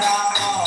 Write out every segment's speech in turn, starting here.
Rama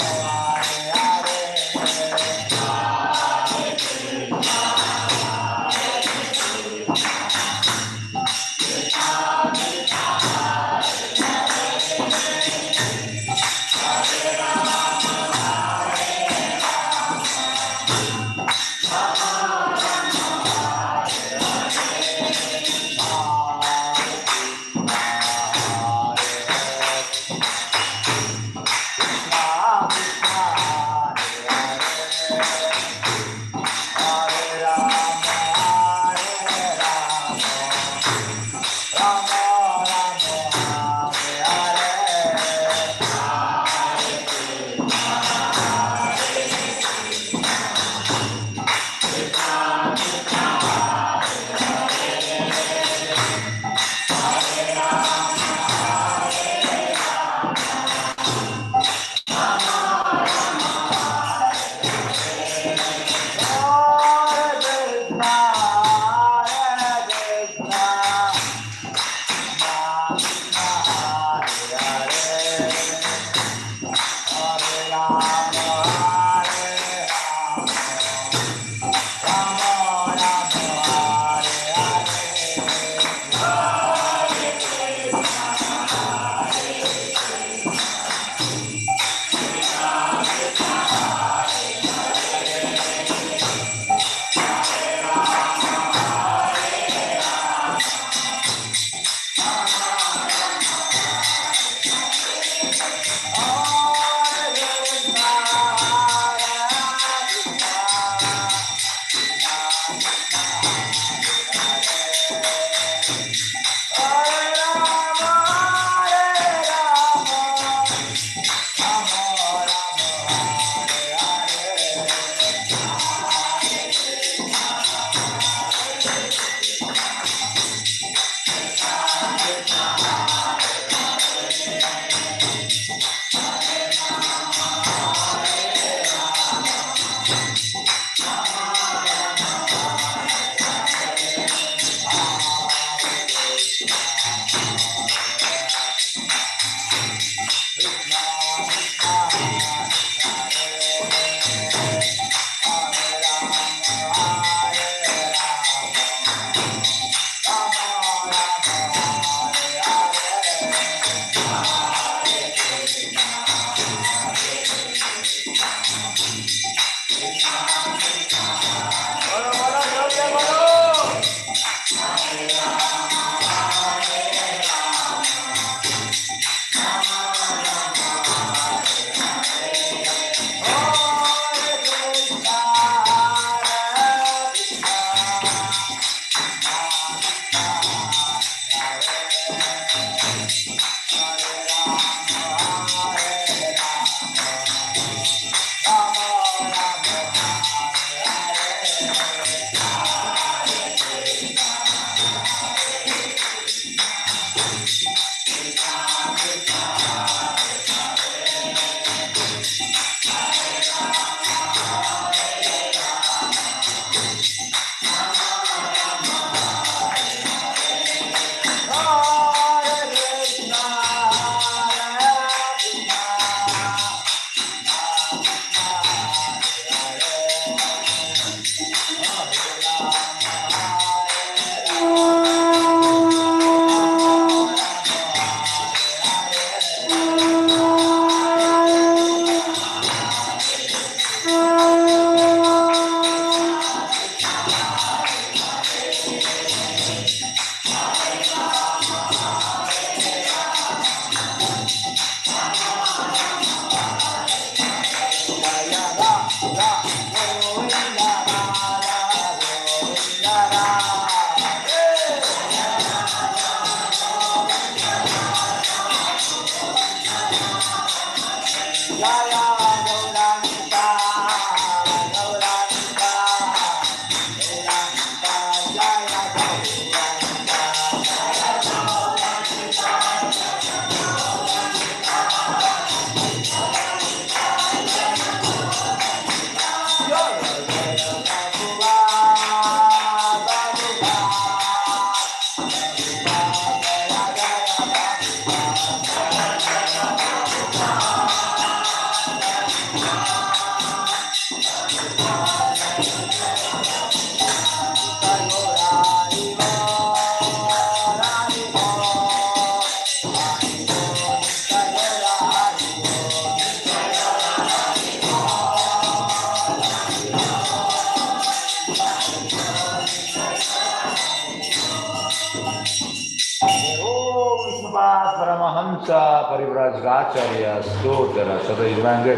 परिव्राजकाचार्य स्तोत्र सदैवांगे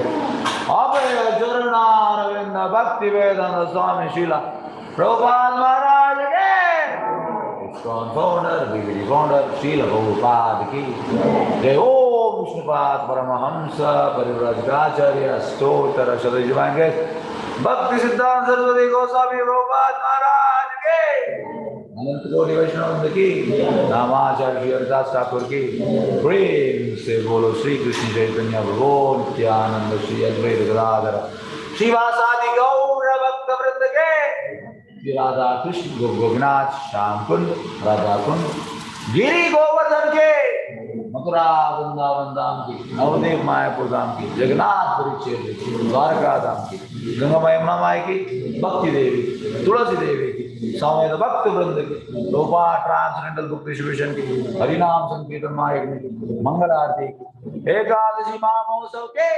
अभय चरणारविंद भक्ति वेदांत स्वामी शिला प्रभुपाद महाराज के ISKCON founder, DVD founder, Srila Prabhupada की जय। ओम विष्णुपाद परमहंस परिव्राजकाचार्य स्तोत्र सदैवांगे भक्ति सिद्धांत सरस्वती गोस्वामी प्रभुपाद महाराज के अनंत कोटि वैष्णव की नामाचार्य हरिदास ठाकुर की प्रेम से बोलो श्री कृष्ण चैतन्य प्रभु नित्यानंद श्री अद्वैत गदाधर श्रीवासादि गौर भक्त वृंद के श्री राधा कृष्ण गोपीनाथ श्याम कुंड राधा कुंड गिरी गोवर्धन के मथुरा वृंदावन धाम की नवदेव मायापुर धाम की जगन्नाथपुरी क्षेत्र की द्वारका धाम की गंगा यमुना माई की भक्ति देवी तुलसी देवी की समेत भक्त वृंद की लोपा ट्रांसडेंटल बुक डिस्ट्रीब्यूशन की हरिनाम संकीर्तन महायज्ञ की मंगल आरती की एकादशी महामहोत्सव के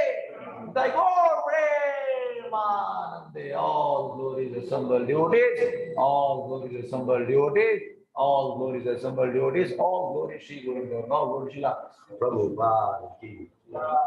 प्रेमानंदे all glories assembled devotees, all glories assembled devotees, all glories assembled devotees, all glories Shri Guru Govinda, all glories Srila Prabhupada ki jai.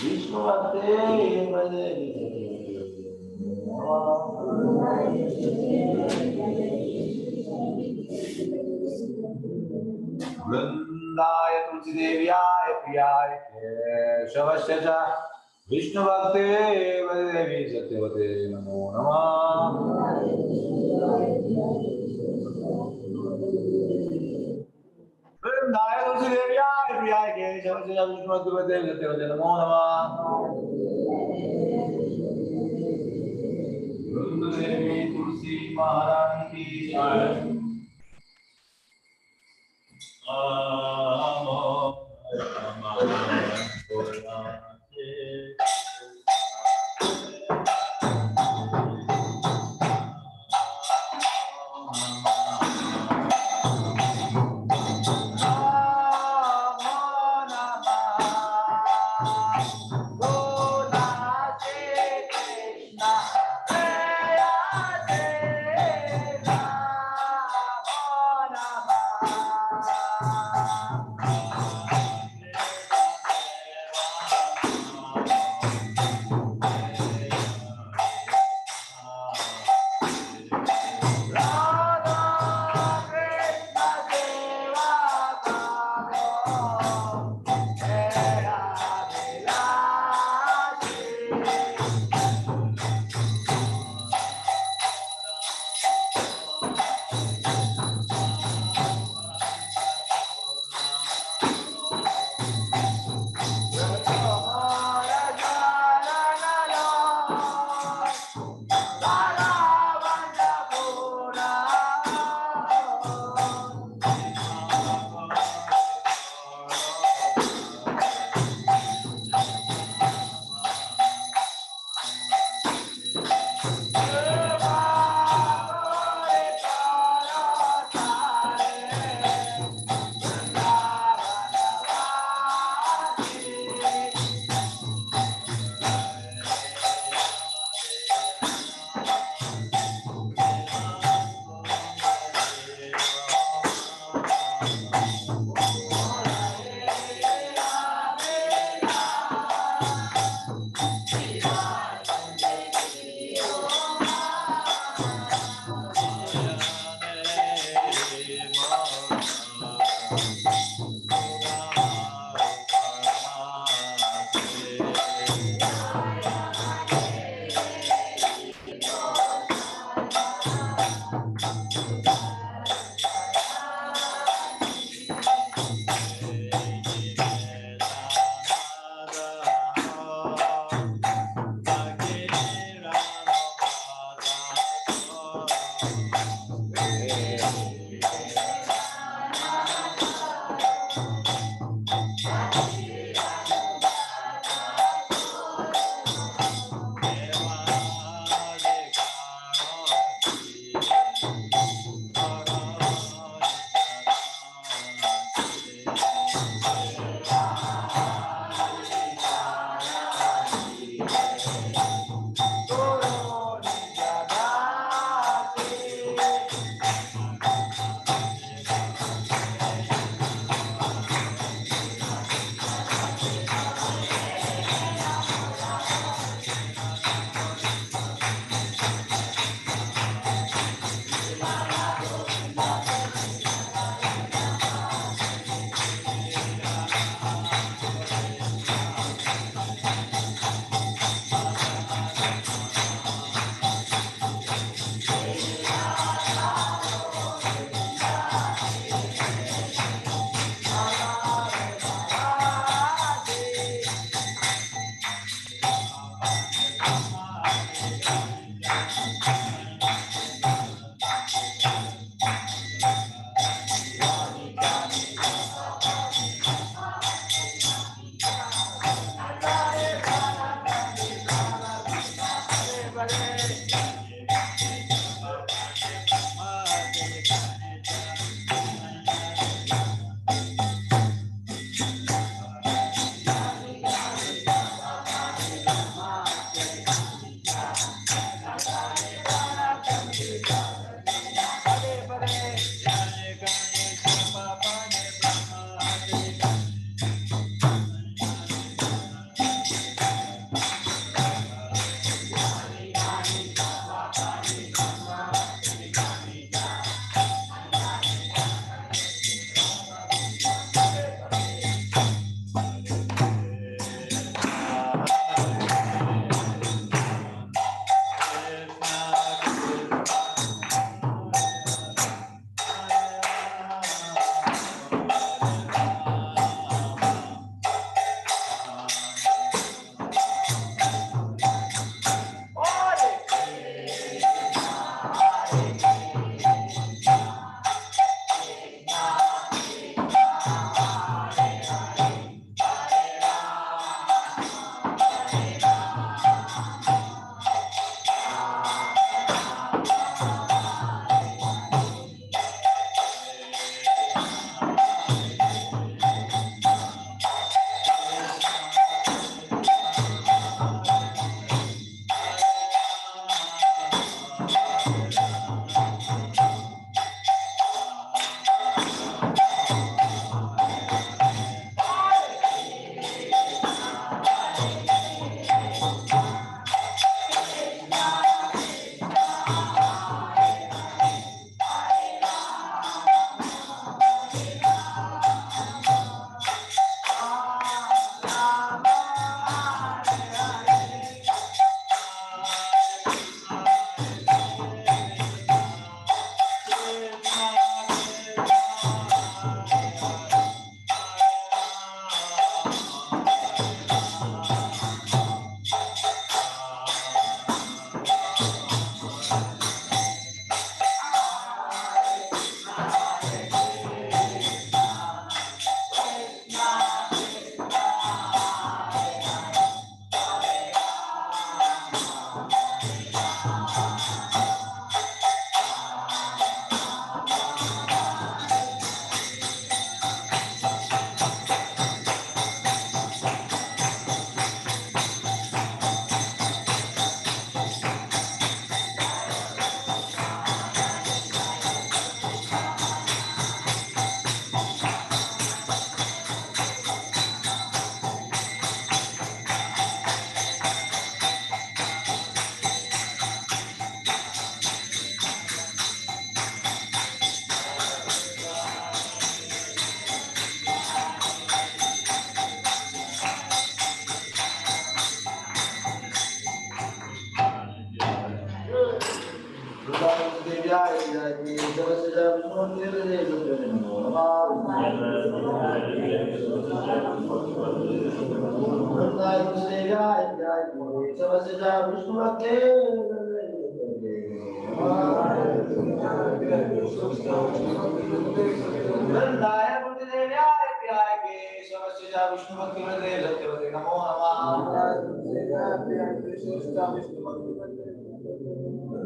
Vishnu भक्ते वृंदाय तुलसी देव्याय प्रियाय केशवस्य च विष्णु भक्ते देवी सत्यवते नमो नमः वृंदाय तुलसी देव्याय प्रियाय केशवस्य च विष्णु भक्ते देवी सत्यवते नमो नमः वृंद देवी तुलसी महारानी की जय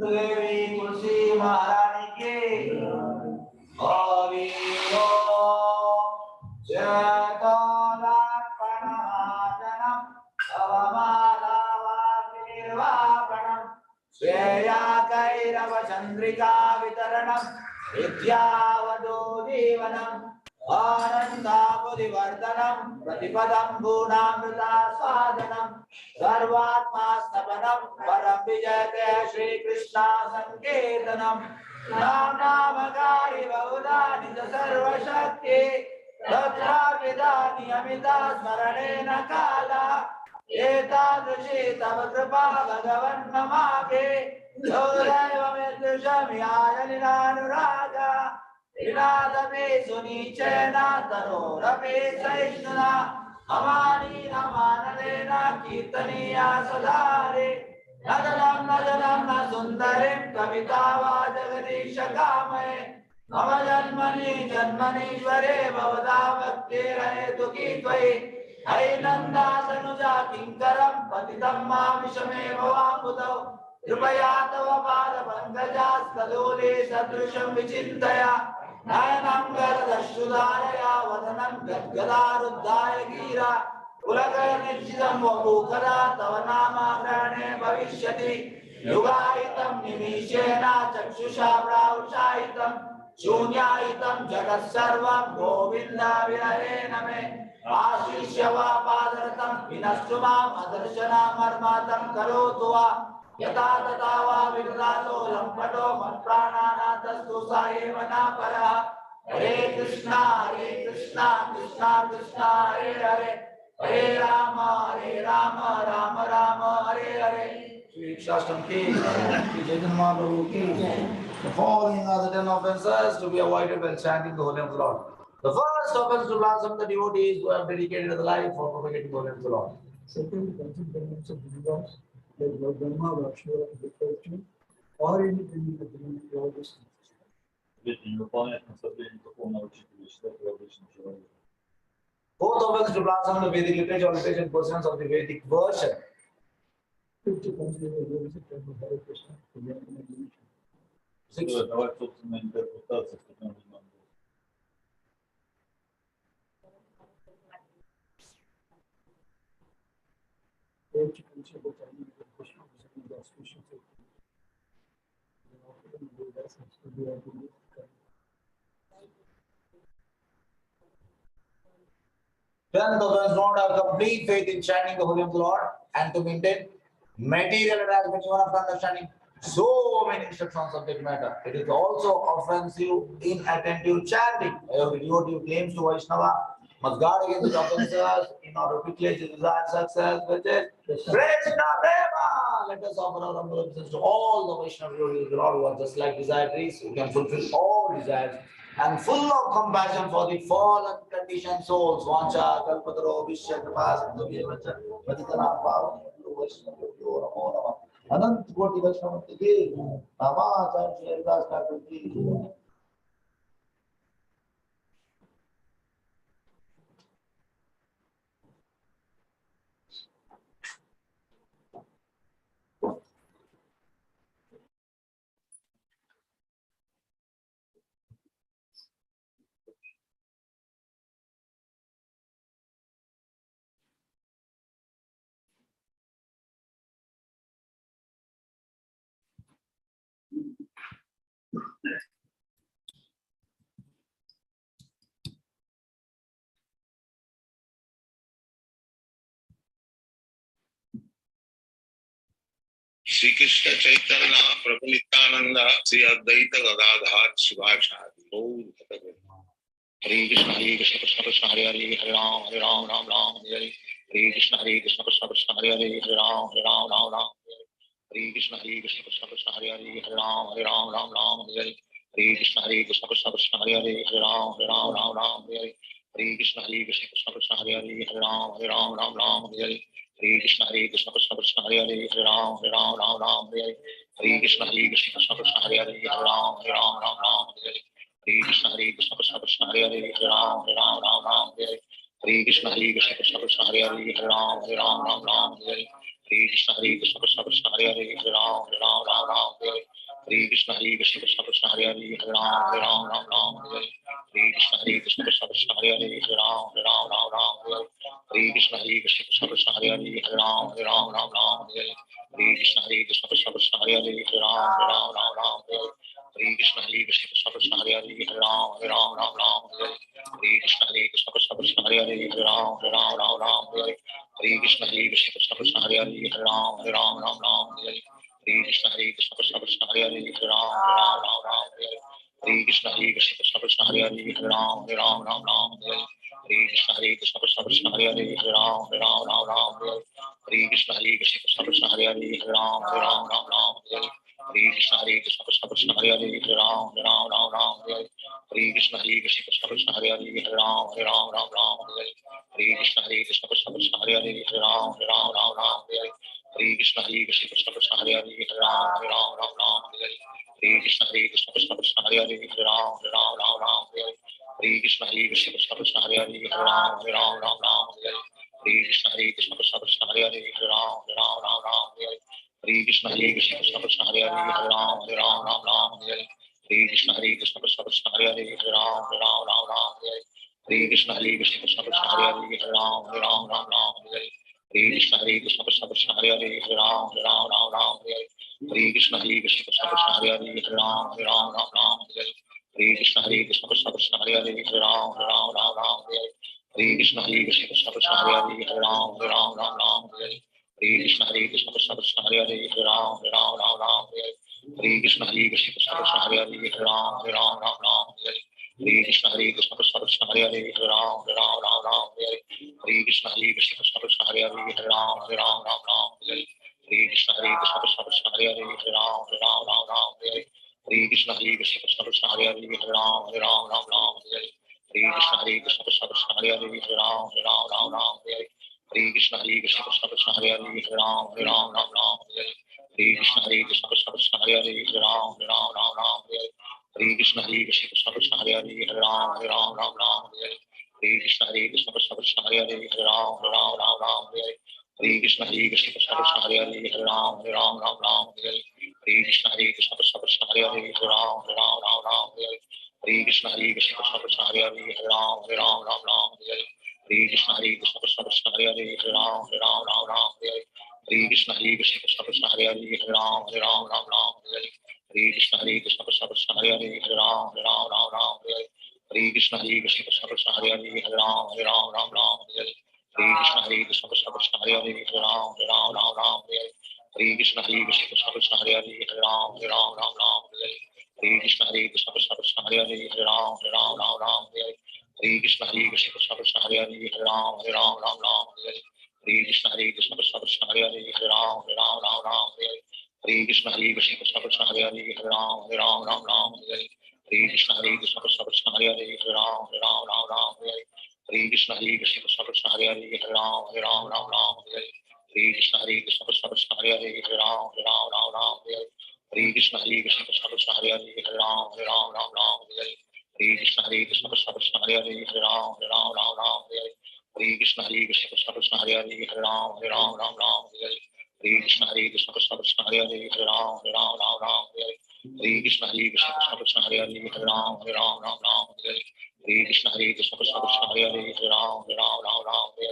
देवी तुलसी महारानी के हरि ओम जयतोदात्पणमादनम अवमालावातिर्वापणम श्रेयाकैरवचन्द्रिका वितरणम विद्यावदो जीवनम आनन्दामुदिवर्धनम प्रतिपदं गुणामृतास्वादनम सर्वात्मा स्तवनम परम विजयते श्री कृष्णा संकीर्तनम नाम नामकारि बहुधा निज सर्वशक्ति तथा विदानि अमिता स्मरणेन काला एतादृशी तव कृपा भगवन् ममापि योदैवमिदृशमियायनिरानुरागा विनादपि सुनीचेन तनोरपि सहिष्णुना अमानीन मानलेन कीर्तनीया सदा रे नदनं न सुन्दरीं कवितावाजगदीशकामये मम जन्मनीश्वरे भवता भक्तिरहेतुकी त्वयि हैनन्दातनुजा किङ्करं पतितं मामिषमेव वामुदौ कृपया तव पादपङ्कजास्तदूले सदृशं विचिन्तय नयनं गरदश्रुधारया वदनं गद्गदारुद्धाय गिरा कुलकर्निश्चितं वपुकदा तव नामाग्रहणे भविष्यति युगायितं निमीषेण चक्षुषा प्रावुषायितं शून्यायितं जगत्सर्वं गोविन्द विहरेण मे आशिष्य वा पादरतं विनष्टु माम् अदर्शनामर्मातं करोतु वा यथा तथा वा विदधातो लम्पटो मत्प्राणानाथस्तु स एव न परः हरे कृष्णा कृष्णा कृष्णा हरे हरे हरे राम राम राम हरे हरे श्री शास्त्रम की चैतन्य महाप्रभु की The following are the 10 offenses to be avoided while chanting the holy name of the Lord. The first offense to blossom the devotees who have dedicated their life for propagating the holy name of the Lord. Second, considerations of Buddhas like Lord Brahma, Lord Shiva, the Christian, or anything in the divinity of this. Ведь не выполнять наставление духовного учителя, считать его обычным человеком. Both offense to blossom the Vedic literature or literature portions of the Vedic version. Fifth, consider the term of Hare Krishna, the imagination. Сixth, давать собственную интерпретацию, что там не надо. Eighth, consider the timing of Krishna, the auspicious of the offering of Buddhas and to be able to Tenth offense, not have complete faith in chanting the holy name of the Lord and to maintain material attachment even after understanding so many instructions on subject matter. It is also offensive inattentive chanting. Every devotee who claims to Vaishnava must guard against the offenses in order to place his desired success with it. Krishna Deva! Let us offer our humble obeisances to all the Vaishnava devotees of the Lord who are just like desire trees, who can fulfill all desires and full of compassion for the fallen conditioned souls. Vancha, Kalpataro, Vishya, Kripa, Sindhu, Virvacha, Vaditana, Pavani, Vaishnava, Namo Namah. अनंत कोटि वैष्णव की नामाचार्य श्री हरिदास ठाकुर की श्री कृष्ण चैतन्य प्रभु नित्यानंद श्री अद्वैत गदाधर शिवाचार्य हरे कृष्ण कृष्ण कृष्ण हरे हरे हरे राम राम राम हरे हरे हरे कृष्ण कृष्ण कृष्ण हरे हरे हरे राम राम राम हरे Krishna Krishna Krishna Hare Hare Hare Ram Ram Ram Hare Hare Hare Krishna Krishna Krishna Hare Hare Hare Ram Ram Ram Hare Hare Hare Krishna Krishna Krishna Hare Hare Hare Ram Ram Hare Hare Hare Krishna Krishna Krishna Hare Hare Hare Ram Ram Hare Hare Hare Krishna Krishna Krishna Hare Hare Hare Ram Ram Hare Hare Hare Krishna Krishna Krishna Hare Hare Hare Ram Ram Hare Hare Hare Krishna Krishna Krishna Hare Hare Hare Ram Ram Hare Hare Hare Krishna Krishna Krishna Hare Hare Hare Ram Ram Hare Hare Hare Krishna Krishna Krishna Hare Hare Hare Ram Ram Hare Hare Hare Krishna Krishna Krishna Hare Hare Hare Ram Ram Hare Hare Hare Krishna Krishna Krishna Hare Hare Hare Ram Ram Hare Hare Hare Krishna Krishna Krishna Hare Hare Hare Ram Ram Hare Hare Hare Krishna Krishna Krishna Hare Hare Hare Ram Ram Hare Hare Hare Krishna Krishna Krishna Hare Hare Hare Ram Ram Hare Hare Hare Krishna Krishna Krishna Hare Hare Hare Ram Ram Hare Hare Hare Krishna Krishna Krishna Hare Hare Hare Ram Ram Hare Hare Hare Krishna Krishna Krishna Hare Hare Hare Ram Ram Hare Hare Hare Krishna Krishna Krishna Hare Hare Hare Ram Ram Hare Hare Hare Krishna Krishna Krishna Hare Hare Hare Ram Ram Hare Hare Hare Krishna Krishna Krishna Hare Hare Hare Ram Ram Hare Hare Hare Krishna Krishna Krishna Hare Hare Hare Ram Ram Hare Hare Hare Krishna Krishna Krishna Hare Hare Hare Ram Ram Hare Hare Hare Krishna Krishna Krishna Hare Hare Hare Ram Ram Hare Hare Hare Krishna Krishna Krishna Hare Hare Hare Ram Ram Hare Hare Hare Krishna Krishna Krishna Hare Hare Hare Ram Ram Hare Hare Hare Krishna Krishna Krishna Hare Hare Hare Ram Ram Hare Hare Hare Krishna Krishna Krishna Hare Hare Hare Ram Ram Hare Hare Hare Krishna Krishna Krishna Hare Hare Hare Ram Ram Hare Hare Hare Krishna Krishna Krishna Hare Hare Hare Ram Ram Hare Hare Hare Krishna Krishna Krishna Hare Hare Hare Ram Ram Hare Hare Hare Krishna Krishna Krishna Hare Hare Hare Ram Ram Hare Hare Hare Krishna Krishna Krishna Hare Hare Hare Ram Ram Hare Hare Hare Krishna Krishna Krishna Hare Hare Hare Ram Ram Hare Hare Hare Krishna Krishna Krishna Hare Hare Hare Ram Ram Hare Hare Hare Krishna Krishna Krishna Hare Hare Hare Ram Ram Hare Hare Hare Krishna Krishna Krishna Hare Hare Hare Ram Ram Hare Hare Hare Krishna Krishna Krishna Hare Hare Hare Ram Ram Hare Hare Hare Krishna Krishna Krishna Hare Hare Hare Ram Ram Hare Hare Hare Krishna Krishna Krishna Hare Hare Hare Ram Ram Hare Hare Hare Krishna Krishna Krishna Hare Hare Hare Ram Ram Hare Hare Hare Krishna Krishna Krishna Hare Hare Hare Ram Ram Hare Hare Hare Krishna Krishna Krishna Hare Hare Hare Ram Ram Hare Hare Hare Krishna Krishna Krishna Hare Hare Hare Ram Ram Hare Hare Hare Krishna Krishna Krishna Hare Hare Hare Ram Ram Hare Hare Hare Krishna Krishna Krishna Hare Hare Hare Ram Ram Hare Hare Hare Krishna Krishna Krishna Hare Hare Hare Ram Ram Hare Hare Hare Krishna Krishna Krishna Hare Hare Hare Ram Ram Hare Hare Hare Krishna Krishna Krishna Hare Hare Hare Ram Ram Hare Hare Hare Krishna Krishna Krishna Hare Hare Hare Ram Ram Hare Hare Hare Krishna Krishna Krishna Hare Hare Hare Ram Ram Hare Hare Hare Krishna Krishna Krishna Hare Hare Hare Ram Ram Hare Hare Hare Krishna Krishna Krishna Hare Hare Hare Ram Ram Hare Hare Hare Krishna Krishna Krishna Hare Hare Hare Ram Ram Hare Hare Hare Krishna Krishna Krishna Hare Hare Hare Ram Ram Hare Hare Hare Krishna Krishna Krishna Hare Hare Hare Ram Ram Hare Hare Hare Krishna Krishna Krishna Hare Hare Hare Ram Ram Hare Hare Hare Krishna Krishna Krishna Hare Hare Hare Ram Ram Hare Hare Hare Krishna Krishna Krishna Hare Hare Hare Ram Ram Hare Hare Hare Krishna Krishna Krishna Hare Hare Hare Ram Ram Hare Hare Hare Krishna Krishna Krishna Hare Hare Hare Ram Ram Hare Hare Hare Krishna Krishna Krishna Hare Hare Hare Ram Ram Hare Hare Hare Krishna Krishna Krishna Hare Hare Hare Ram Ram Hare Hare Hare Krishna Krishna Krishna Hare Hare Hare Ram Ram Hare Hare Hare Krishna Krishna Krishna Hare Hare Hare Ram Ram Hare Hare Hare Krishna Krishna Krishna Hare Hare Hare Ram Ram Hare Hare Hare Krishna Krishna Krishna Hare Hare Hare Ram Ram Hare Hare Hare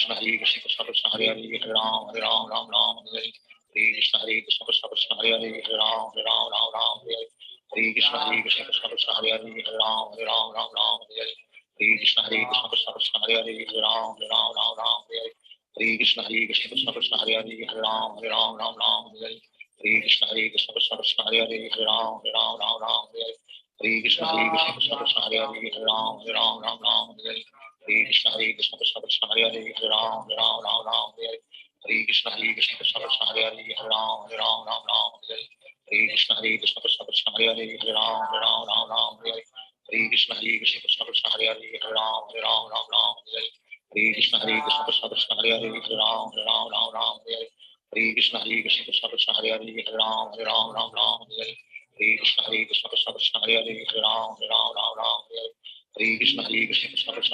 Krishna Krishna Krishna Hare Hare Hare Ram Ram Hare Hare Hare Krishna Krishna Krishna Hare Hare Hare Ram Ram Hare Hare Hare Krishna Krishna Krishna Hare Hare Hare Ram Ram Hare Hare Hare Krishna Krishna Krishna Hare Hare Hare Ram Ram Hare Hare Hare Krishna Krishna Krishna Hare Hare Hare Ram Ram Hare Hare Hare Krishna Krishna Krishna Hare Hare Hare Ram Ram Hare Hare Hare Krishna Krishna Krishna Hare Hare Hare Ram Ram Hare Hare Hare Krishna Krishna Krishna Hare Hare Hare Ram Ram Hare Hare Hare Krishna Krishna Krishna Hare Hare Hare Ram Ram Hare Hare Hare Krishna Krishna Krishna Hare Hare Hare Ram Ram Ram Ram Hare Hare Krishna Hare Krishna Krishna Krishna Hare Hare Hare Ram Ram Ram Ram Hare Hare Krishna Hare Krishna Krishna Krishna Hare Hare Hare Ram Ram Ram Ram Hare Hare Krishna Hare Krishna Krishna Krishna Hare Hare Hare Ram Ram Ram Hare Hare Krishna Hare Krishna Krishna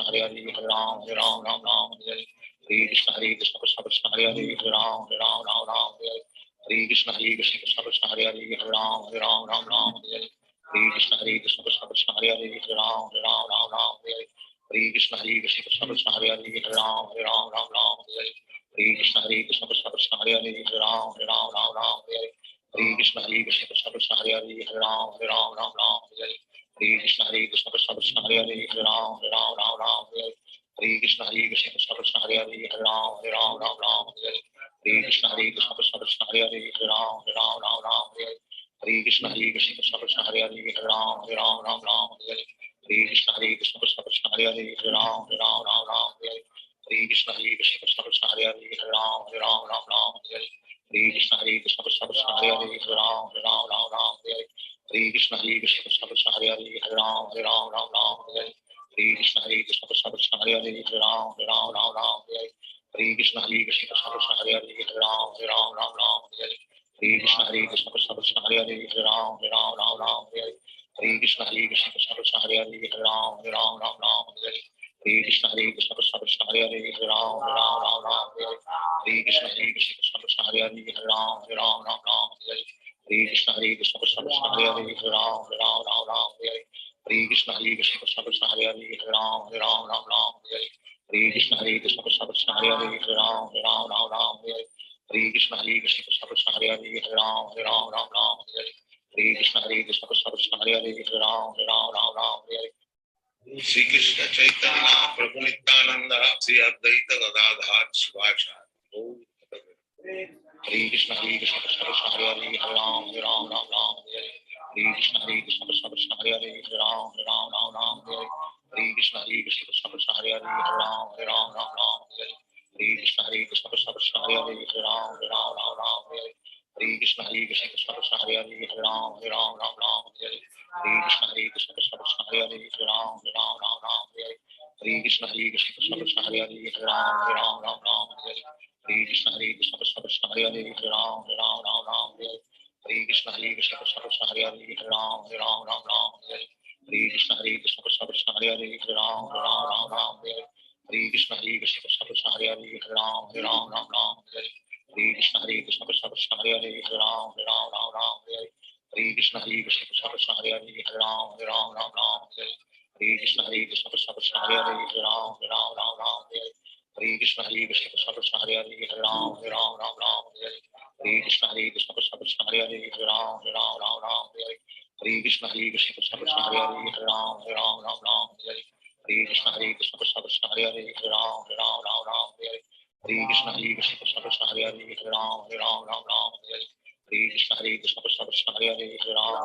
Krishna Hare Hare Hare Ram Ram Ram Hare Hare Krishna Hare Krishna Krishna Krishna Hare Hare Hare Ram Ram Hare Hare Krishna Hare Krishna Krishna Krishna Hare Hare Hare Ram Ram Hare Hare Krishna Hare Krishna Krishna Krishna Hare Hare Hare Ram Ram Hare Hare Krishna Hare Krishna Krishna Krishna Hare Hare Hare Ram Ram Hare Hare Krishna Hare Krishna Krishna Krishna Hare Hare Hare Ram Ram Hare Hare Krishna Hare Krishna Krishna Krishna Hare Hare Hare Ram Ram Hare Hare Krishna Hare Krishna Krishna Krishna Hare Hare Hare Ram Ram Hare Hare Krishna Hare Krishna Krishna Krishna Hare Hare Hare Ram Ram Hare Hare Krishna Hare Krishna Krishna Krishna Hare Hare Hare Ram Ram Hare Hare Krishna Hare Krishna Krishna Krishna Hare Hare Hare Ram Ram Hare Hare Krishna Hare Krishna Krishna Krishna Hare Hare Hare Ram Ram Hare Hare Krishna Hare Krishna Krishna Krishna Hare Hare Hare Ram Ram Hare Hare Krishna Hare Krishna Krishna Krishna Hare Hare Hare Ram Ram Hare Hare Krishna Hare Krishna Krishna Krishna Hare Hare Hare Ram Ram Hare Hare Krishna Hare Krishna Krishna Krishna Hare Hare Hare Ram Ram Hare Hare Krishna Hare Krishna Krishna Krishna Hare Hare Hare Ram Ram Hare Hare Krishna Hare Krishna Krishna Krishna Hare Hare Hare Ram Hare Hare Krishna Hare Krishna Krishna Krishna Hare Hare Hare Ram Hare Hare Krishna Hare Krishna Krishna Krishna Hare Hare Hare Ram Hare Hare Krishna Hare Krishna Krishna Krishna Hare Hare Hare Ram Hare Hare Krishna Hare Krishna Krishna Krishna Hare Hare Hare Ram Hare Hare Krishna Hare Krishna Krishna Krishna Hare Hare Hare Ram Hare Hare Krishna Hare Krishna Krishna Krishna Hare Hare Hare Ram Hare Hare Krishna Hare Krishna Krishna Krishna Hare Hare Hare Ram Hare Hare Krishna Hare Krishna Krishna Krishna Hare Hare Hare Ram Hare Shri Krishna Chaitanya Prabhu Nityananda Shri Advaita Gadadhar Shivacharya Hare Krishna Krishna Krishna Hare Hare Hare Ram Hare Hare Krishna Hare Krishna Krishna Krishna Hare Hare Hare Ram Hare Hare Krishna Hare Krishna Krishna Krishna Hare Hare Hare Ram Hare Hare Krishna Hare Krishna Krishna Krishna Hare Hare Hare Ram Hare Krishna Hare Krishna Krishna Krishna Hare Hare Hare Ram Hare Krishna Hare Krishna Krishna Krishna Hare Hare Hare Ram Hare Krishna Hare Krishna Krishna Krishna Hare Hare Hare Ram Hare Krishna Hare Krishna Krishna Krishna Hare Hare Hare Ram Hare Krishna Hare Krishna Krishna Krishna Hare Hare Hare Ram Hare Krishna Hare Krishna Krishna Krishna Hare Hare Hare Ram Hare Krishna Hare Krishna Krishna Krishna Hare Hare Hare Ram Hare Krishna Hare Krishna Krishna Krishna Hare Hare Hare Ram Hare Krishna Hare Krishna Krishna Krishna Hare Hare Hare Ram Hare Krishna Hare Krishna Krishna Krishna Hare Hare Hare Ram Hare Krishna Hare Krishna Krishna Krishna Hare Hare Hare Ram Hare Krishna Hare Krishna Krishna Krishna Hare Hare Hare Ram Hare Krishna Hare Krishna Krishna Krishna Hare Hare Hare Ram Hare Krishna Hare Krishna Krishna Krishna Hare Hare Hare Ram Hare Krishna Hare Krishna Krishna Krishna Hare Hare Hare Ram Hare Krishna Hare Krishna Krishna Krishna Hare Hare Hare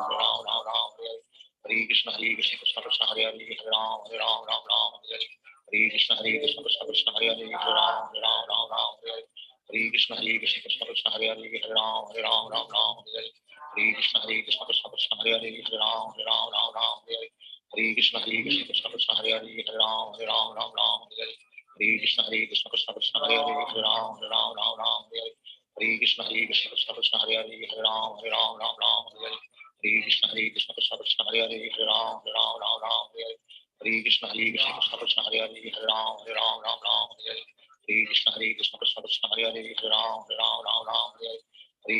Ram Hare Krishna Hare Krishna Krishna Krishna Hare Hare Hare Ram Hare Krishna Hare Krishna Krishna Krishna Hare Hare Hare Ram Hare Krishna Hare Krishna Krishna Krishna Hare Hare Hare Ram Hare Krishna Hare Krishna Krishna Krishna Hare Hare Hare Ram Hare Krishna Hare Krishna Krishna Krishna Hare Hare Hare Ram Hare Krishna Hare Krishna Krishna Krishna Hare Hare Hare Ram Hare Krishna Hare Krishna Krishna Krishna Hare Hare Hare Ram Hare Krishna Hare Krishna Krishna Krishna Hare Hare Hare Ram Hare Krishna Hare Krishna Krishna Krishna Hare Hare Hare Ram Hare Krishna Hare Krishna Krishna Krishna Hare Hare Hare Ram Hare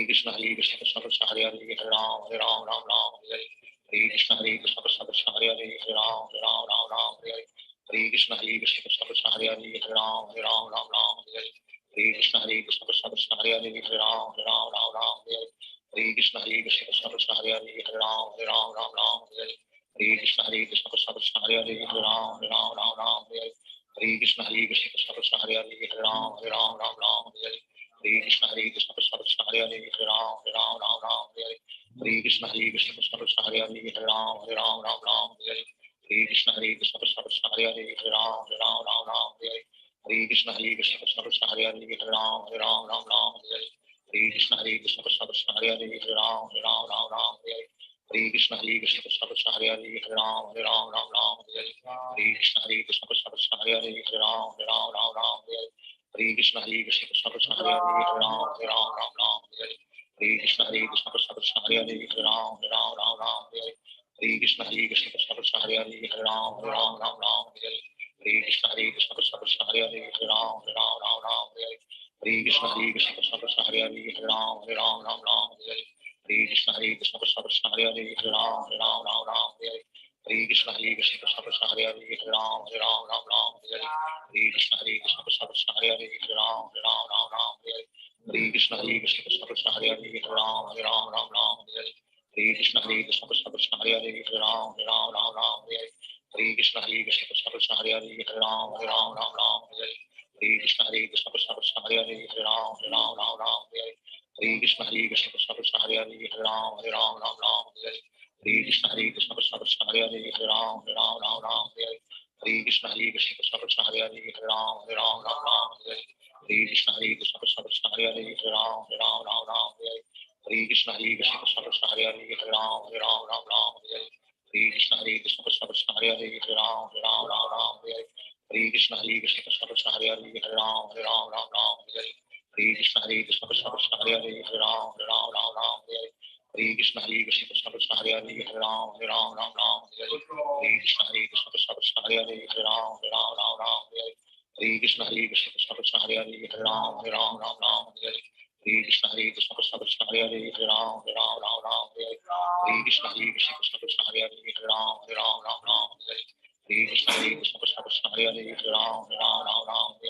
Krishna Hare Krishna Krishna Krishna Hare Hare Hare Ram Hare Krishna Hare Krishna Krishna Krishna Hare Hare Hare Ram Hare Krishna Hare Krishna Krishna Krishna Hare Hare Hare Ram Hare Krishna Hare Krishna Krishna Krishna Hare Hare Hare Ram Hare Krishna Hare Krishna Krishna Krishna Hare Hare Hare Ram Hare Krishna Hare Krishna Krishna Krishna Hare Hare Hare Ram Hare Krishna Hare Krishna Krishna Krishna Hare Hare Hare Ram Hare Krishna Hare Krishna Krishna Krishna Hare Hare Hare Ram Hare Krishna Hare Krishna Krishna Krishna Hare Hare Hare Ram Hare Krishna Hare Krishna Krishna Krishna Hare Hare Hare Ram Hare Krishna Hare Krishna Krishna Krishna Hare Hare Hare Ram Hare Krishna Hare Krishna Krishna Krishna Hare Hare Hare Ram Hare Krishna Hare Krishna Krishna Krishna Hare Hare Hare Ram Hare Krishna Hare Krishna Krishna Krishna Hare Hare Hare Ram Hare Krishna Hare Krishna Krishna Krishna Hare Hare Hare Ram Hare Ram Ram Ram Hare Hare Krishna Hare Krishna Krishna Krishna Hare Hare Hare Ram Hare Ram Ram Ram Hare Hare Krishna Hare Krishna Krishna Krishna Hare Hare Hare Ram Hare Ram Ram Ram Hare Hare Krishna Hare Krishna Krishna Krishna Hare Hare Hare Ram Hare Ram Ram Ram Hare Hare Krishna Hare Krishna Krishna Krishna Hare Hare Hare Ram Hare Ram Ram Ram Hare Hare Krishna Hare Krishna Krishna Krishna Hare Hare Hare Ram Hare Ram Ram Ram Hare Hare Krishna Hare Krishna Krishna Krishna Hare Hare Hare Ram Hare Ram Ram Ram Hare Hare Krishna Hare Krishna Krishna Krishna Hare Hare Hare Ram Hare Ram Ram Ram Hare Hare Krishna Hare Krishna Krishna Krishna Hare Hare Hare Ram Hare Ram Ram Ram Hare Hare Krishna Hare Krishna Krishna Krishna Hare Hare Hare Ram Hare Ram Ram Ram Hare Hare Krishna Hare Krishna Krishna Krishna Hare Hare Hare Ram Hare Ram Ram Ram Hare Hare Krishna Hare Krishna Krishna Krishna Hare Hare Hare Ram Hare Ram Ram Ram Hare Hare Krishna Hare Krishna Krishna Krishna Hare Hare Hare Ram Hare Ram Ram Ram Hare Hare Krishna Hare Krishna Krishna Krishna Hare Hare Hare Ram Hare Ram Ram Ram Hare Hare Krishna Hare Krishna Krishna Krishna Hare Hare Hare Ram Hare Ram Ram Ram Hare Hare Krishna Hare Krishna Krishna Krishna Hare Hare Hare Ram Hare Ram Ram Ram Hare Hare Krishna Hare Krishna Krishna Krishna Hare Hare Hare Ram Hare Ram Ram Ram Hare Hare Krishna Hare Krishna Krishna Krishna Hare Hare Hare Ram Hare Ram Ram Ram Hare Hare Krishna Hare Krishna Krishna Krishna Hare Hare Hare Ram Hare Ram Ram Ram Hare Hare Krishna Hare Krishna Krishna Krishna Hare Hare Hare Ram Hare Ram Ram Ram Hare Hare Krishna Hare Krishna Krishna Krishna Hare Hare Hare Ram Hare Ram Ram Ram Hare Hare Krishna Hare Krishna Krishna Krishna Hare Hare Hare Ram Hare Ram Ram Ram Hare Hare Krishna Hare Krishna Krishna Krishna Hare Hare Hare Ram Hare Ram Ram Ram Hare Hare Krishna Hare Krishna Krishna Krishna Hare Hare Hare Ram Hare Ram Ram Ram Hare Hare Krishna Hare Krishna Krishna Krishna Hare Hare Hare Ram Hare Ram Ram Ram Hare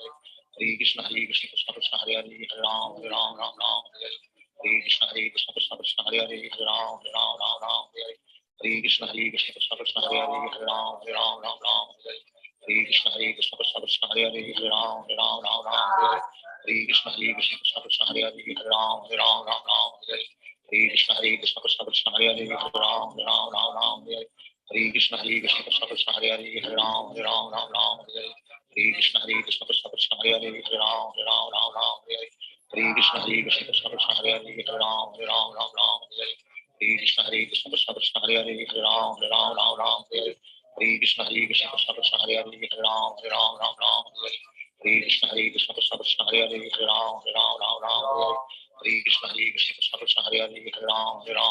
Hare Krishna Hare Krishna Krishna Krishna Hare Hare Hare Ram Hare Ram Ram Ram Hare Hare Krishna Hare Krishna Krishna Krishna Hare Hare Hare Ram Hare Ram Ram Ram Hare Hare Krishna Hare Krishna Krishna Krishna Hare Hare Hare Ram Hare Ram Ram Ram Hare Hare Krishna Hare Krishna Krishna Krishna Hare Hare Hare Ram Hare Ram Ram Ram Hare Hare Krishna Hare Krishna Krishna Krishna Hare Hare Hare Ram Hare Ram Ram Ram Hare Hare Krishna Hare Krishna Krishna Krishna Hare Hare Hare Ram Hare Ram Ram Ram Hare Hare Krishna Hare Krishna Krishna Krishna Hare Hare Hare Ram Hare Ram Ram Ram Hare Hare Krishna Hare Krishna Krishna Krishna Hare Hare Hare Ram Hare Ram Ram Ram Hare Hare Krishna Hare Krishna Krishna Krishna Hare Hare Hare Ram Hare Ram Ram Ram Hare Hare Krishna Hare Krishna Krishna Krishna Hare Hare Hare Ram Hare Ram Ram Ram Hare Hare Krishna Hare Krishna Krishna Krishna Hare Hare Hare Ram Hare Ram Ram Ram Hare Hare Krishna Hare Krishna Krishna Krishna Hare Hare Hare Ram Hare Ram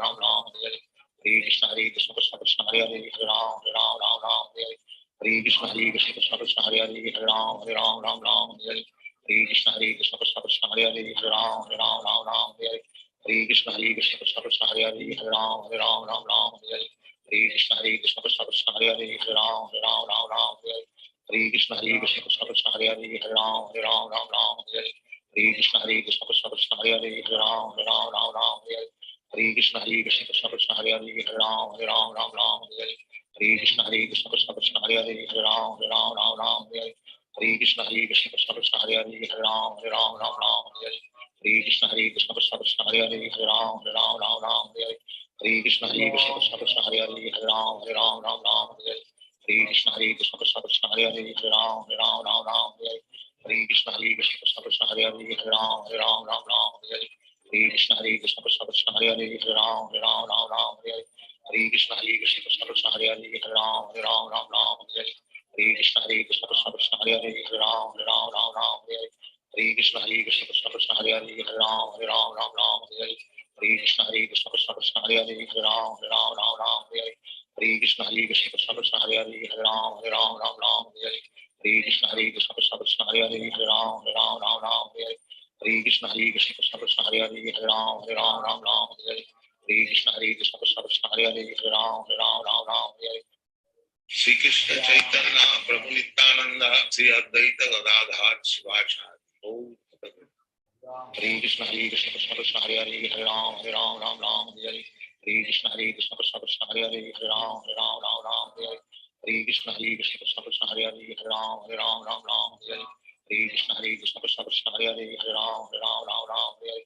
Ram Ram Hare Hare Krishna Hare Krishna Krishna Krishna Hare Hare Hare Ram Hare Ram Ram Ram Hare Hare Krishna Hare Krishna Krishna Krishna Hare Hare Hare Ram Hare Ram Ram Ram Hare Hare Krishna Hare Krishna Krishna Krishna Hare Hare Hare Ram Hare Ram Ram Ram Hare Hare Krishna Hare Krishna Krishna Krishna Hare Hare Hare Ram Hare Ram Ram Ram Hare Hare Krishna Hare Krishna Krishna Krishna Hare Hare Hare Ram Hare Ram Ram Ram Hare Hare Krishna Hare Krishna Krishna Krishna Hare Hare Hare Ram Hare Ram Ram Ram Hare Hare Krishna Hare Krishna Krishna Krishna Hare Hare Hare Ram Hare Ram Ram Ram Hare Hare Krishna Hare Krishna Krishna Krishna Hare Hare Hare Ram Hare Ram Ram Ram Hare Hare Krishna Hare Krishna Krishna Krishna Hare Hare Hare Ram Hare Ram Ram Ram Hare Hare Krishna Hare Krishna Krishna Krishna Hare Hare Hare Ram Hare Ram Ram Ram Hare Hare Krishna Hare Krishna Krishna Krishna Hare Hare Hare Ram Hare Ram Ram Ram Hare Hare Krishna Hare Krishna Krishna Krishna Hare Hare Hare Ram Hare Ram Ram Ram Hare Hare Krishna Hare Krishna Krishna Krishna Hare Hare Hare Ram Hare Ram Ram Ram Hare Hare Krishna Hare Krishna Krishna Krishna Hare Hare Hare Ram Hare Ram Ram Ram Hare Hare Krishna Hare Krishna Krishna Krishna Hare Hare Hare Ram Hare Ram Ram Ram Hare Hare Krishna Hare Krishna Krishna Krishna Hare Hare Hare Ram Hare Ram Ram Ram Hare Hare Krishna Hare Krishna Krishna Krishna Hare Hare Hare Ram Hare Ram Ram Ram Hare Hare Krishna Hare Krishna Krishna Krishna Hare Hare Hare Ram Hare Ram Ram Ram Hare Hare Krishna Hare Krishna Krishna Krishna Hare Hare Hare Ram Hare Ram Ram Ram Hare Hare Krishna Hare Krishna Krishna Krishna Hare Hare Hare Ram Hare Ram Ram Ram Hare Hare Krishna Hare Krishna Krishna Krishna Hare Hare Hare Ram Hare Ram Ram Ram Hare Hare Krishna Hare Krishna Krishna Krishna Hare Hare Hare Ram Hare Ram Ram Ram Hare Hare Krishna Hare Krishna Krishna Krishna Hare Hare Hare Ram Hare Ram Ram Ram Hare Hare Krishna Hare Krishna Krishna Krishna Hare Hare Hare Ram Hare Ram Ram Ram Hare Hare Krishna Hare Krishna Krishna Krishna Hare Hare Hare Ram Hare Ram Ram Ram Hare Hare Krishna Hare Krishna Krishna Krishna Hare Hare Hare Ram Hare Ram Ram Ram Hare Hare Krishna Hare Krishna Krishna Krishna Hare Hare Hare Ram Hare Ram Ram Ram Hare Hare Krishna Hare Krishna Krishna Krishna Hare Hare Hare Ram Hare Ram Ram Ram Hare Shri Krishna Chaitanya Prabhu Nityananda Sri Advaita Gadadhar Shivachari Hare Krishna Krishna Krishna Hare Hare Hare Ram Hare Ram Ram Ram Hare Hare Hare Krishna Krishna Krishna Krishna Hare Hare Hare Ram Hare Ram Ram Ram Hare Hare Krishna Krishna Krishna Krishna Hare Hare Hare Ram Hare Ram Ram Ram Hare Hare Krishna Krishna Krishna Krishna Hare Hare Hare Ram Hare Ram Ram Ram Hare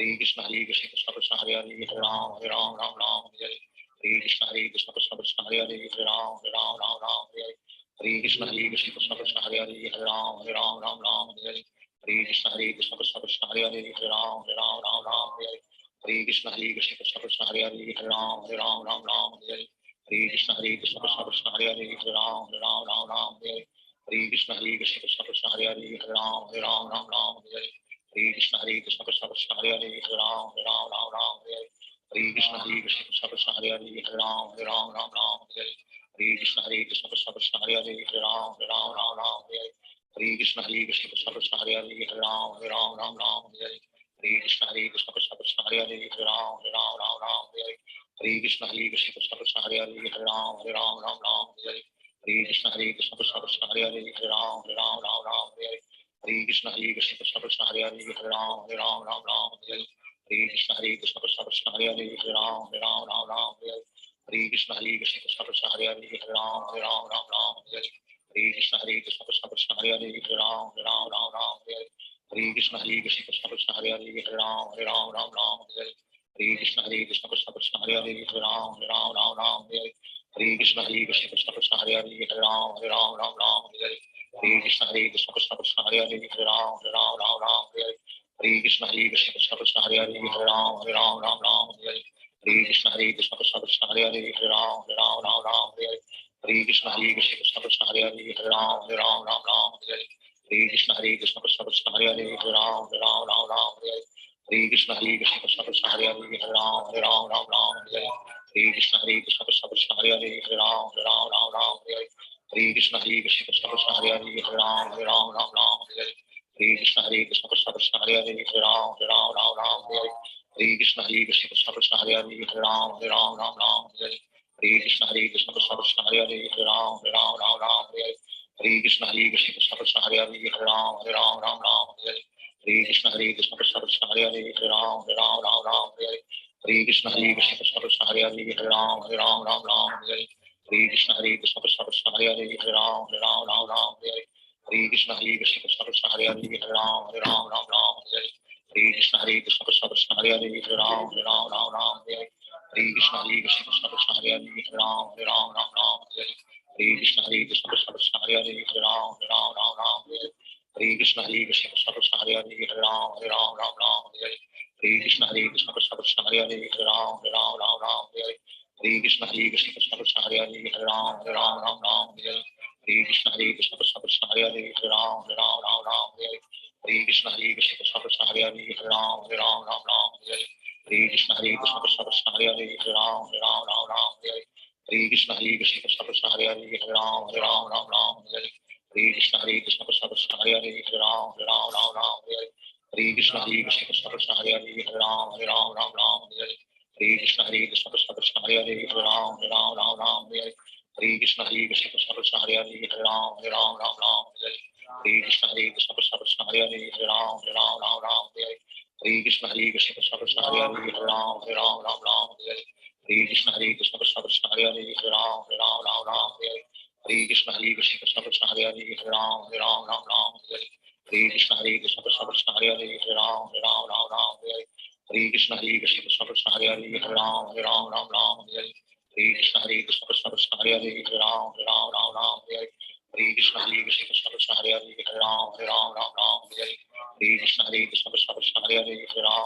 Hare Krishna Krishna Krishna Krishna Hare Hare Hare Ram Hare Ram Ram Ram Hare Hare Krishna Krishna Krishna Krishna Hare Hare Hare Ram Hare Ram Ram Ram Hare Hare Krishna Krishna Krishna Krishna Hare Hare Hare Ram Hare Ram Ram Ram Hare Hare Krishna Krishna Krishna Krishna Hare Hare Hare Ram Hare Ram Ram Ram Hare Hare Krishna Krishna Krishna Hare Hare Hare Ram Ram Ram Hare Hare Hare Krishna Krishna Krishna Hare Hare Hare Ram Ram Ram Hare Hare Hare Krishna Krishna Krishna Hare Hare Hare Ram Ram Ram Hare Hare Hare Krishna Krishna Krishna Krishna Hare Hare Hare Ram Ram Ram Hare Hare Hare Krishna Krishna Krishna Hare Hare Hare Ram Ram Ram Hare Hare Hare Krishna Krishna Krishna Krishna Hare Hare Hare Ram Ram Ram Hare Hare Hare Krishna Krishna Krishna Krishna Hare Hare Hare Ram Ram Hare Hare Hare Krishna Krishna Krishna Krishna Hare Hare Hare Ram Ram Hare Hare Hare Krishna Krishna Krishna Krishna Hare Hare Hare Ram Ram Hare Hare Hare Krishna Krishna Krishna Krishna Hare Hare Hare Ram Ram Hare Hare Hare Krishna Krishna Krishna Krishna Hare Hare Hare Ram Ram Hare Hare Hare Krishna Krishna Krishna Krishna Hare Hare Hare Ram Ram Hare Hare Hare Krishna Krishna Krishna Krishna Hare Hare Hare Ram Ram Hare Hare Hare Krishna Krishna Krishna Krishna Hare Hare Hare Ram Ram Hare Hare Hare Krishna Krishna Krishna Krishna Hare Hare Hare Ram Ram Hare Hare Hare Krishna Krishna Krishna Krishna Hare Hare Hare Ram Ram Hare Hare Hare Krishna Krishna Krishna Krishna Hare Hare Hare Ram Ram Hare Hare Hare Krishna Krishna Krishna Krishna Hare Hare Hare Ram Ram Hare Hare Hare Krishna Krishna Krishna Krishna Hare Hare Hare Ram Ram Hare Hare Hare Krishna Krishna Krishna Krishna Hare Hare Hare Ram Ram Hare Hare Hare Krishna Krishna Krishna Krishna Hare Hare Hare Ram Ram Hare Hare Hare Krishna Krishna Krishna Krishna Hare Hare Hare Ram Ram Hare Hare Hare Krishna Krishna Krishna Krishna Hare Hare Hare Ram Ram Hare Hare Hare Krishna Krishna Krishna Krishna Hare Hare Hare Ram Ram Hare Hare Hare Krishna Krishna Krishna Krishna Hare Hare Hare Ram Ram Hare Hare Hare Krishna Krishna Krishna Krishna Hare Hare Hare Ram Ram Hare Hare Hare Krishna Krishna Krishna Krishna Hare Hare Hare Ram Ram Hare Hare Hare Krishna Krishna Krishna Krishna Hare Hare Hare Ram Ram Hare Hare Hare Krishna Krishna Krishna Krishna Hare Hare Hare Ram Ram Hare Hare Hare Krishna Krishna Krishna Krishna Hare Hare Hare Ram Ram Hare Hare Hare Krishna Krishna Krishna Krishna Hare Hare Hare Ram Ram Hare Hare Hare Krishna Krishna Krishna Krishna Hare Hare Hare Ram Ram Hare Hare Hare Krishna Krishna Krishna Krishna Hare Hare Hare Ram Ram Hare Hare Hare Krishna Krishna Krishna Krishna Hare Hare Hare Ram Ram Hare Hare Hare Krishna Krishna Krishna Krishna Hare Hare Hare Ram Ram Hare Hare Hare Krishna Krishna Krishna Krishna Hare Hare Hare Ram Ram Hare Hare Hare Krishna Krishna Krishna Krishna Hare Hare Hare Ram Hare Hare Hare Krishna Krishna Krishna Krishna Hare Hare Hare Ram Hare Hare Hare Krishna Krishna Krishna Krishna Hare Hare Hare Ram Hare Hare Hare Krishna Krishna Krishna Krishna Hare Hare Hare Ram Hare Hare Hare Krishna Krishna Krishna Krishna Hare Hare Hare Ram Hare Hare Hare Krishna Krishna Krishna Krishna Hare Hare Hare Ram Hare Hare Hare Krishna Krishna Krishna Krishna Hare Hare Hare Ram Hare Hare Krishna Krishna Krishna Krishna Hare Hare Hare Ram Hare Hare Krishna Krishna Krishna Krishna Hare Hare Hare Ram Hare Hare Krishna Krishna Krishna Krishna Hare Hare Hare Ram Hare Hare Krishna Krishna Krishna Krishna Hare Hare Hare Ram Hare Hare Krishna Krishna Krishna Krishna Hare Hare Hare Ram Hare Hare Krishna Krishna Krishna Krishna Hare Hare Hare Ram Hare Hare Krishna Krishna Krishna Krishna Hare Hare Hare Ram Hare Hare Krishna Krishna Krishna Krishna Hare Hare Hare Ram Hare Hare Krishna Krishna Krishna Krishna Hare Hare Hare Ram Hare Hare Krishna Krishna Krishna Krishna Hare Hare Hare Ram Hare Krishna Krishna Krishna Krishna Hare Hare Hare Ram Hare Krishna Krishna Krishna Krishna Hare Hare Hare Ram Hare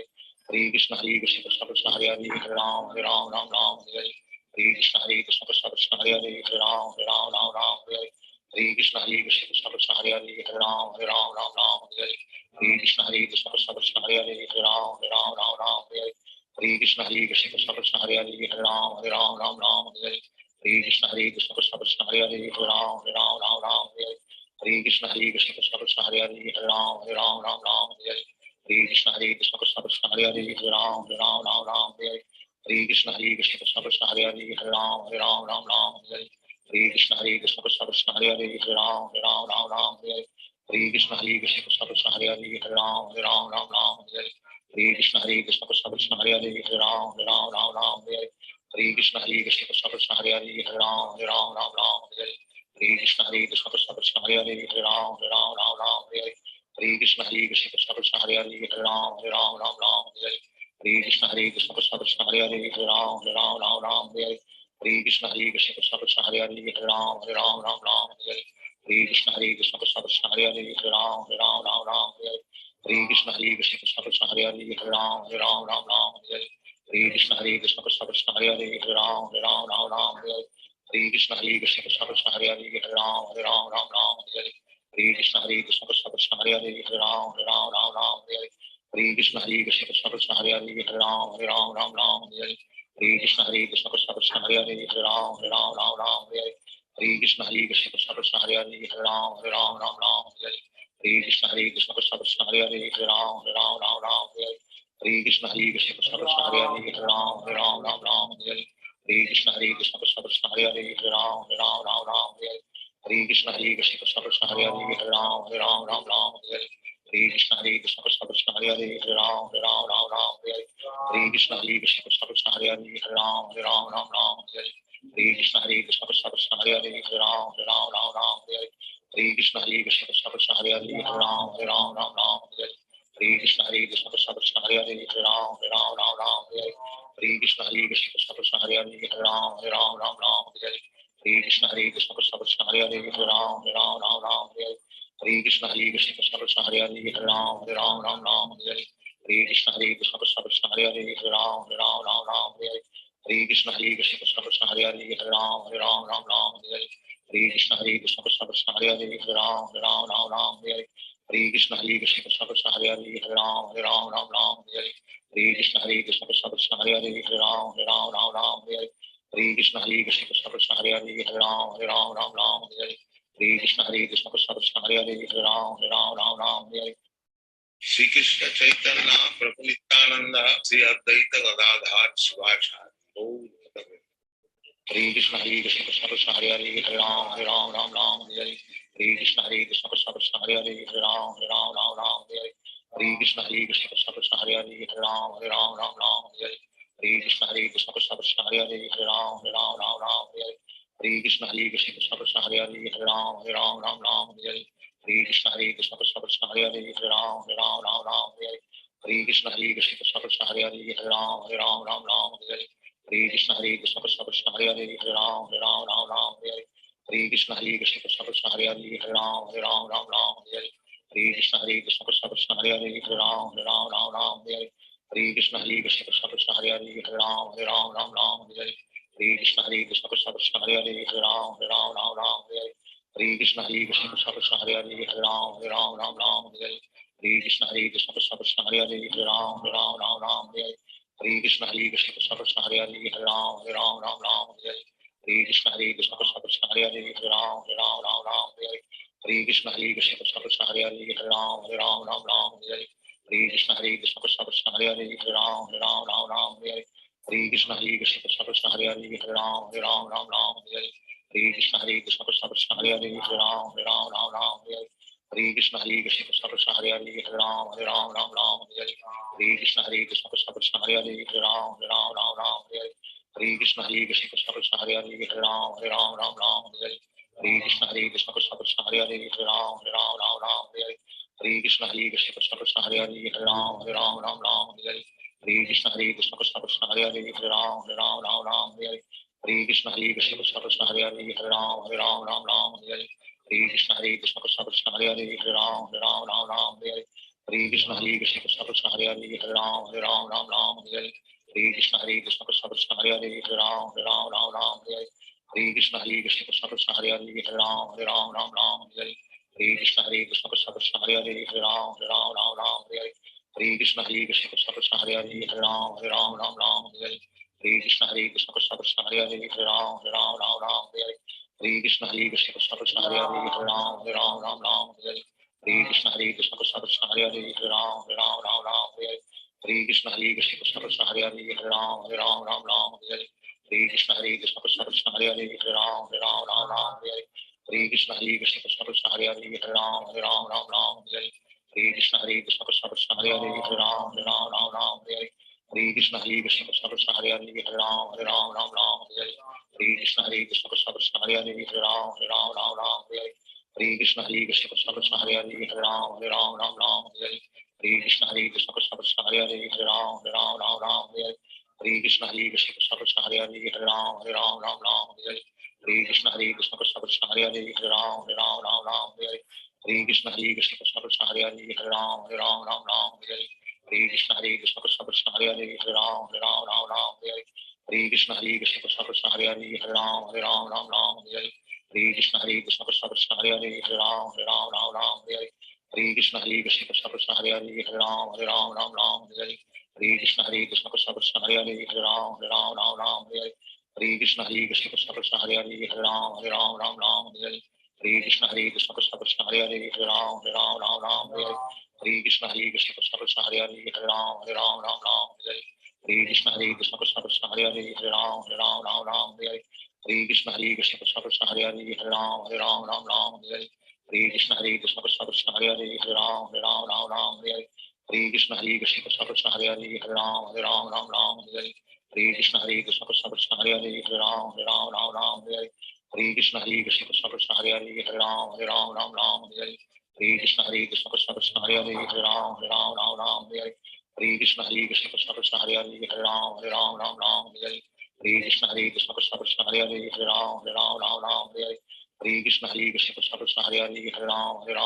Krishna Krishna Krishna Krishna Hare Hare Hare Ram Hare Krishna Krishna Krishna Krishna Hare Hare Hare Ram Hare Krishna Krishna Krishna Krishna Hare Hare Hare Ram Hare Krishna Krishna Krishna Krishna Hare Hare Hare Ram Hare Krishna Krishna Krishna Krishna Hare Hare Hare Ram Hare Krishna Krishna Krishna Krishna Hare Hare Hare Ram Hare Krishna Krishna Krishna Krishna Hare Hare Hare Ram Hare Krishna Krishna Krishna Krishna Hare Hare Hare Ram Hare Krishna Krishna Krishna Krishna Hare Hare Hare Ram Hare Krishna Krishna Krishna Krishna Hare Hare Hare Ram Hare Krishna Krishna Krishna Krishna Hare Hare Hare Ram Hare Krishna Krishna Krishna Krishna Hare Hare Hare Ram Hare Krishna Krishna Krishna Krishna Hare Hare Hare Ram Hare Krishna Krishna Krishna Krishna Hare Hare Hare Ram Hare Krishna Krishna Krishna Krishna Hare Hare Hare Ram Hare Krishna Krishna Krishna Krishna Hare Hare Hare Ram Hare Krishna Krishna Krishna Krishna Hare Hare Hare Ram Hare Krishna Krishna Krishna Krishna Hare Hare Hare Ram Hare Krishna Krishna Krishna Krishna Hare Hare Hare Ram Hare Hare Krishna Krishna Krishna Hare Hare Hare Ram Ram Ram Hare Hare Hare Krishna Krishna Krishna Hare Hare Hare Ram Ram Hare Hare Hare Krishna Krishna Krishna Hare Hare Hare Ram Ram Hare Hare Hare Krishna Krishna Krishna Hare Hare Hare Ram Ram Hare Hare Hare Krishna Krishna Krishna Hare Hare Hare Ram Ram Hare Hare Hare Krishna Krishna Krishna Hare Hare Hare Ram Ram Hare Hare Hare Krishna Krishna Krishna Hare Hare Hare Ram Ram Hare Hare Hare Krishna Krishna Krishna Hare Hare Hare Ram Ram Hare Hare Hare Krishna Krishna Krishna Hare Hare Hare Ram Ram Hare Hare Hare Krishna Krishna Krishna Hare Hare Hare Ram Ram Hare Hare Hare Krishna Krishna Krishna Hare Hare Hare Ram Ram Hare Hare Hare Krishna Krishna Krishna Hare Hare Hare Ram Ram Hare Hare Hare Krishna Krishna Krishna Hare Hare Hare Ram Ram Hare Hare Hare Krishna Krishna Krishna Hare Hare Hare Ram Ram Hare Hare Hare Krishna Krishna Krishna Hare Hare Hare Ram Ram Hare Hare Hare Krishna Krishna Krishna Hare Hare Hare Ram Ram Hare Hare Hare Krishna Krishna Krishna Hare Hare Hare Ram Ram Hare Hare Hare Krishna Krishna Krishna Hare Hare Hare Ram Ram Hare Hare Hare Krishna Krishna Krishna Hare Hare Hare Ram Ram Hare Hare Hare Krishna Krishna Krishna Hare Hare Hare Ram Ram Hare Hare Hare Krishna Krishna Krishna Hare Hare Hare Ram Ram Hare Hare Hare Krishna Krishna Krishna Hare Hare Hare Ram Ram Hare Hare Hare Krishna Krishna Krishna Hare Hare Hare Ram Ram Hare Hare Hare Krishna Krishna Krishna Hare Hare Hare Ram Ram Hare Hare Hare Krishna Krishna Krishna Hare Hare Hare Ram Ram Hare Hare Hare Krishna Krishna Krishna Hare Hare Hare Ram Ram Hare Hare Shri Krishna Chaitanya Prabhu Nityananda Sri Advaita Gadadhar Shivachari Hare Krishna Krishna Krishna Hare Hare Hare Ram Ram Hare Hare Hare Krishna Krishna Krishna Hare Hare Hare Ram Ram Hare Hare Hare Krishna Krishna Krishna Hare Hare Hare Ram Hare Hare Hare Krishna Krishna Krishna Hare Hare Hare Ram Hare Hare Hare Krishna Krishna Krishna Hare Hare Hare Ram Hare Hare Hare Krishna Krishna Krishna Hare Hare Hare Ram Hare Hare Hare Krishna Krishna Krishna Hare Hare Hare Ram Hare Hare Hare Krishna Krishna Krishna Hare Hare Hare Ram Hare Hare Hare Krishna Krishna Krishna Hare Hare Hare Ram Hare Hare Hare Krishna Krishna Krishna Hare Hare Hare Ram Hare Hare Hare Krishna Krishna Krishna Hare Hare Hare Ram Hare Hare Hare Krishna Krishna Krishna Hare Hare Hare Ram Hare Hare Krishna Krishna Krishna Hare Hare Hare Ram Hare Hare Krishna Krishna Krishna Hare Hare Hare Ram Hare Hare Hare Krishna Krishna Krishna Hare Hare Hare Ram Hare Hare Krishna Krishna Krishna Hare Hare Hare Ram Hare Hare Krishna Krishna Krishna Hare Hare Hare Ram Hare Hare Krishna Krishna Krishna Hare Hare Hare Ram Hare Hare Krishna Krishna Krishna Hare Hare Hare Ram Hare Hare Krishna Krishna Krishna Hare Hare Hare Ram Hare Krishna Krishna Krishna Hare Hare Hare Ram Hare Krishna Krishna Krishna Hare Hare Hare Ram Hare Krishna Krishna Krishna Hare Hare Hare Ram Hare Krishna Krishna Krishna Hare Hare Hare Ram Hare Krishna Krishna Krishna Hare Hare Hare Ram Hare Krishna Krishna Krishna Hare Hare Hare Ram Hare Krishna Krishna Krishna Hare Hare Hare Ram Hare Krishna Krishna Krishna Hare Hare Hare Ram Hare Krishna Krishna Krishna Hare Hare Hare Ram Hare Krishna Krishna Krishna Hare Hare Hare Ram Hare Krishna Krishna Krishna Hare Hare Hare Ram Hare Krishna Krishna Krishna Hare Hare Hare Ram Hare Krishna Krishna Krishna Hare Hare Hare Ram Hare Krishna Krishna Krishna Hare Hare Hare Ram Hare Krishna Krishna Krishna Hare Hare Hare Ram Hare Krishna Krishna Krishna Hare Hare Hare Ram Hare Krishna Krishna Krishna Hare Hare Hare Ram Hare Krishna Krishna Krishna Hare Hare Hare Ram Hare Krishna Krishna Krishna Hare Hare Hare Ram Hare Krishna Krishna Krishna Hare Hare Hare Ram Hare Krishna Krishna Krishna Hare Hare Hare Ram Hare Krishna Krishna Krishna Hare Hare Hare Ram Hare Krishna Krishna Krishna Hare Hare Hare Ram Hare Krishna Krishna Krishna Hare Hare Hare Ram Hare Krishna Krishna Krishna Hare Hare Hare Ram Hare Krishna Krishna Krishna Hare Hare Hare Ram Hare Krishna Krishna Krishna Hare Hare Hare Ram Hare Krishna Krishna Krishna Hare Hare Hare Hare Ram Ram Hare Hare Hare Krishna Krishna Krishna Hare Hare Hare Ram Ram Hare Hare Hare Krishna Krishna Krishna Hare Hare Hare Ram Ram Hare Hare Hare Krishna Krishna Krishna Hare Hare Hare Ram Ram Hare Hare Hare Krishna Krishna Krishna Hare Hare Hare Ram Ram Hare Hare Hare Krishna Krishna Krishna Hare Hare Hare Ram Ram Hare Hare Hare Krishna Krishna Krishna Hare Hare Hare Ram Ram Hare Hare Hare Krishna Krishna Krishna Hare Hare Hare Ram Hare Hare Hare Krishna Krishna Krishna Hare Hare Hare Ram Hare Hare Hare Krishna Krishna Krishna Hare Hare Hare Ram Hare Hare Hare Krishna Krishna Krishna Hare Hare Hare Ram Hare Hare Hare Krishna Krishna Krishna Hare Hare Hare Ram Hare Hare Hare Krishna Krishna Krishna Hare Hare Hare Ram Hare Hare Hare Krishna Krishna Krishna Hare Hare Hare Ram Hare Hare Hare Krishna Krishna Krishna Hare Hare Hare Ram Hare Hare Hare Krishna Krishna Krishna Hare Hare Hare Ram Hare Hare Hare Krishna Krishna Krishna Hare Hare Hare Ram Hare Hare Krishna Krishna Krishna Hare Hare Hare Ram Hare Hare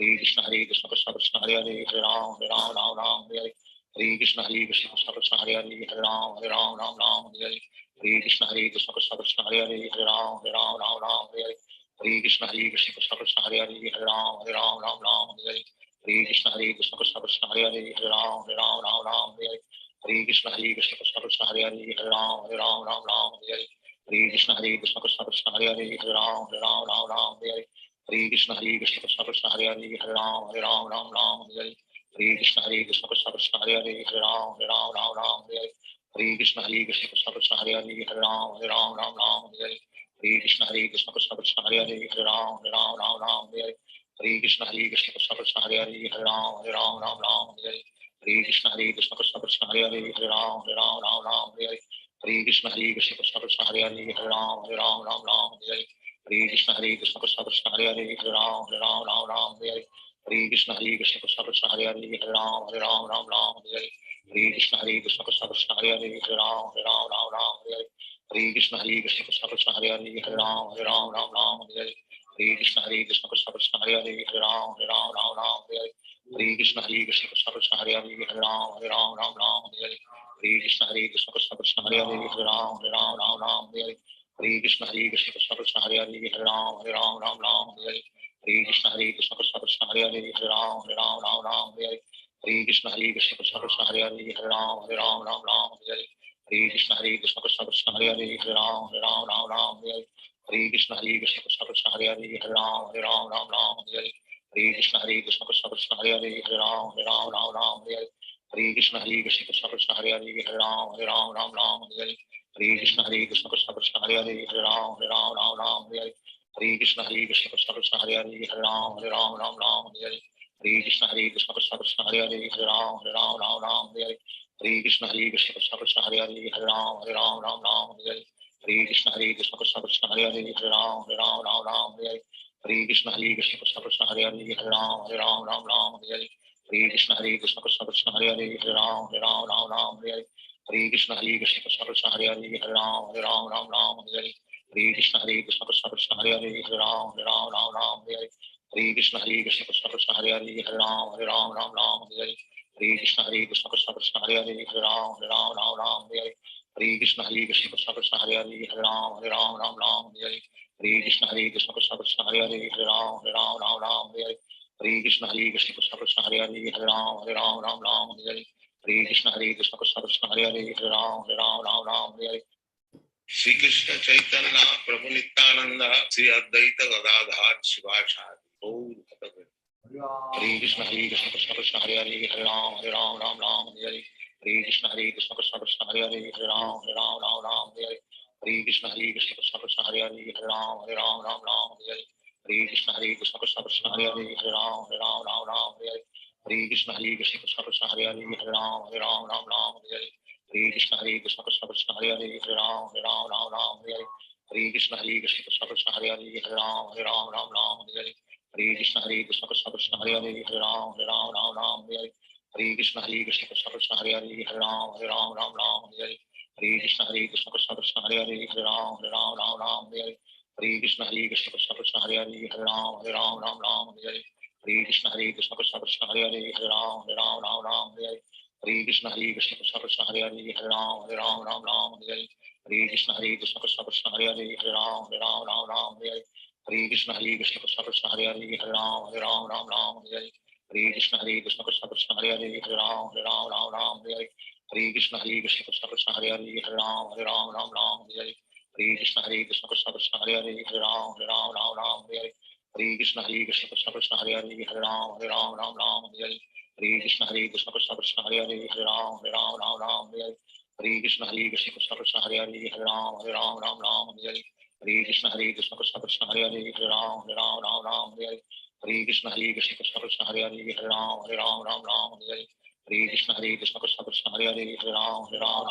Hare Krishna Krishna Krishna Hare Hare Hare Ram Hare Hare Krishna Krishna Krishna Hare Hare Hare Ram Hare Hare Krishna Krishna Krishna Hare Hare Hare Ram Hare Hare Krishna Krishna Krishna Hare Hare Hare Ram Hare Hare Krishna Krishna Krishna Hare Hare Hare Ram Hare Hare Krishna Krishna Krishna Hare Hare Hare Ram Hare Hare Krishna Krishna Krishna Hare Hare Hare Ram Hare Hare Krishna Krishna Krishna Hare Hare Hare Ram Hare Hare Krishna Krishna Krishna Hare Hare Hare Ram Hare Hare Krishna Krishna Krishna Hare Hare Hare Ram Hare Hare Krishna Krishna Krishna Hare Hare Hare Ram Hare Hare Krishna Krishna Krishna Hare Hare Hare Ram Hare Hare Krishna Krishna Krishna Hare Hare Hare Ram Hare Krishna Krishna Krishna Hare Hare Hare Ram Hare Krishna Krishna Krishna Hare Hare Hare Ram Hare Krishna Krishna Krishna Hare Hare Hare Ram Hare Krishna Krishna Krishna Hare Hare Hare Ram Hare Krishna Krishna Krishna Hare Hare Hare Ram Hare Krishna Krishna Krishna Hare Hare Hare Ram Hare Krishna Krishna Krishna Hare Hare Hare Ram Hare Krishna Krishna Krishna Hare Hare Hare Ram Hare Krishna Krishna Krishna Hare Hare Hare Ram Hare Krishna Krishna Krishna Hare Hare Hare Ram Hare Krishna Krishna Krishna Hare Hare Hare Ram Hare Krishna Krishna Krishna Hare Hare Hare Ram Hare Krishna Krishna Krishna Hare Hare Hare Ram Hare Krishna Krishna Krishna Hare Hare Hare Ram Hare Krishna Krishna Krishna Hare Hare Hare Ram Hare Krishna Krishna Krishna Hare Hare Hare Ram Hare Krishna Krishna Krishna Hare Hare Hare Ram Hare Krishna Krishna Krishna Hare Hare Hare Ram Hare Krishna Krishna Krishna Hare Hare Hare Ram Hare Krishna Krishna Krishna Hare Hare Hare Ram Hare Krishna Krishna Krishna Hare Hare Hare Ram Hare Krishna Krishna Krishna Hare Hare Hare Ram Hare Krishna Krishna Krishna Hare Hare Hare Ram Hare Krishna Krishna Krishna Hare Hare Hare Ram Hare Krishna Krishna Krishna Hare Hare Hare Ram Hare Krishna Krishna Krishna Hare Hare Hare Ram Hare Krishna Krishna Krishna Hare Hare Hare Ram Hare Krishna Krishna Krishna Hare Hare Hare Ram Hare Krishna Krishna Krishna Hare Hare Hare Ram Hare Krishna Krishna Krishna Hare Hare Hare Ram Hare Krishna Krishna Krishna Hare Hare Hare Ram Hare Shri Krishna Chaitanya Prabhu Nityananda Sri Advaita Gadadhar Shivachari Gaur Bhakta Hare Krishna Krishna Krishna Hare Hare Hare Ram Hare Hare Krishna Krishna Krishna Hare Hare Hare Ram Hare Krishna Krishna Krishna Hare Hare Hare Ram Hare Krishna Krishna Krishna Hare Hare Hare Ram Hare Krishna Krishna Krishna Hare Hare Hare Ram Hare Krishna Krishna Krishna Hare Hare Hare Ram Hare Krishna Krishna Krishna Hare Hare Hare Ram Hare Krishna Krishna Krishna Hare Hare Hare Ram Hare Krishna Krishna Krishna Hare Hare Hare Ram Hare Krishna Krishna Krishna Hare Hare Hare Ram Hare Krishna Krishna Krishna Hare Hare Hare Ram Hare Krishna Krishna Krishna Hare Hare Hare Ram Hare Hare Krishna Krishna Krishna Hare Hare Hare Ram Ram Ram Hare Hare Hare Krishna Krishna Krishna Hare Hare Hare Ram Ram Ram Hare Hare Hare Krishna Krishna Krishna Hare Hare Hare Ram Ram Hare Hare Hare Krishna Krishna Krishna Hare Hare Hare Ram Ram Hare Hare Hare Krishna Krishna Krishna Hare Hare Hare Ram Ram Hare Hare Hare Krishna Krishna Krishna Hare Hare Hare Ram Ram Hare Hare Hare Krishna Krishna Krishna Hare Hare Hare Ram Ram Hare Hare Hare Krishna Krishna Krishna Hare Hare Hare Ram Ram Hare Hare Hare Krishna Krishna Krishna Hare Hare Hare Ram Ram Hare Hare Hare Krishna Krishna Krishna Hare Hare Hare Ram Ram Hare Hare Hare Krishna Krishna Krishna Hare Hare Hare Ram Ram Hare Hare Hare Krishna Krishna Krishna Hare Hare Hare Ram Ram Hare Hare Hare Krishna Krishna Krishna Hare Hare Hare Ram Ram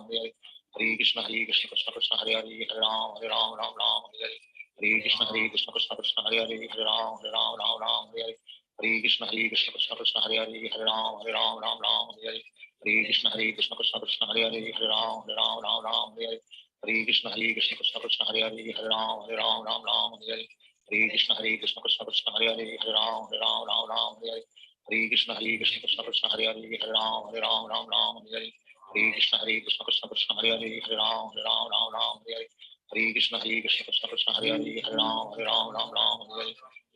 Hare Hare Hare Krishna Krishna Krishna Hare Hare Hare Ram Ram Hare Hare Hare Krishna Krishna Krishna Hare Hare Hare Ram Ram Hare Hare Hare Krishna Krishna Krishna Hare Hare Hare Ram Ram Hare Hare Hare Krishna Krishna Krishna Hare Hare Hare Ram Ram Hare Hare Hare Krishna Krishna Krishna Hare Hare Hare Ram Ram Hare Hare Hare Krishna Krishna Krishna Hare Hare Hare Ram Ram Hare Hare Hare Krishna Krishna Krishna Hare Hare Hare Ram Ram Hare Hare Hare Krishna Krishna Krishna Hare Hare Hare Ram Ram Hare Hare Hare Krishna Krishna Krishna Hare Hare Hare Ram Ram Hare Hare Hare Krishna Krishna Krishna Hare Hare Hare Ram Ram Hare Hare Hare Krishna Krishna Krishna Hare Hare Hare Ram Ram Hare Hare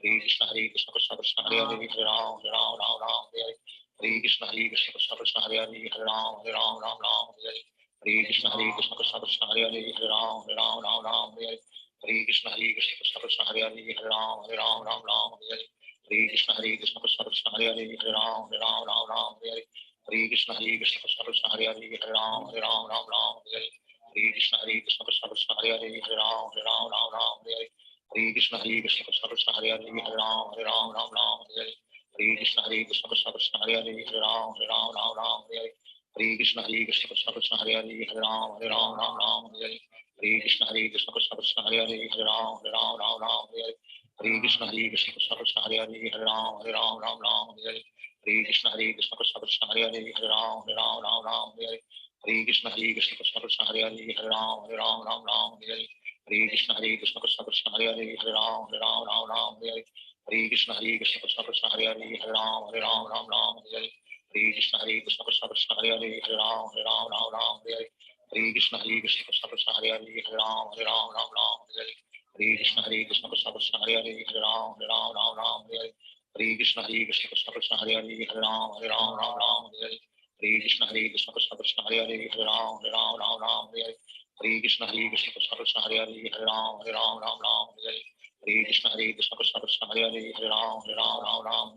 Hare Krishna Krishna Krishna Hare Hare Hare Ram Ram Hare Hare Hare Krishna Krishna Krishna Hare Hare Hare Ram Ram Hare Hare Hare Krishna Krishna Krishna Hare Hare Hare Ram Ram Hare Hare Hare Krishna Krishna Krishna Hare Hare Hare Ram Ram Hare Hare Hare Krishna Krishna Krishna Hare Hare Hare Ram Ram Hare Hare Hare Krishna Krishna Krishna Hare Hare Hare Ram Ram Hare Hare Hare Krishna Krishna Krishna Hare Hare Hare Ram Ram Hare Hare Hare Krishna Krishna Krishna Hare Hare Hare Ram Ram Hare Hare Hare Krishna Krishna Krishna Hare Hare Hare Ram Ram Hare Hare Hare Krishna Krishna Krishna Hare Hare Hare Ram Ram Hare Hare Hare Krishna Krishna Krishna Hare Hare Hare Ram Ram Hare Hare Hare Krishna Krishna Krishna Hare Hare Hare Ram Ram Hare Hare Hare Krishna Krishna Krishna Hare Hare Hare Ram Ram Hare Hare Hare Krishna Krishna Krishna Hare Hare Hare Ram Ram Hare Hare Hare Krishna Krishna Krishna Hare Hare Hare Ram Ram Hare Hare Hare Krishna Krishna Krishna Hare Hare Hare Ram Ram Hare Hare Hare Krishna Krishna Krishna Hare Hare Hare Ram Ram Hare Hare Hare Krishna Krishna Krishna Hare Hare Hare Ram Ram Hare Hare Hare Krishna Krishna Krishna Hare Hare Hare Ram Ram Hare Hare Hare Krishna Krishna Krishna Hare Hare Hare Ram Ram Hare Hare Hare Krishna Krishna Krishna Hare Hare Hare Ram Ram Hare Hare Hare Krishna Krishna Krishna Hare Hare Hare Ram Ram Hare Hare Hare Krishna Krishna Krishna Hare Hare Hare Ram Ram Hare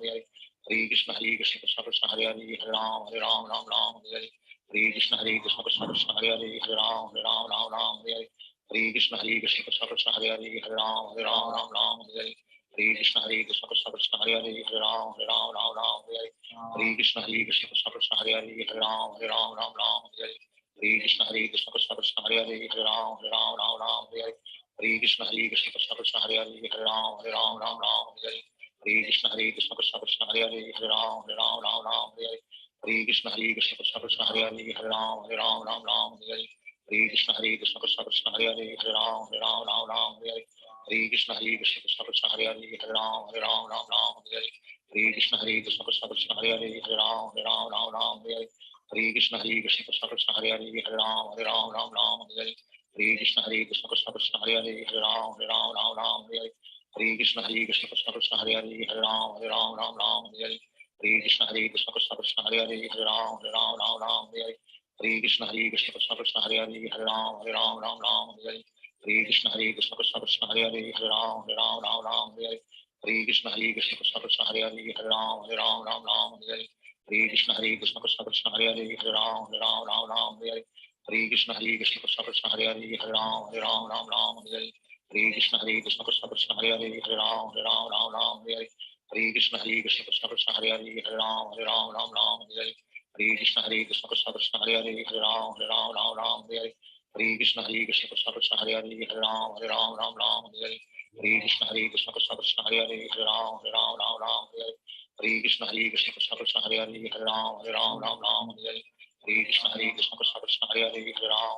Hare Hare Krishna Krishna Krishna Hare Hare Hare Ram Ram Hare Hare Hare Krishna Krishna Krishna Hare Hare Hare Ram Ram Hare Hare Hare Krishna Krishna Krishna Hare Hare Hare Ram Ram Hare Hare Hare Krishna Krishna Krishna Hare Hare Hare Ram Ram Hare Hare Hare Krishna Krishna Krishna Hare Hare Hare Ram Ram Hare Hare Hare Krishna Krishna Krishna Hare Hare Hare Ram Ram Hare Hare Hare Krishna Krishna Krishna Hare Hare Hare Ram Ram Hare Hare Hare Krishna Krishna Krishna Hare Hare Hare Ram Ram Hare Hare Hare Krishna Krishna Krishna Hare Hare Hare Ram Ram Hare Hare Hare Krishna Krishna Krishna Hare Hare Hare Ram Ram Hare Hare Hare Krishna Krishna Krishna Hare Hare Hare Ram Ram Hare Hare Hare Krishna Krishna Krishna Hare Hare Hare Ram Ram Hare Hare Hare Krishna Krishna Krishna Hare Hare Hare Ram Ram Hare Hare Hare Krishna Krishna Krishna Hare Hare Hare Ram Ram Hare Hare Hare Krishna Krishna Krishna Hare Hare Hare Ram Ram Hare Hare Hare Krishna Krishna Krishna Hare Hare Hare Ram Ram Hare Hare Hare Krishna Krishna Krishna Hare Hare Hare Ram Ram Hare Hare Hare Krishna Krishna Krishna Hare Hare Hare Ram Ram Hare Hare Hare Krishna Krishna Krishna Hare Hare Hare Ram Ram Hare Hare Hare Krishna Krishna Krishna Hare Hare Hare Ram Ram Hare Hare Hare Krishna Krishna Krishna Hare Hare Hare Ram Ram Hare Hare Hare Krishna Krishna Krishna Hare Hare Hare Ram Ram Hare Hare Hare Krishna Krishna Krishna Hare Hare Hare Ram Ram Hare Hare Hare Krishna Krishna Krishna Hare Hare Hare Ram Ram Hare Hare Hare Krishna Krishna Krishna Hare Hare Hare Ram Ram Hare Hare Hare Krishna Krishna Krishna Hare Hare Hare Ram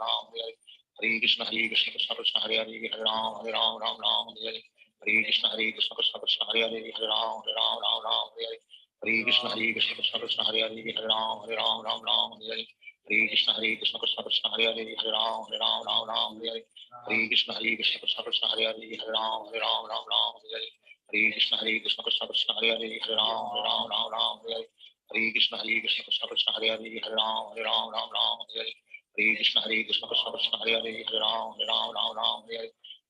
Ram Hare Hare Hare Krishna Krishna Krishna Hare Hare Hare Ram Ram Hare Hare Hare Krishna Krishna Krishna Hare Hare Hare Ram Ram Ram Hare Hare Hare Krishna Krishna Krishna Hare Hare Hare Ram Ram Hare Hare Hare Krishna Krishna Krishna Hare Hare Hare Ram Ram Hare Hare Hare Krishna Krishna Krishna Hare Hare Hare Ram Ram Hare Hare Hare Krishna Krishna Krishna Hare Hare Hare Ram Ram Hare Hare Hare Krishna Krishna Krishna Hare Hare Hare Ram Ram Hare Hare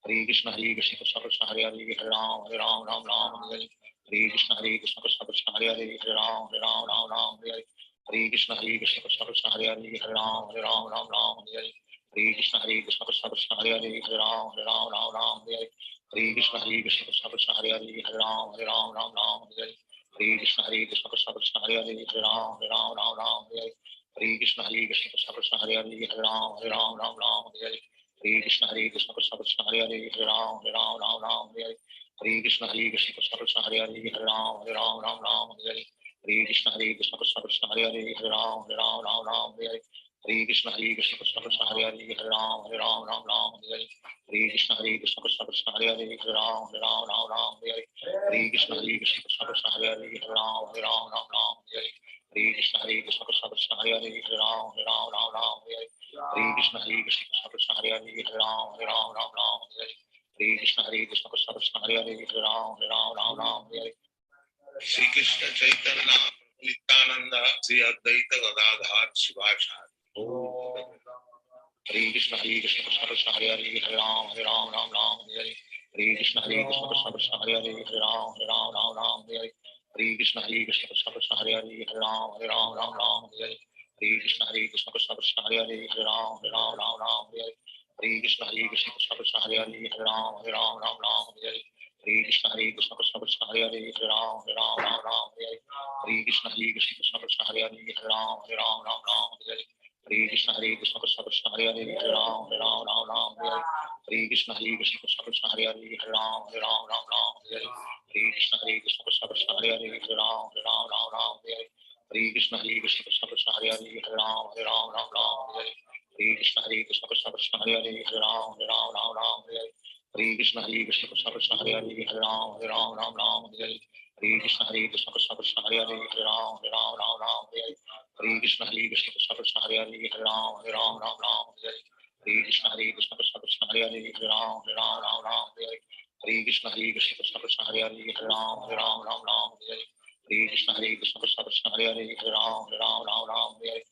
Hare Krishna Krishna Krishna Hare Hare Hare Ram Ram Hare Hare Hare Krishna Krishna Krishna Hare Hare Hare Ram Ram Hare Hare Hare Krishna Krishna Krishna Hare Hare Hare Ram Ram Hare Hare Hare Krishna Krishna Krishna Hare Hare Hare Ram Ram Hare Hare Hare Krishna Krishna Krishna Hare Hare Hare Ram Ram Hare Hare Hare Krishna Krishna Krishna Hare Hare Hare Ram Ram Hare Hare Hare Krishna Krishna Krishna Hare Hare Hare Ram Ram Hare Hare Hare Krishna Krishna Krishna Hare Hare Hare Ram Ram Hare Hare Hare Krishna Krishna Krishna Hare Hare Hare Ram Ram Hare Hare Hare Krishna Krishna Krishna Hare Hare Hare Ram Ram Hare Hare Hare Krishna Krishna Krishna Hare Hare Hare Ram Ram Hare Hare Hare Krishna Krishna Krishna Hare Hare Hare Ram Ram Hare Hare Hare Krishna Krishna Krishna Hare Hare Hare Ram Ram Hare Hare Hare Krishna Krishna Krishna Hare Hare Hare Ram Ram Hare Hare Hare Krishna Krishna Krishna Hare Hare Hare Ram Ram Hare Hare Hare Krishna Krishna Krishna Hare Hare Hare Ram Ram Hare Hare Hare Krishna Krishna Krishna Hare Hare Hare Ram Ram Hare Hare Shri Krishna Chaitanya Nityananda Sri Advaita Gadadhar Shivasari Hare Krishna Krishna Krishna Hare Hare Hare Ram Ram Hare Hare Hare Krishna Krishna Krishna Hare Hare Hare Ram Ram Hare Hare Hare Krishna Krishna Krishna Hare Hare Hare Ram Ram Hare Hare Hare Krishna Krishna Krishna Hare Hare Hare Ram Ram Hare Hare Hare Krishna Krishna Krishna Hare Hare Hare Ram Hare Hare Hare Krishna Krishna Krishna Hare Hare Hare Ram Ram Hare Hare Hare Krishna Krishna Krishna Hare Hare Hare Ram Ram Hare Hare Hare Krishna Krishna Krishna Hare Hare Hare Ram Ram Hare Hare Hare Krishna Krishna Krishna Hare Hare Hare Ram Hare Hare Hare Krishna Krishna Krishna Hare Hare Hare Ram Hare Hare Hare Krishna Krishna Krishna Hare Hare Hare Ram Hare Hare Hare Krishna Krishna Krishna Hare Hare Hare Ram Hare Hare Hare Krishna Krishna Krishna Hare Hare Hare Ram Hare Hare Hare Krishna Krishna Krishna Hare Hare Hare Ram Hare Hare Hare Krishna Krishna Krishna Hare Hare Hare Ram Hare Hare Hare Krishna Krishna Krishna Hare Hare Hare Ram Hare Hare Hare Krishna Krishna Krishna Hare Hare Hare Ram Hare Hare Krishna Krishna Krishna Hare Hare Hare Ram Hare Hare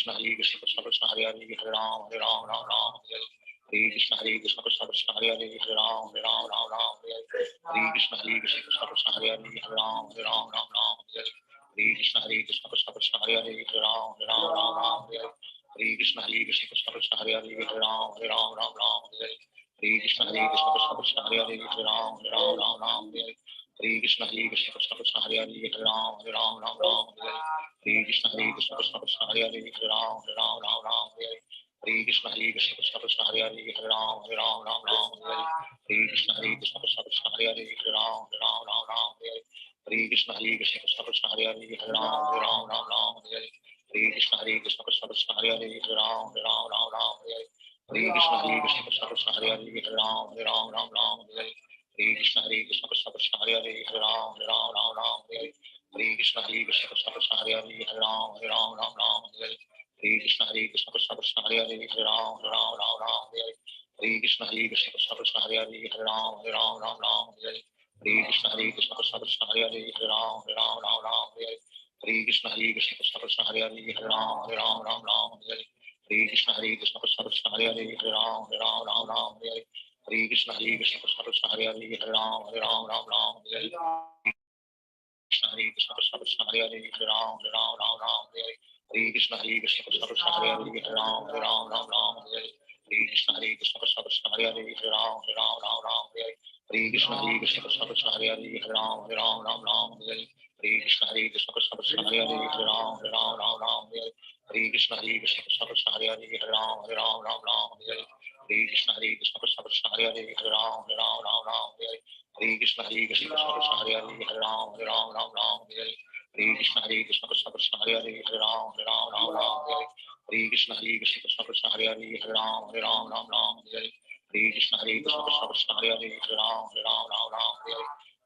Krishna Krishna Krishna Hare Hare Hare Ram Hare Hare Krishna Krishna Krishna Hare Hare Hare Ram Hare Hare Krishna Krishna Krishna Hare Hare Hare Ram Hare Hare Krishna Krishna Krishna Hare Hare Hare Ram Hare Hare Krishna Krishna Krishna Hare Hare Hare Ram Hare Hare Krishna Krishna Krishna Hare Hare Hare Ram Hare Hare Krishna Krishna Krishna Hare Hare Hare Ram Hare Krishna Krishna Krishna Hare Hare Hare Ram Hare Krishna Krishna Krishna Hare Hare Hare Ram Hare Krishna Krishna Krishna Hare Hare Hare Ram Hare Krishna Krishna Krishna Hare Hare Hare Ram Hare Krishna Krishna Krishna Hare Hare Hare Ram Hare Krishna Krishna Krishna Hare Hare Hare Ram Hare Krishna Krishna Krishna Hare Hare Hare Ram Hare Krishna Krishna Krishna Hare Hare Hare Ram Hare Krishna Krishna Krishna Hare Hare Hare Ram Hare Krishna Krishna Krishna Hare Hare Hare Ram Hare Krishna Krishna Krishna Hare Hare Hare Ram Hare Krishna Krishna Krishna Hare Hare Hare Ram Hare Krishna Krishna Krishna Hare Hare Hare Ram Hare Krishna Krishna Krishna Hare Hare Hare Ram Hare Krishna Krishna Krishna Hare Hare Hare Ram Hare Krishna Krishna Krishna Hare Hare Hare Ram Hare Krishna Krishna Krishna Hare Hare Hare Ram Hare Krishna Krishna Krishna Hare Hare Hare Ram Hare Krishna Krishna Krishna Hare Hare Hare Ram Hare Krishna Krishna Krishna Hare Hare Hare Ram Hare Krishna Krishna Krishna Hare Hare Hare Ram Hare Krishna Krishna Krishna Hare Hare Hare Ram Hare Krishna Krishna Krishna Hare Hare Hare Ram Hare Krishna Krishna Krishna Hare Hare Hare Ram Hare Krishna Krishna Krishna Hare Hare Hare Ram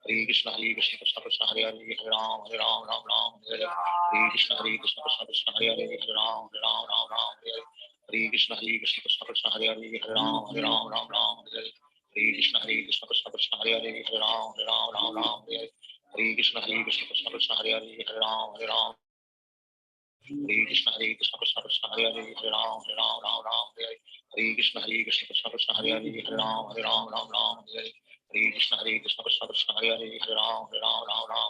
Hare Krishna Krishna Krishna Hare Hare Hare Ram Ram Ram Hare Hare Krishna Krishna Krishna Hare Hare Hare Ram Ram Hare Hare Hare Krishna Krishna Krishna Hare Hare Hare Ram Ram Hare Hare Hare Krishna Krishna Krishna Hare Hare Hare Ram Ram Hare Hare Hare Krishna Krishna Krishna Hare Hare Hare Ram Ram Hare Krishna Krishna Krishna Hare Hare Hare Ram Ram Hare Hare Hare Krishna Krishna Krishna Hare Hare Hare Ram Ram Hare Hare Hare Krishna Krishna Krishna Hare Hare Hare Ram Ram Hare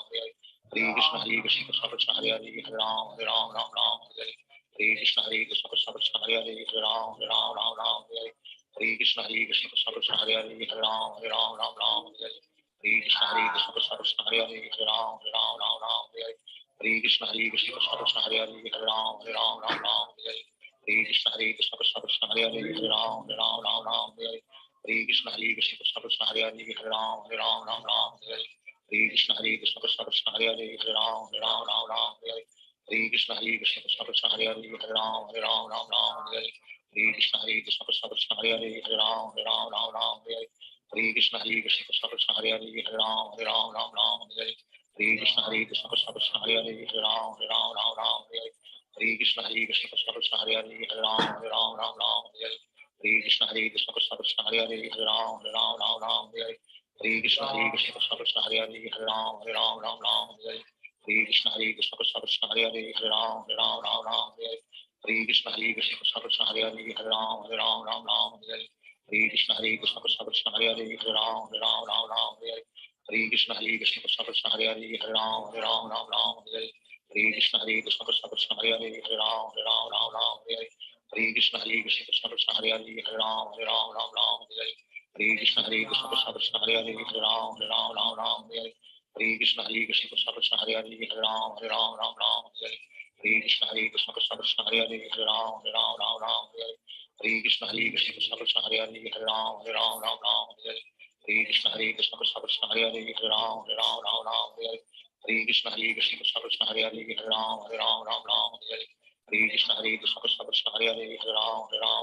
Hare Hare Krishna Krishna Krishna Hare Hare Hare Ram Ram Hare Hare Hare Krishna Krishna Krishna Hare Hare Hare Ram Ram Hare Hare Hare Krishna Krishna Krishna Hare Hare Hare Ram Ram Hare Hare Hare Krishna Krishna Krishna Hare Hare Hare Ram Ram Hare Hare Hare Krishna Krishna Krishna Hare Hare Hare Ram Ram Hare Hare Hare Krishna Krishna Krishna Hare Hare Hare Ram Ram Hare Hare Hare Krishna Krishna Krishna Hare Hare Hare Ram Ram Hare Hare Hare Krishna Krishna Krishna Hare Hare Hare Ram Ram Hare Hare Hare Krishna Krishna Krishna Hare Hare Hare Ram Ram Hare Hare Hare Krishna Krishna Krishna Hare Hare Hare Ram Ram Hare Hare Hare Krishna Krishna Krishna Hare Hare Hare Ram Ram Hare Hare Hare Krishna Krishna Krishna Hare Hare Hare Ram Ram Hare Hare Hare Krishna Krishna Krishna Hare Hare Hare Ram Ram Hare Hare Hare Krishna Krishna Krishna Hare Hare Hare Ram Ram Hare Hare Hare Krishna Krishna Krishna Hare Hare Hare Ram Ram Hare Hare Hare Krishna Krishna Krishna Hare Hare Hare Ram Ram Hare Hare Hare Krishna Krishna Krishna Hare Hare Hare Ram Ram Hare Hare Hare Krishna Krishna Krishna Hare Hare Hare Ram Ram Hare Hare Hare Krishna Krishna Krishna Hare Hare Hare Ram Ram Hare Hare Hare Krishna Krishna Krishna Hare Hare Hare Ram Ram Hare Hare Hare Krishna Krishna Krishna Hare Hare Hare Ram Ram Hare Hare Hare Krishna Krishna Krishna Hare Hare Hare Ram Ram Hare Hare Hare Krishna Krishna Krishna Hare Hare Hare Ram Ram Hare Hare Hare Krishna Krishna Krishna Hare Hare Hare Ram Ram Hare Hare Hare Krishna Krishna Krishna Hare Hare Hare Ram Ram Hare Hare Hare Krishna Krishna Krishna Hare Hare Hare Ram Ram Hare Hare Hare Krishna Krishna Krishna Hare Hare Hare Ram Ram Hare Hare Hare Krishna Krishna Krishna Hare Hare Hare Ram Ram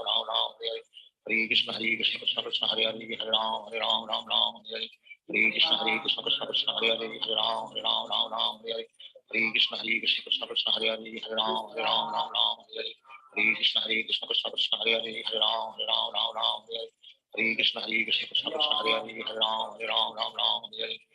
Hare Hare Hare Krishna Krishna Krishna Hare Hare Hare Ram Ram Hare Hare Hare Krishna Krishna Krishna Hare Hare Hare Ram Ram Hare Hare Hare Krishna Krishna Krishna Hare Hare Hare Ram Ram Hare Hare Hare Krishna Krishna Krishna Hare Hare Hare Ram Ram Hare Hare Hare Krishna Krishna Krishna Hare Hare Hare Ram Ram Hare Hare Hare Krishna Krishna Krishna Hare Hare Hare Ram Ram Hare Hare Hare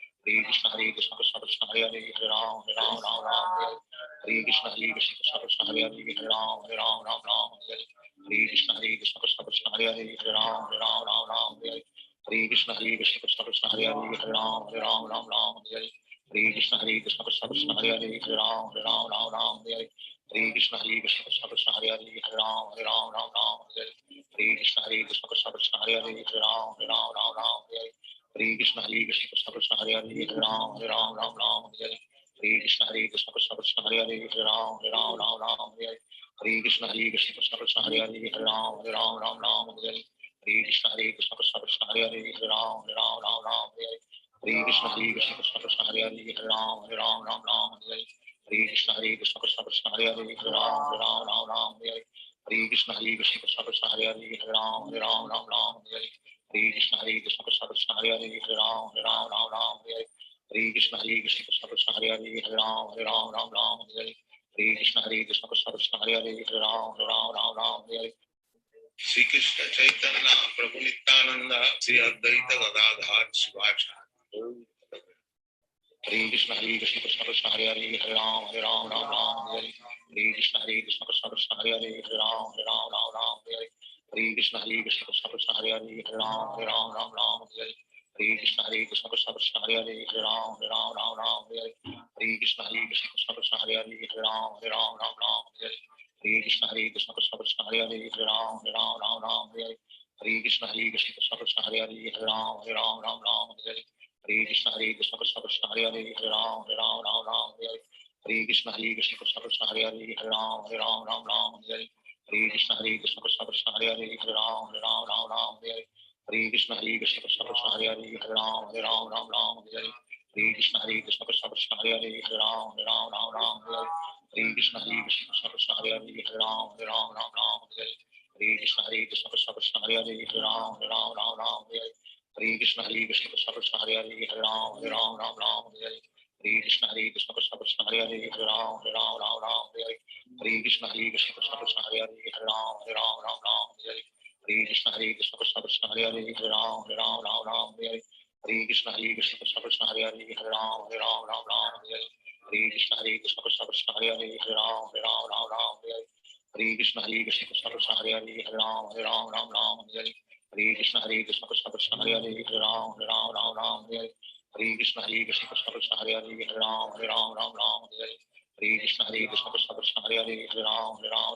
Krishna Krishna Krishna Hare Hare Hare Ram Ram Hare Hare Hare Krishna Krishna Krishna Hare Hare Hare Ram Ram Hare Hare Hare Krishna Krishna Krishna Hare Hare Hare Ram Ram Hare Hare Hare Krishna Krishna Krishna Hare Hare Hare Ram Ram Hare Hare Hare Krishna Krishna Krishna Hare Hare Hare Ram Ram Hare Hare Hare Krishna Krishna Krishna Hare Hare Hare Ram Ram Hare Hare Hare Krishna Krishna Krishna Hare Hare Hare Ram Hare Hare Hare Krishna Krishna Krishna Hare Hare Hare Ram Hare Hare Hare Krishna Krishna Krishna Hare Hare Hare Ram Hare Hare Hare Krishna Krishna Krishna Hare Hare Hare Ram Hare Hare Hare Krishna Krishna Krishna Hare Hare Hare Ram Hare Hare Hare Krishna Krishna Krishna Hare Hare Hare Ram Hare Hare Hare Krishna Krishna Krishna Hare Hare Hare Ram Hare Hare Krishna Krishna Krishna Hare Hare Hare Ram Hare Hare Krishna Krishna Krishna Hare Hare Hare Ram Hare Hare Krishna Krishna Krishna Hare Hare Hare Ram Hare Shri Krishna Chaitanya Prabhu Nityananda Shri Advaita Gadadhar Shivacharya Hare Krishna Krishna Krishna Hare Hare Hare Ram Hare Hare Krishna Krishna Krishna Hare Hare Hare Ram Hare Hare Krishna Krishna Krishna Hare Hare Hare Ram Hare Hare Krishna Krishna Krishna Hare Hare Hare Ram Hare Hare Krishna Krishna Krishna Hare Hare Hare Ram Hare Hare Krishna Krishna Krishna Hare Hare Hare Ram Hare Hare Krishna Krishna Krishna Hare Hare Hare Ram Hare Hare Krishna Krishna Krishna Hare Hare Hare Ram Hare Hare Krishna Krishna Krishna Hare Hare Hare Ram Hare Hare Krishna Krishna Krishna Hare Hare Hare Ram Hare Hare Krishna Krishna Krishna Hare Hare Hare Ram Hare Hare Krishna Krishna Krishna Hare Hare Hare Ram Hare Krishna Krishna Krishna Hare Hare Hare Ram Hare Krishna Krishna Krishna Hare Hare Hare Ram Hare Krishna Krishna Krishna Hare Hare Hare Ram Hare Hare Krishna Krishna Krishna Hare Hare Hare Ram Ram Ram Hare Hare Hare Krishna Krishna Krishna Hare Hare Hare Ram Ram Hare Hare Hare Krishna Krishna Krishna Hare Hare Hare Ram Ram Hare Hare Hare Krishna Krishna Krishna Hare Hare Hare Ram Ram Hare Hare Hare Krishna Krishna Krishna Hare Hare Hare Ram Ram Hare Hare Hare Krishna Krishna Krishna Hare Hare Hare Ram Ram Hare Hare Hare Krishna Krishna Krishna Hare Hare Hare Ram Ram Hare Hare Hare Krishna Krishna Krishna Hare Hare Hare Ram Ram Hare Hare Hare Krishna Krishna Krishna Hare Hare Hare Ram Ram Hare Hare Hare Krishna Krishna Krishna Hare Hare Hare Ram Ram Hare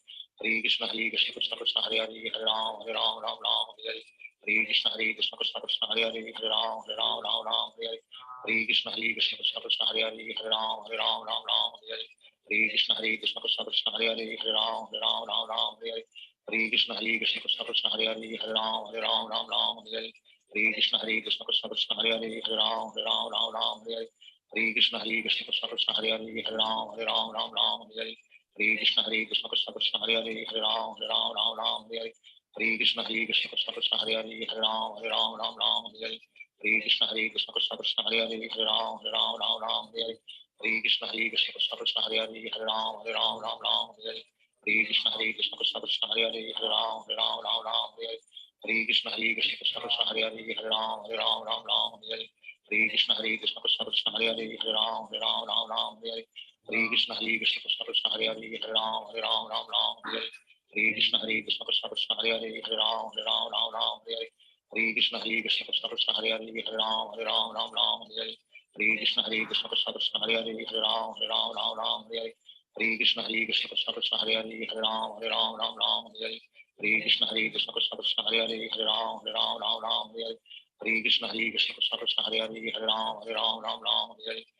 Hare Hare Krishna Krishna Krishna Hare Hare Hare Ram Ram Hare Hare Hare Krishna Krishna Krishna Hare Hare Hare Ram Ram Hare Hare Hare Krishna Krishna Krishna Hare Hare Hare Ram Ram Hare Hare Hare Krishna Krishna Krishna Hare Hare Hare Ram Ram Hare Hare Hare Krishna Krishna Krishna Hare Hare Hare Ram Ram Hare Hare Hare Krishna Krishna Krishna Hare Hare Hare Ram Ram Hare Hare Hare Krishna Krishna Krishna Hare Hare Hare Ram Ram Hare Hare Hare Krishna Krishna Krishna Hare Hare Hare Ram Ram Hare Hare Hare Krishna Krishna Krishna Hare Hare Hare Ram Ram Hare Hare Hare Krishna Krishna Krishna Hare Hare Hare Ram Ram Hare Hare Hare Krishna Krishna Krishna Hare Hare Hare Ram Ram Hare Hare Hare Krishna Krishna Krishna Hare Hare Hare Ram Ram Hare Hare Hare Krishna Krishna Krishna Hare Hare Hare Ram Ram Hare Hare Hare Krishna Krishna Krishna Hare Hare Hare Ram Ram Hare Hare Hare Krishna Krishna Krishna Hare Hare Hare Ram Ram Hare Hare Hare Krishna Krishna Krishna Hare Hare Hare Ram Ram Hare Hare Hare Krishna Krishna Krishna Hare Hare Hare Ram Ram Hare Hare Hare Krishna Krishna Krishna Hare Hare Hare Ram Ram Hare Hare Hare Krishna Krishna Krishna Hare Hare Hare Ram Ram Hare Hare Hare Krishna Krishna Krishna Hare Hare Hare Ram Ram Hare Hare Hare Krishna Krishna Krishna Hare Hare Hare Ram Ram Hare Hare Hare Krishna Krishna Krishna Hare Hare Hare Ram Ram Hare Hare Hare Krishna Krishna Krishna Hare Hare Hare Ram Ram Hare Hare Hare Krishna Krishna Krishna Hare Hare Hare Ram Ram Hare Hare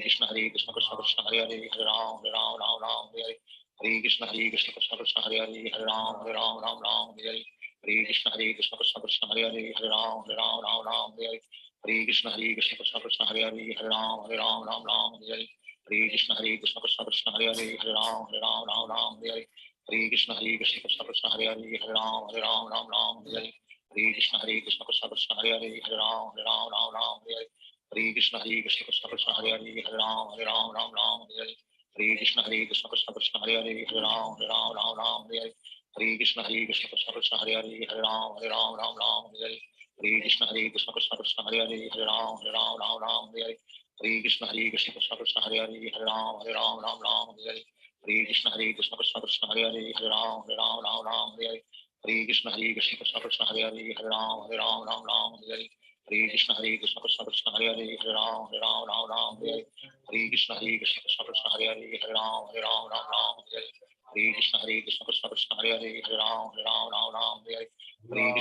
Hare Krishna Krishna Krishna Hare Hare Hare Ram Ram Hare Hare Hare Krishna Krishna Krishna Hare Hare Hare Ram Ram Hare Hare Hare Krishna Krishna Krishna Hare Hare Hare Ram Ram Hare Hare Hare Krishna Krishna Krishna Hare Hare Hare Ram Ram Hare Hare Hare Krishna Krishna Krishna Hare Hare Hare Ram Ram Hare Hare Hare Krishna Krishna Krishna Hare Hare Hare Ram Ram Hare Hare Hare Krishna Krishna Krishna Hare Hare Hare Ram Ram Hare Hare Hare Krishna Krishna Krishna Hare Hare Hare Ram Ram Hare Hare Hare Krishna Krishna Krishna Hare Hare Hare Ram Ram Hare Hare Hare Krishna Krishna Krishna Hare Hare Hare Ram Ram Hare Hare Hare Krishna Krishna Krishna Hare Hare Hare Ram Ram Hare Hare Hare Krishna Krishna Krishna Hare Hare Hare Ram Ram Hare Hare Hare Krishna Krishna Krishna Hare Hare Hare Ram Ram Hare Hare Hare Krishna Krishna Krishna Hare Hare Hare Ram Ram Hare Hare Hare Krishna Krishna Krishna Hare Hare Hare Ram Ram Hare Hare Hare Krishna Krishna Krishna Hare Hare Hare Ram Ram Hare Hare Hare Krishna Krishna Krishna Hare Hare Hare Ram Ram Hare Hare Hare Krishna Krishna Krishna Hare Hare Hare Ram Ram Hare Hare Hare Krishna Krishna Krishna Hare Hare Hare Ram Ram Hare Hare Hare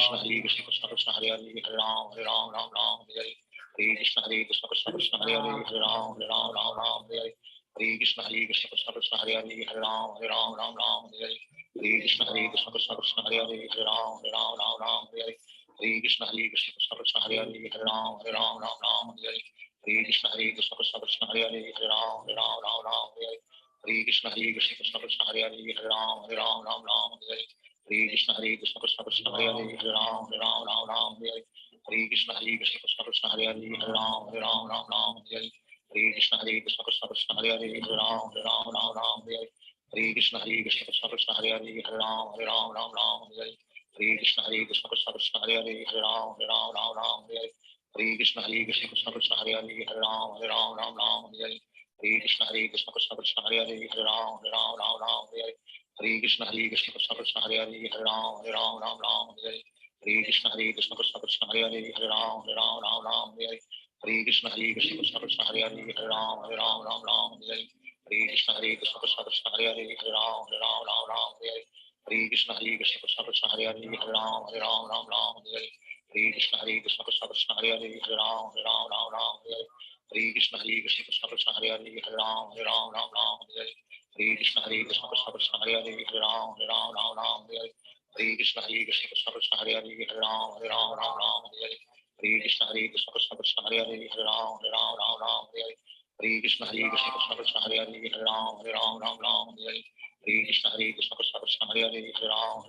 Krishna Krishna Krishna Hare Hare Hare Ram Ram Hare Hare Hare Krishna Krishna Krishna Hare Hare Hare Ram Ram Hare Hare Hare Krishna Krishna Krishna Hare Hare Hare Ram Ram Hare Hare Hare Krishna Krishna Krishna Hare Hare Hare Ram Ram Hare Hare Hare Krishna Krishna Krishna Hare Hare Hare Ram Ram Hare Hare Hare Krishna Krishna Krishna Hare Hare Hare Ram Ram Hare Hare Hare Krishna Krishna Krishna Hare Hare Hare Ram Ram Hare Hare Hare Krishna Krishna Krishna Hare Hare Hare Ram Ram Hare Hare Hare Krishna Krishna Krishna Hare Hare Hare Ram Ram Hare Hare Hare Krishna Krishna Krishna Hare Hare Hare Ram Ram Hare Hare Hare Krishna Krishna Krishna Hare Hare Hare Ram Ram Hare Hare Hare Krishna Krishna Krishna Hare Hare Hare Ram Ram Hare Hare Krishna Krishna Krishna Hare Hare Hare Ram Ram Hare Hare Krishna Krishna Krishna Hare Hare Hare Ram Ram Hare Hare Krishna Krishna Krishna Hare Hare Hare Ram Ram Hare Hare Krishna Krishna Krishna Hare Hare Hare Ram Ram Hare Hare Krishna Krishna Krishna Hare Hare Hare Ram Ram Hare Hare Krishna Krishna Krishna Hare Hare Hare Ram Ram Hare Hare Krishna Krishna Krishna Hare Hare Hare Ram Ram Hare Hare Krishna Krishna Krishna Hare Hare Hare Ram Ram Hare Hare Krishna Krishna Krishna Hare Hare Hare Ram Ram Hare Hare Krishna Krishna Krishna Hare Hare Hare Ram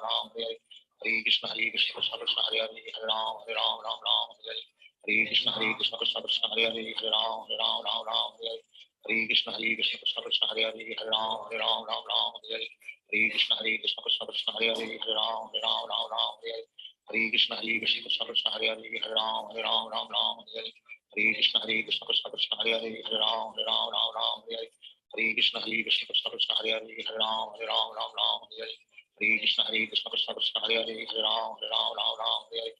Ram Hare Hare Hare Krishna Krishna Krishna Hare Hare Hare Ram Ram Ram Hare Hare Hare Krishna Krishna Krishna Hare Hare Hare Ram Ram Hare Hare Hare Krishna Krishna Krishna Hare Hare Hare Ram Ram Hare Hare Hare Krishna Krishna Krishna Hare Hare Hare Ram Ram Hare Hare Hare Krishna Krishna Krishna Hare Hare Hare Ram Ram Hare Hare Hare Krishna Krishna Krishna Hare Hare Hare Ram Ram Hare Hare Hare Krishna Krishna Krishna Hare Hare Hare Ram Ram Hare Hare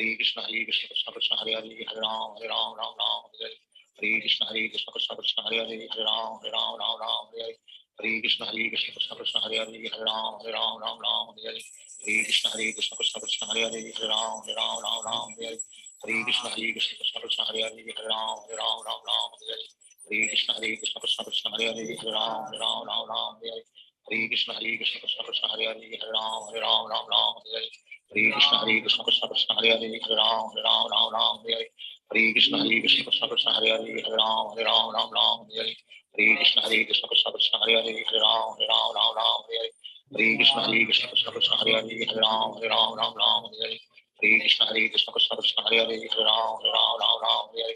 Hare Krishna Krishna Krishna Hare Hare Hare Ram Ram Hare Hare Hare Krishna Krishna Krishna Hare Hare Hare Ram Ram Hare Hare Hare Krishna Krishna Krishna Hare Hare Hare Ram Ram Hare Hare Hare Krishna Krishna Krishna Hare Hare Hare Ram Ram Hare Hare Hare Krishna Krishna Krishna Hare Hare Hare Ram Ram Hare Hare Hare Krishna Krishna Krishna Hare Hare Hare Ram Ram Hare Hare Hare Krishna Krishna Krishna Hare Hare Hare Ram Ram Hare Hare Hare Krishna Krishna Krishna Hare Hare Hare Ram Hare Hare Hare Krishna Krishna Krishna Hare Hare Hare Ram Hare Hare Hare Krishna Krishna Krishna Hare Hare Hare Ram Hare Hare Hare Krishna Krishna Krishna Hare Hare Hare Ram Hare Hare Hare Krishna Krishna Krishna Hare Hare Hare Ram Hare Hare Hare Krishna Krishna Krishna Hare Hare Hare Ram Hare Hare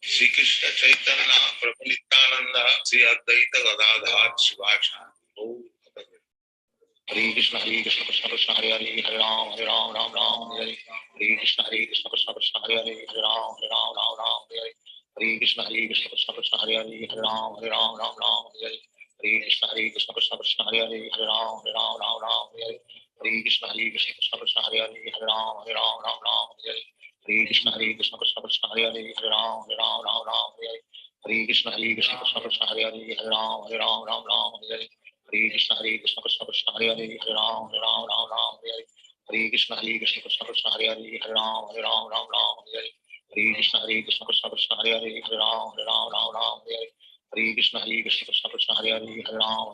Shri Krishna Chaitanya Prabhu Nityananda Shri Advaita Gadadhar Shivacharya Hare Krishna Krishna Krishna Hare Hare Hare Ram Ram Hare Hare Hare Krishna Krishna Krishna Hare Hare Hare Ram Hare Hare Hare Krishna Krishna Krishna Hare Hare Hare Ram Hare Hare Hare Krishna Krishna Krishna Hare Hare Hare Ram Hare Hare Hare Krishna Krishna Krishna Hare Hare Hare Ram Hare Hare Hare Krishna Krishna Krishna Hare Hare Hare Ram Hare Hare Krishna Krishna Krishna Hare Hare Hare Ram Hare Hare Hare Krishna Krishna Krishna Hare Hare Hare Ram Hare Hare Hare Krishna Krishna Krishna Hare Hare Hare Ram Hare Hare Krishna Krishna Krishna Hare Hare Hare Ram Hare Hare Krishna Krishna Krishna Hare Hare Hare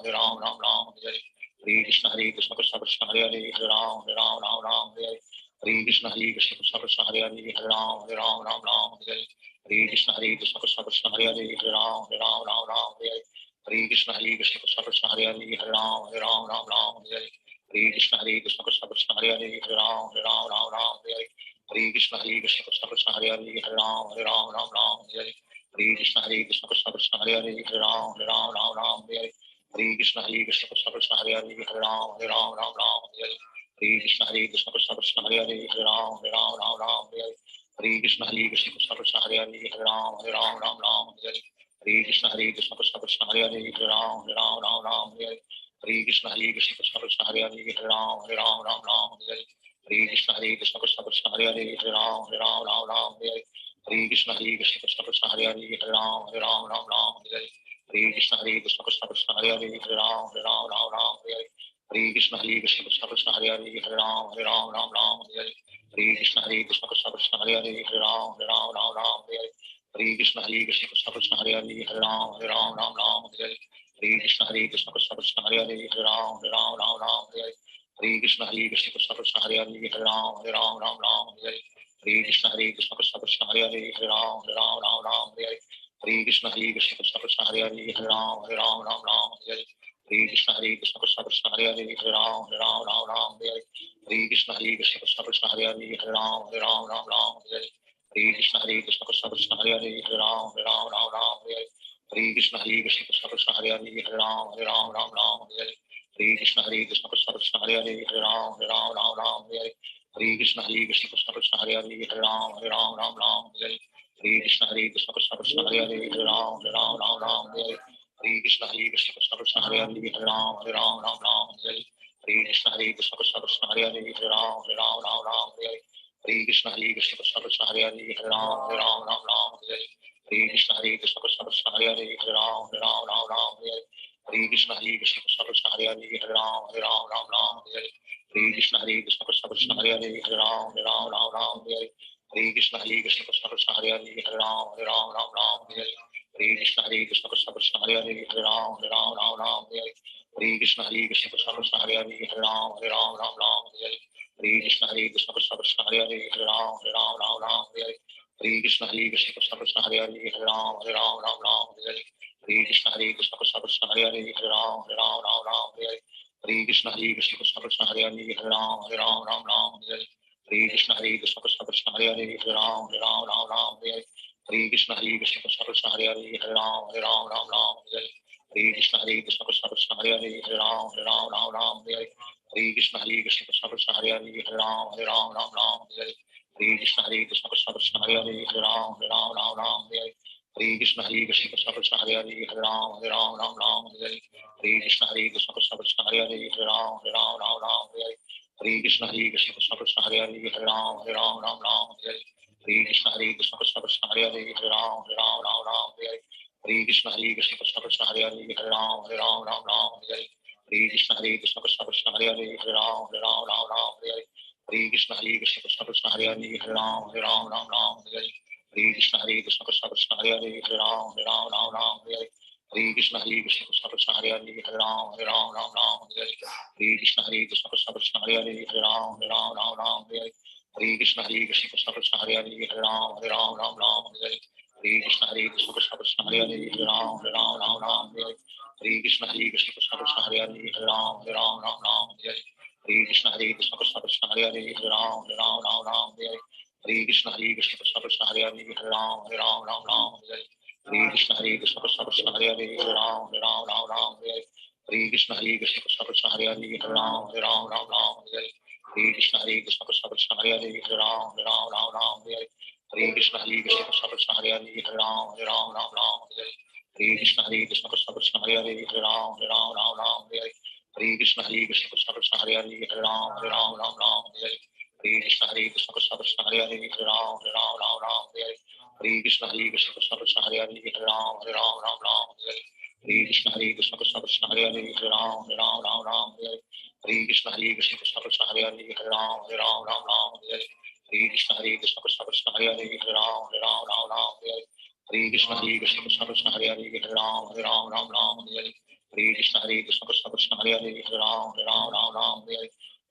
Ram Hare Hare Krishna Krishna Krishna Hare Hare Hare Ram Hare Hare Krishna Krishna Krishna Hare Hare Hare Ram Hare Krishna Krishna Krishna Hare Hare Hare Ram Hare Hare Krishna Krishna Krishna Hare Hare Hare Ram Hare Hare Krishna Krishna Krishna Hare Hare Hare Ram Hare Hare Krishna Krishna Krishna Hare Hare Hare Ram Hare Hare Krishna Krishna Krishna Hare Hare Hare Ram Hare Krishna Krishna Krishna Hare Hare Hare Ram Hare Krishna Krishna Krishna Hare Hare Hare Ram Hare Krishna Krishna Krishna Hare Hare Hare Ram Hare Krishna Krishna Krishna Hare Hare Hare Ram Hare Krishna Krishna Krishna Hare Hare Hare Ram Hare Krishna Krishna Krishna Hare Hare Hare Ram Hare Krishna Krishna Krishna Hare Hare Hare Ram Hare Krishna Krishna Krishna Hare Hare Hare Ram Hare Krishna Krishna Krishna Hare Hare Hare Ram Hare Krishna Krishna Krishna Hare Hare Hare Ram Hare Krishna Krishna Krishna Hare Hare Hare Ram Hare Krishna Krishna Krishna Hare Hare Hare Ram Hare Krishna Krishna Krishna Hare Hare Hare Ram Hare Krishna Krishna Krishna Hare Hare Hare Ram Hare Krishna Krishna Krishna Hare Hare Hare Ram Hare Krishna Krishna Krishna Hare Hare Hare Ram Hare Krishna Krishna Krishna Hare Hare Hare Ram Hare Krishna Krishna Krishna Hare Hare Hare Ram Hare Krishna Krishna Krishna Hare Hare Hare Ram Hare Krishna Krishna Krishna Hare Hare Hare Ram Hare Krishna Krishna Krishna Hare Hare Hare Ram Hare Krishna Krishna Krishna Hare Hare Hare Ram Hare Krishna Krishna Krishna Hare Hare Hare Ram Hare Krishna Krishna Krishna Hare Hare Hare Ram Hare Krishna Krishna Krishna Hare Hare Hare Ram Hare Krishna Krishna Krishna Hare Hare Hare Ram Hare Krishna Krishna Krishna Hare Hare Hare Ram Hare Krishna Krishna Krishna Hare Hare Hare Ram Hare Krishna Krishna Krishna Hare Hare Hare Ram Hare Krishna Krishna Krishna Hare Hare Hare Ram Hare Krishna Krishna Krishna Hare Hare Hare Ram Hare Krishna Krishna Krishna Hare Hare Hare Ram Hare Krishna Krishna Krishna Hare Hare Hare Ram Hare Krishna Krishna Krishna Hare Hare Hare Ram Hare Hare Krishna Krishna Krishna Hare Hare Hare Ram Ram Ram Hare Hare Hare Krishna Krishna Krishna Hare Hare Hare Ram Ram Ram Hare Hare Krishna Krishna Krishna Hare Hare Hare Ram Ram Ram Hare Hare Krishna Krishna Krishna Hare Hare Hare Ram Ram Ram Hare Hare Krishna Krishna Krishna Hare Hare Hare Ram Ram Ram Hare Hare Krishna Krishna Krishna Hare Hare Hare Ram Ram Hare Hare Krishna Krishna Krishna Hare Hare Hare Ram Ram Hare Hare Krishna Krishna Krishna Hare Hare Hare Ram Ram Hare Hare Krishna Krishna Krishna Hare Hare Hare Ram Ram Hare Hare Krishna Krishna Krishna Hare Hare Hare Ram Ram Hare Hare Krishna Krishna Krishna Hare Hare Hare Ram Ram Hare Hare Krishna Krishna Krishna Hare Hare Hare Ram Ram Hare Hare Krishna Krishna Krishna Hare Hare Hare Ram Ram Hare Hare Krishna Krishna Krishna Hare Hare Hare Ram Ram Hare Hare Krishna Krishna Krishna Hare Hare Hare Ram Ram Hare Hare Krishna Krishna Krishna Hare Hare Hare Ram Ram Hare Hare Krishna Krishna Krishna Hare Hare Hare Ram Ram Hare Hare Krishna Krishna Krishna Hare Hare Hare Ram Ram Hare Hare Krishna Krishna Krishna Hare Hare Hare Ram Ram Hare Hare Krishna Krishna Krishna Hare Hare Hare Ram Ram Hare Hare Krishna Krishna Krishna Hare Hare Hare Ram Ram Hare Hare Krishna Krishna Krishna Hare Hare Hare Ram Ram Hare Hare Krishna Krishna Krishna Hare Hare Hare Ram Ram Hare Hare Krishna Krishna Krishna Hare Hare Hare Ram Ram Hare Hare Krishna Krishna Krishna Hare Hare Hare Ram Ram Hare Hare Krishna Krishna Krishna Hare Hare Hare Ram Ram Hare Hare Krishna Krishna Krishna Hare Hare Hare Ram Ram Hare Hare Krishna Krishna Krishna Hare Hare Hare Ram Ram Hare Hare Krishna Krishna Krishna Hare Hare Hare Ram Ram Hare Hare Krishna Krishna Krishna Hare Hare Hare Ram Ram Hare Hare Krishna Krishna Krishna Hare Hare Hare Ram Ram Hare Hare Krishna Krishna Krishna Hare Hare Hare Ram Ram Hare Hare Krishna Krishna Krishna Hare Hare Hare Ram Ram Hare Hare Krishna Krishna Krishna Hare Hare Hare Ram Ram Hare Hare Krishna Krishna Krishna Hare Hare Hare Ram Ram Hare Hare Krishna Krishna Krishna Hare Hare Hare Ram Ram Hare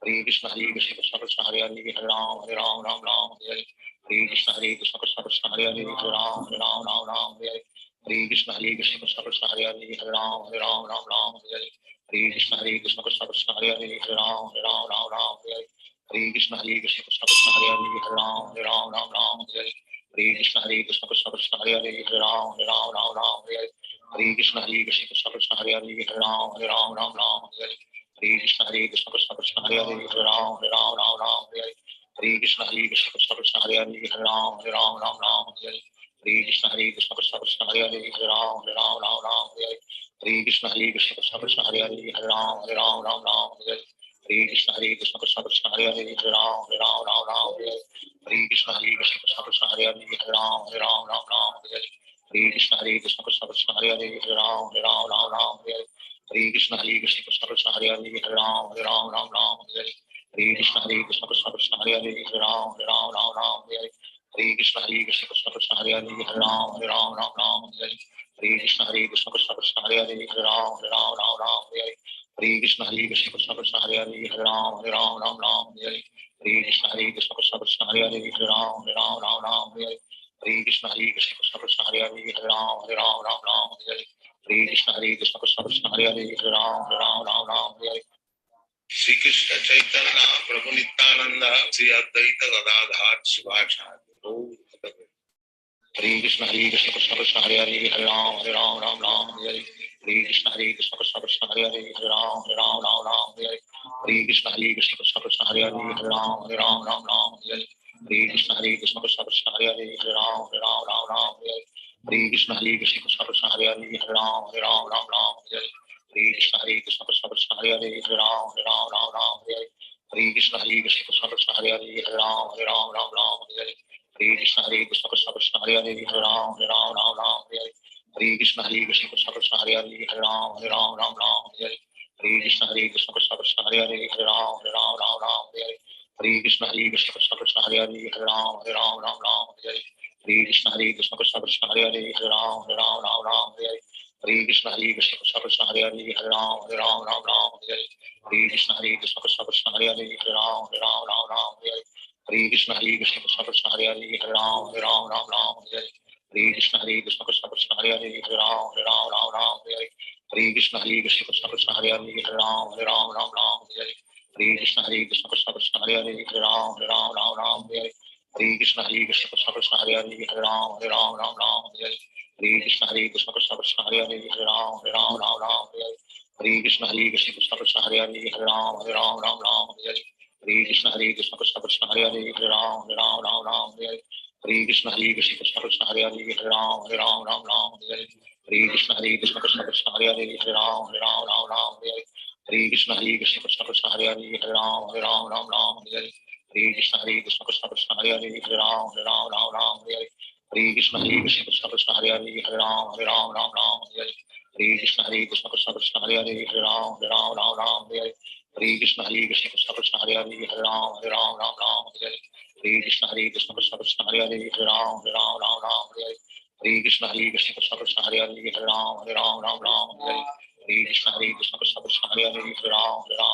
Hare Krishna Krishna Krishna Hare Hare Hare Ram Ram Hare Hare Krishna Krishna Krishna Hare Hare Hare Ram Ram Hare Hare Krishna Krishna Krishna Hare Hare Hare Ram Ram Hare Hare Krishna Krishna Krishna Hare Hare Hare Ram Ram Hare Hare Krishna Krishna Krishna Hare Hare Hare Ram Ram Hare Hare Krishna Krishna Krishna Hare Hare Hare Ram Ram Hare Hare Krishna Krishna Krishna Hare Hare Hare Ram Ram Hare Hare Krishna Krishna Krishna Hare Hare Hare Ram Ram Hare Hare Krishna Krishna Krishna Hare Hare Hare Ram Ram Hare Hare Krishna Krishna Krishna Hare Hare Hare Ram Ram Hare Hare Krishna Krishna Krishna Hare Hare Hare Ram Ram Hare Hare Krishna Krishna Krishna Hare Hare Hare Ram Ram Hare Hare Krishna Krishna Krishna Hare Hare Hare Ram Ram Hare Hare Krishna Krishna Krishna Hare Hare Hare Ram Ram Hare Hare Krishna Krishna Krishna Hare Hare Hare Ram Ram Hare Hare Krishna Krishna Krishna Hare Hare Hare Ram Ram Hare Hare Krishna Krishna Krishna Hare Hare Hare Ram Ram Hare Hare Krishna Krishna Krishna Hare Hare Hare Ram Ram Hare Hare Krishna Krishna Krishna Hare Hare Hare Ram Ram Hare Hare Krishna Krishna Krishna Hare Hare Hare Ram Hare Shri Krishna Chaitanya Prabhu Nityananda Shri Advaita Gadadhar Shivacharya Hare Krishna Krishna Krishna Hare Hare Hare Ram Ram Hare Hare Krishna Krishna Krishna Hare Hare Hare Ram Ram Hare Hare Krishna Krishna Krishna Hare Hare Hare Ram Hare Hare Krishna Krishna Krishna Hare Hare Hare Ram Hare Hare Krishna Krishna Krishna Hare Hare Hare Ram Hare Hare Krishna Krishna Krishna Hare Hare Hare Ram Hare Hare Krishna Krishna Krishna Hare Hare Hare Ram Hare Hare Krishna Krishna Krishna Hare Hare Hare Ram Hare Hare Krishna Krishna Krishna Hare Hare Hare Ram Hare Hare Krishna Krishna Krishna Hare Hare Hare Ram Hare Krishna Krishna Krishna Hare Hare Hare Ram Hare Krishna Krishna Krishna Hare Hare Hare Ram Hare Krishna Krishna Krishna Hare Hare Hare Ram Hare Krishna Krishna Krishna Hare Hare Hare Ram Hare Krishna Krishna Krishna Hare Hare Hare Ram Hare Krishna Krishna Krishna Hare Hare Hare Ram Hare Hare Krishna Krishna Krishna Hare Hare Hare Ram Ram Ram Hare Hare Krishna Krishna Krishna Hare Hare Hare Ram Ram Hare Hare Krishna Krishna Krishna Hare Hare Hare Ram Ram Hare Hare Krishna Krishna Krishna Hare Hare Hare Ram Ram Hare Hare Krishna Krishna Krishna Hare Hare Hare Ram Ram Hare Hare Krishna Krishna Krishna Krishna Hare Hare Hare Ram Ram Hare Hare Krishna Krishna Krishna Krishna Hare Hare Hare Ram Ram Hare Hare Krishna Krishna Krishna Krishna Hare Hare Hare Ram Hare Hare Krishna Krishna Krishna Krishna Hare Hare Hare Ram Hare Hare Krishna Krishna Krishna Krishna Hare Hare Hare Ram Hare Hare Krishna Krishna Krishna Krishna Hare Hare Hare Ram Hare Hare Krishna Krishna Krishna Krishna Hare Hare Hare Ram Hare Hare Krishna Krishna Krishna Krishna Hare Hare Hare Ram Hare Hare Krishna Krishna Krishna Krishna Hare Hare Hare Ram Hare Hare Krishna Krishna Krishna Krishna Hare Hare Hare Ram Hare Krishna Krishna Krishna Krishna Hare Hare Hare Ram Hare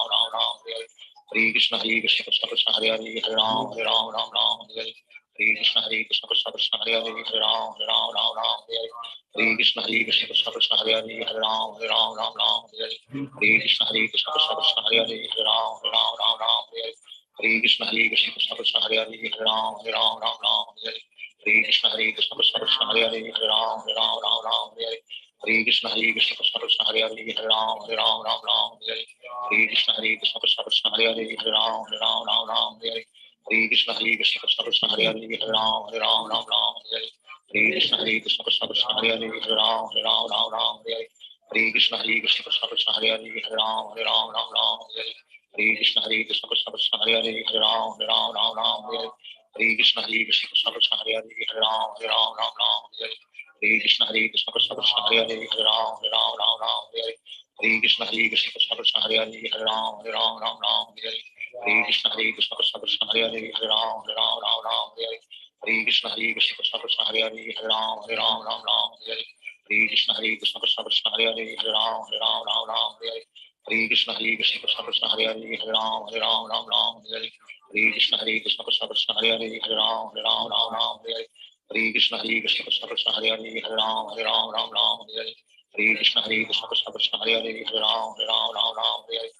Krishna Krishna Krishna Krishna Hare Hare Hare Ram Hare Krishna Krishna Krishna Krishna Hare Hare Hare Ram Hare Krishna Krishna Krishna Krishna Hare Hare Hare Ram Hare Krishna Krishna Krishna Krishna Hare Hare Hare Ram Hare Krishna Krishna Krishna Krishna Hare Hare Hare Ram Hare Krishna Krishna Krishna Krishna Hare Hare Hare Ram Hare Krishna Krishna Krishna Krishna Hare Hare Hare Ram Hare Krishna Krishna Krishna Krishna Hare Hare Hare Ram Hare Krishna Krishna Krishna Krishna Hare Hare Hare Ram Hare Krishna Krishna Krishna Krishna Hare Hare Hare Ram Hare Krishna Krishna Krishna Krishna Hare Hare Hare Ram Hare Krishna Krishna Krishna Krishna Hare Hare Hare Ram Hare Krishna Krishna Krishna Krishna Hare Hare Hare Ram Hare Krishna Krishna Krishna Krishna Hare Hare Hare Ram Hare Krishna Krishna Krishna Krishna Hare Hare Hare Ram Hare Krishna Krishna Krishna Krishna Hare Hare Hare Ram Hare Krishna Krishna Krishna Krishna Hare Hare Hare Ram Hare Krishna Krishna Krishna Krishna Hare Hare Hare Ram Hare Krishna Krishna Krishna Krishna Hare Hare Hare Ram Hare Krishna Krishna Krishna Krishna Hare Hare Hare Ram Hare Krishna Krishna Krishna Krishna Hare Hare Hare Ram Hare Krishna Krishna Krishna Krishna Hare Hare Hare Ram Hare Krishna Krishna Krishna Krishna Hare Hare Hare Ram Hare Krishna Krishna Krishna Krishna Hare Hare Hare Ram Hare Krishna Krishna Krishna Krishna Hare Hare Hare Ram Hare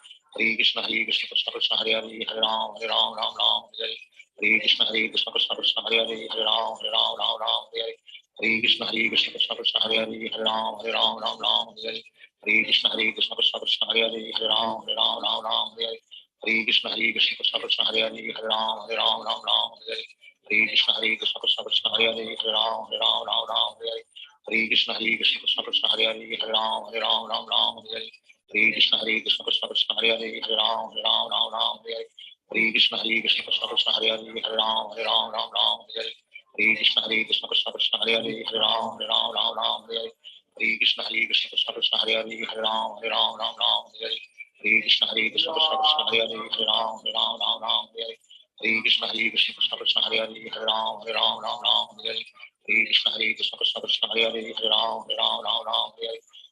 Krishna Krishna Krishna Krishna Hare Hare Hare Ram Hare Krishna Krishna Krishna Krishna Hare Hare Hare Ram Hare Krishna Krishna Krishna Krishna Hare Hare Hare Ram Hare Krishna Krishna Krishna Krishna Hare Hare Hare Ram Hare Krishna Krishna Krishna Krishna Hare Hare Hare Ram Hare Krishna Krishna Krishna Krishna Hare Hare Hare Ram Hare Krishna Krishna Krishna Krishna Hare Hare Hare Ram Hare Krishna Krishna Krishna Krishna Hare Hare Hare Ram Hare Krishna Krishna Krishna Krishna Hare Hare Hare Ram Hare Krishna Krishna Krishna Krishna Hare Hare Hare Ram Hare Krishna Krishna Krishna Krishna Hare Hare Hare Ram Hare Krishna Krishna Krishna Krishna Hare Hare Hare Ram Hare Krishna Krishna Krishna Krishna Hare Hare Hare Ram Hare Krishna Krishna Krishna Krishna Hare Hare Hare Ram Hare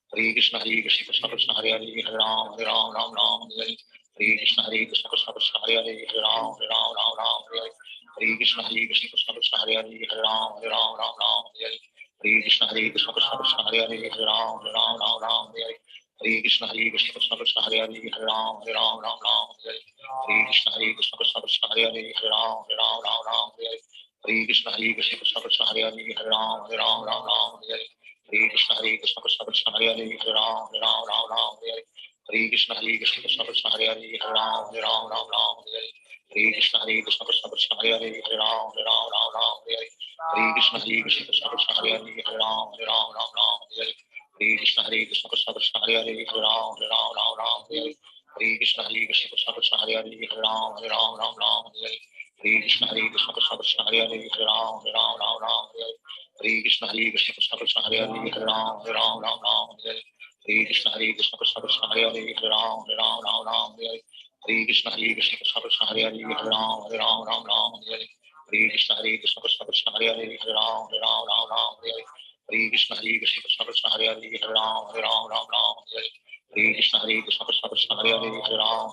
Krishna Krishna Krishna Krishna Hare Hare Hare Ram Hare Krishna Krishna Krishna Krishna Hare Hare Hare Ram Hare Krishna Krishna Krishna Krishna Hare Hare Hare Ram Hare Krishna Krishna Krishna Krishna Hare Hare Hare Ram Hare Krishna Krishna Krishna Krishna Hare Hare Hare Ram Hare Krishna Krishna Krishna Krishna Hare Hare Hare Ram Hare Krishna Krishna Krishna Krishna Hare Hare Hare Ram Hare Krishna Krishna Krishna Krishna Hare Hare Hare Ram Hare Krishna Krishna Krishna Krishna Hare Hare Hare Ram Hare Krishna Krishna Krishna Krishna Hare Hare Hare Ram Hare Krishna Krishna Krishna Krishna Hare Hare Hare Ram Hare Krishna Krishna Krishna Krishna Hare Hare Hare Ram Hare Krishna Krishna Krishna Krishna Hare Hare Hare Ram Hare Krishna Krishna Krishna Krishna Hare Hare Hare Ram Hare Krishna Krishna Krishna Krishna Hare Hare Hare Ram Hare Krishna Krishna Krishna Krishna Hare Hare Hare Ram Hare Krishna Krishna Krishna Krishna Hare Hare Hare Ram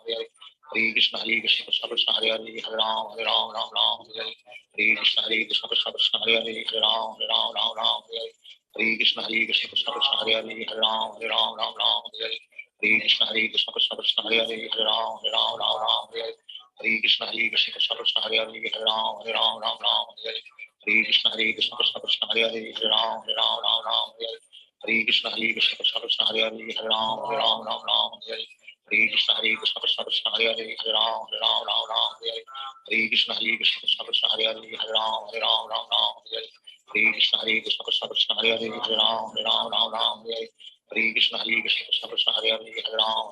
Hare Krishna Krishna Krishna Krishna Hare Hare Hare Ram Hare Krishna Krishna Krishna Krishna Hare Hare Hare Ram Hare Hare Krishna Krishna Krishna Hare Hare Hare Ram Ram Ram Hare Hare Hare Krishna Krishna Krishna Hare Hare Hare Ram Ram Hare Hare Hare Krishna Krishna Krishna Hare Hare Hare Ram Ram Hare Hare Hare Krishna Krishna Krishna Hare Hare Hare Ram Ram Hare Hare Hare Krishna Krishna Krishna Hare Hare Hare Ram Ram Hare Hare Hare Krishna Krishna Krishna Hare Hare Hare Ram Ram Hare Hare Hare Krishna Krishna Krishna Hare Hare Hare Ram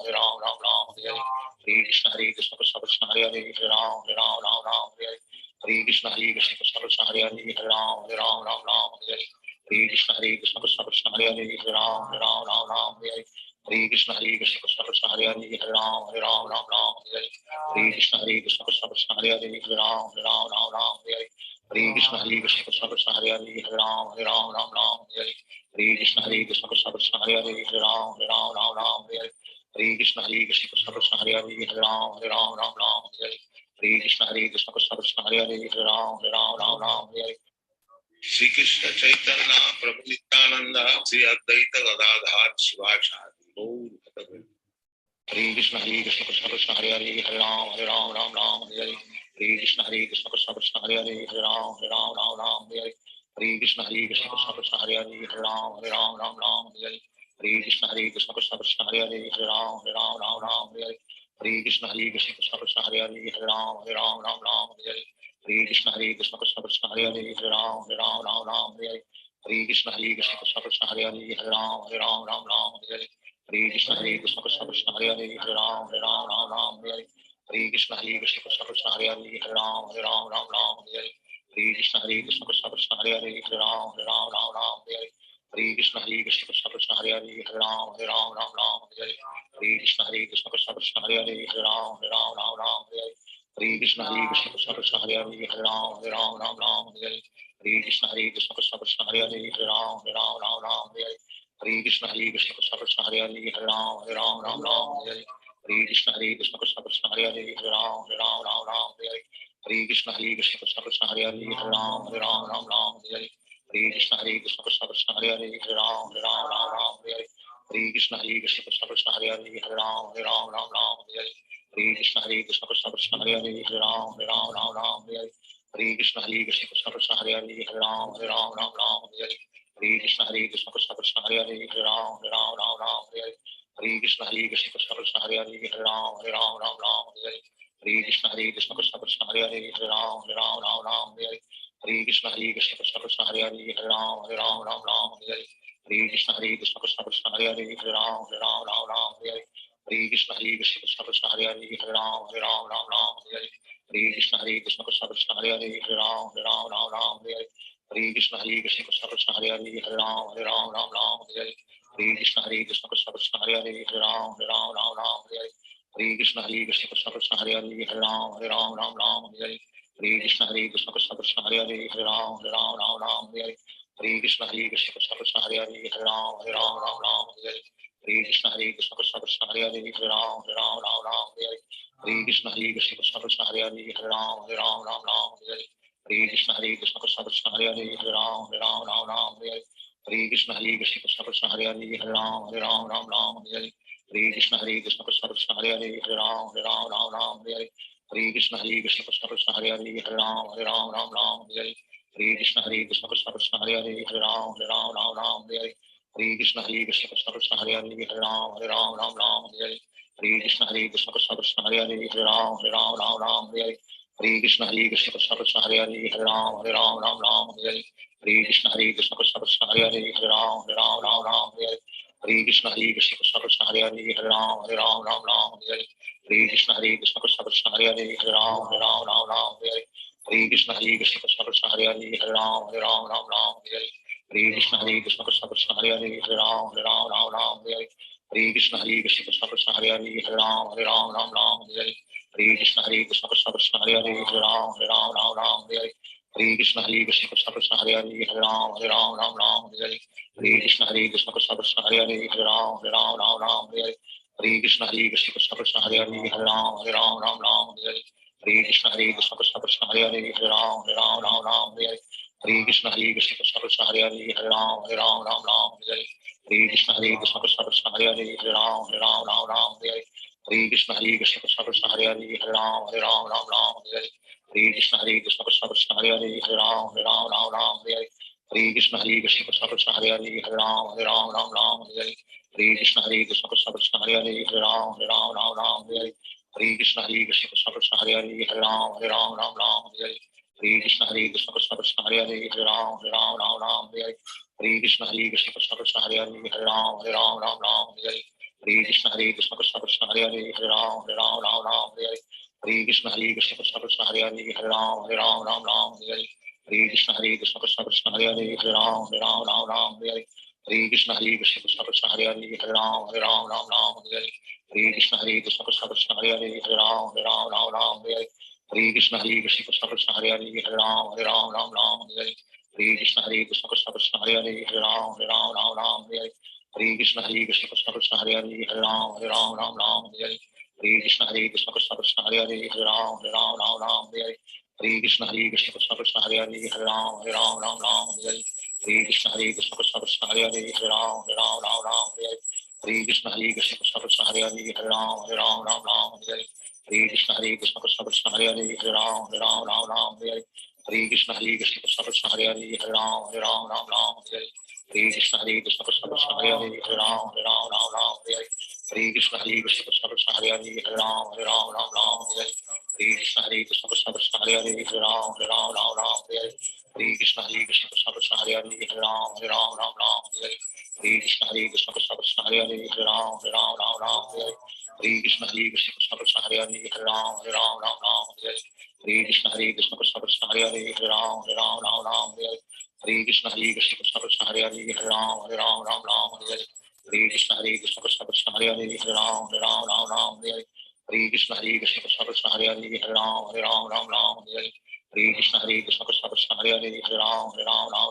Ram Hare Hare Hare Krishna Krishna Krishna Hare Hare Hare Ram Ram Hare Hare Hare Krishna Krishna Krishna Hare Hare Hare Ram Ram Hare Hare Hare Krishna Krishna Krishna Hare Hare Hare Ram Ram Hare Hare Hare Krishna Krishna Krishna Hare Hare Hare Ram Ram Hare Hare Hare Krishna Krishna Krishna Hare Hare Hare Ram Ram Hare Hare Hare Krishna Krishna Krishna Hare Hare Hare Ram Ram Hare Hare Hare Krishna Krishna Krishna Hare Hare Hare Ram Ram Hare Hare Hare Krishna Krishna Krishna Hare Hare Hare Ram Ram Hare Hare Hare Krishna Krishna Krishna Hare Hare Hare Ram Ram Hare Hare Hare Krishna Krishna Krishna Hare Hare Hare Ram Ram Hare Hare Hare Krishna Krishna Krishna Hare Hare Hare Ram Ram Hare Hare Shri Krishna Chaitanya Prabhu Nityananda Shri Advaita Gadadhar Shivasadi Gaur Bhakta Hare Krishna Krishna Krishna Hare Hare Hare Ram Ram Hare Hare Hare Krishna Krishna Krishna Hare Hare Hare Ram Ram Hare Hare Hare Krishna Krishna Krishna Hare Hare Hare Ram Hare Hare Hare Krishna Krishna Krishna Hare Hare Hare Ram Hare Hare Hare Krishna Krishna Krishna Hare Hare Hare Ram Hare Hare Hare Krishna Krishna Krishna Hare Hare Hare Ram Hare Hare Hare Krishna Krishna Krishna Hare Hare Hare Ram Hare Hare Hare Krishna Krishna Krishna Hare Hare Hare Ram Hare Hare Hare Krishna Krishna Krishna Hare Hare Hare Ram Hare Hare Hare Krishna Krishna Krishna Hare Hare Hare Ram Hare Hare Hare Krishna Krishna Krishna Hare Hare Hare Ram Hare Hare Krishna Krishna Krishna Hare Hare Hare Ram Hare Hare Krishna Krishna Krishna Hare Hare Hare Ram Hare Hare Krishna Krishna Krishna Hare Hare Hare Ram Hare Hare Krishna Krishna Krishna Hare Hare Hare Ram Hare Hare Krishna Krishna Krishna Hare Hare Hare Ram Hare Hare Krishna Krishna Krishna Hare Hare Hare Ram Hare Hare Krishna Krishna Krishna Hare Hare Hare Ram Hare Hare Krishna Krishna Krishna Hare Hare Hare Ram Hare Hare Krishna Krishna Krishna Hare Hare Hare Ram Hare Hare Krishna Krishna Krishna Hare Hare Hare Ram Hare Hare Krishna Krishna Krishna Hare Hare Hare Ram Hare Hare Krishna Krishna Krishna Hare Hare Hare Ram Hare Krishna Krishna Krishna Hare Hare Hare Ram Hare Krishna Krishna Krishna Hare Hare Hare Ram Hare Krishna Krishna Krishna Hare Hare Hare Ram Hare Krishna Krishna Krishna Hare Hare Hare Ram Hare Krishna Krishna Krishna Hare Hare Hare Ram Hare Krishna Krishna Krishna Hare Hare Hare Ram Hare Krishna Krishna Krishna Hare Hare Hare Ram Hare Krishna Krishna Krishna Hare Hare Hare Ram Hare Krishna Krishna Krishna Hare Hare Hare Ram Hare Krishna Krishna Krishna Hare Hare Hare Ram Hare Krishna Krishna Krishna Hare Hare Hare Ram Hare Krishna Krishna Krishna Hare Hare Hare Ram Hare Krishna Krishna Krishna Hare Hare Hare Ram Hare Krishna Krishna Krishna Hare Hare Hare Ram Hare Krishna Krishna Krishna Hare Hare Hare Ram Hare Krishna Krishna Krishna Hare Hare Hare Ram Hare Krishna Krishna Krishna Hare Hare Hare Ram Hare Krishna Krishna Krishna Hare Hare Hare Ram Hare Krishna Krishna Krishna Hare Hare Hare Ram Hare Krishna Krishna Krishna Hare Hare Hare Ram Hare Krishna Krishna Krishna Hare Hare Hare Ram Hare Krishna Krishna Krishna Hare Hare Hare Ram Hare Krishna Krishna Krishna Hare Hare Hare Ram Hare Krishna Krishna Krishna Hare Hare Hare Ram Hare Krishna Krishna Krishna Hare Hare Hare Ram Hare Krishna Krishna Krishna Hare Hare Hare Ram Hare Krishna Krishna Krishna Hare Hare Hare Ram Hare Krishna Krishna Krishna Hare Hare Hare Ram Hare Krishna Krishna Krishna Hare Hare Hare Ram Hare Krishna Krishna Krishna Hare Hare Hare Ram Hare Krishna Krishna Krishna Hare Hare Hare Ram Hare Hare Krishna Krishna Krishna Hare Hare Hare Ram Ram Ram Hare Hare Hare Krishna Krishna Krishna Hare Hare Hare Ram Ram Hare Hare Hare Krishna Krishna Krishna Hare Hare Hare Ram Ram Hare Hare Hare Krishna Krishna Krishna Hare Hare Hare Ram Ram Hare Hare Hare Krishna Krishna Krishna Hare Hare Hare Ram Ram Hare Hare Hare Krishna Krishna Krishna Hare Hare Hare Ram Ram Hare Hare Hare Krishna Krishna Krishna Hare Hare Hare Ram Ram Hare Hare Hare Krishna Krishna Krishna Hare Hare Hare Ram Hare Hare Hare Krishna Krishna Krishna Hare Hare Hare Ram Hare Hare Hare Krishna Krishna Krishna Hare Hare Hare Ram Hare Hare Hare Krishna Krishna Krishna Hare Hare Hare Ram Hare Hare Hare Krishna Krishna Krishna Hare Hare Hare Ram Hare Hare Hare Krishna Krishna Krishna Hare Hare Hare Ram Hare Hare Hare Krishna Krishna Krishna Hare Hare Hare Ram Hare Hare Hare Krishna Krishna Krishna Hare Hare Hare Ram Hare Hare Hare Krishna Krishna Krishna Hare Hare Hare Ram Hare Hare Hare Krishna Krishna Krishna Hare Hare Hare Ram Hare Hare Hare Krishna Krishna Krishna Hare Hare Hare Ram Hare Hare Hare Krishna Krishna Krishna Hare Hare Hare Ram Hare Hare Hare Krishna Krishna Krishna Hare Hare Hare Ram Hare Hare Hare Krishna Krishna Krishna Hare Hare Hare Ram Hare Hare Krishna Krishna Krishna Hare Hare Hare Ram Hare Hare Krishna Krishna Krishna Hare Hare Hare Ram Hare Hare Krishna Krishna Krishna Hare Hare Hare Ram Hare Hare Krishna Krishna Krishna Hare Hare Hare Ram Hare Krishna Krishna Krishna Hare Hare Hare Ram Hare Krishna Krishna Krishna Hare Hare Hare Ram Hare Krishna Krishna Krishna Hare Hare Hare Ram Hare Krishna Krishna Krishna Hare Hare Hare Ram Hare Krishna Krishna Krishna Hare Hare Hare Ram Hare Krishna Krishna Krishna Hare Hare Hare Ram Hare Krishna Krishna Krishna Hare Hare Hare Ram Hare Krishna Krishna Krishna Hare Hare Hare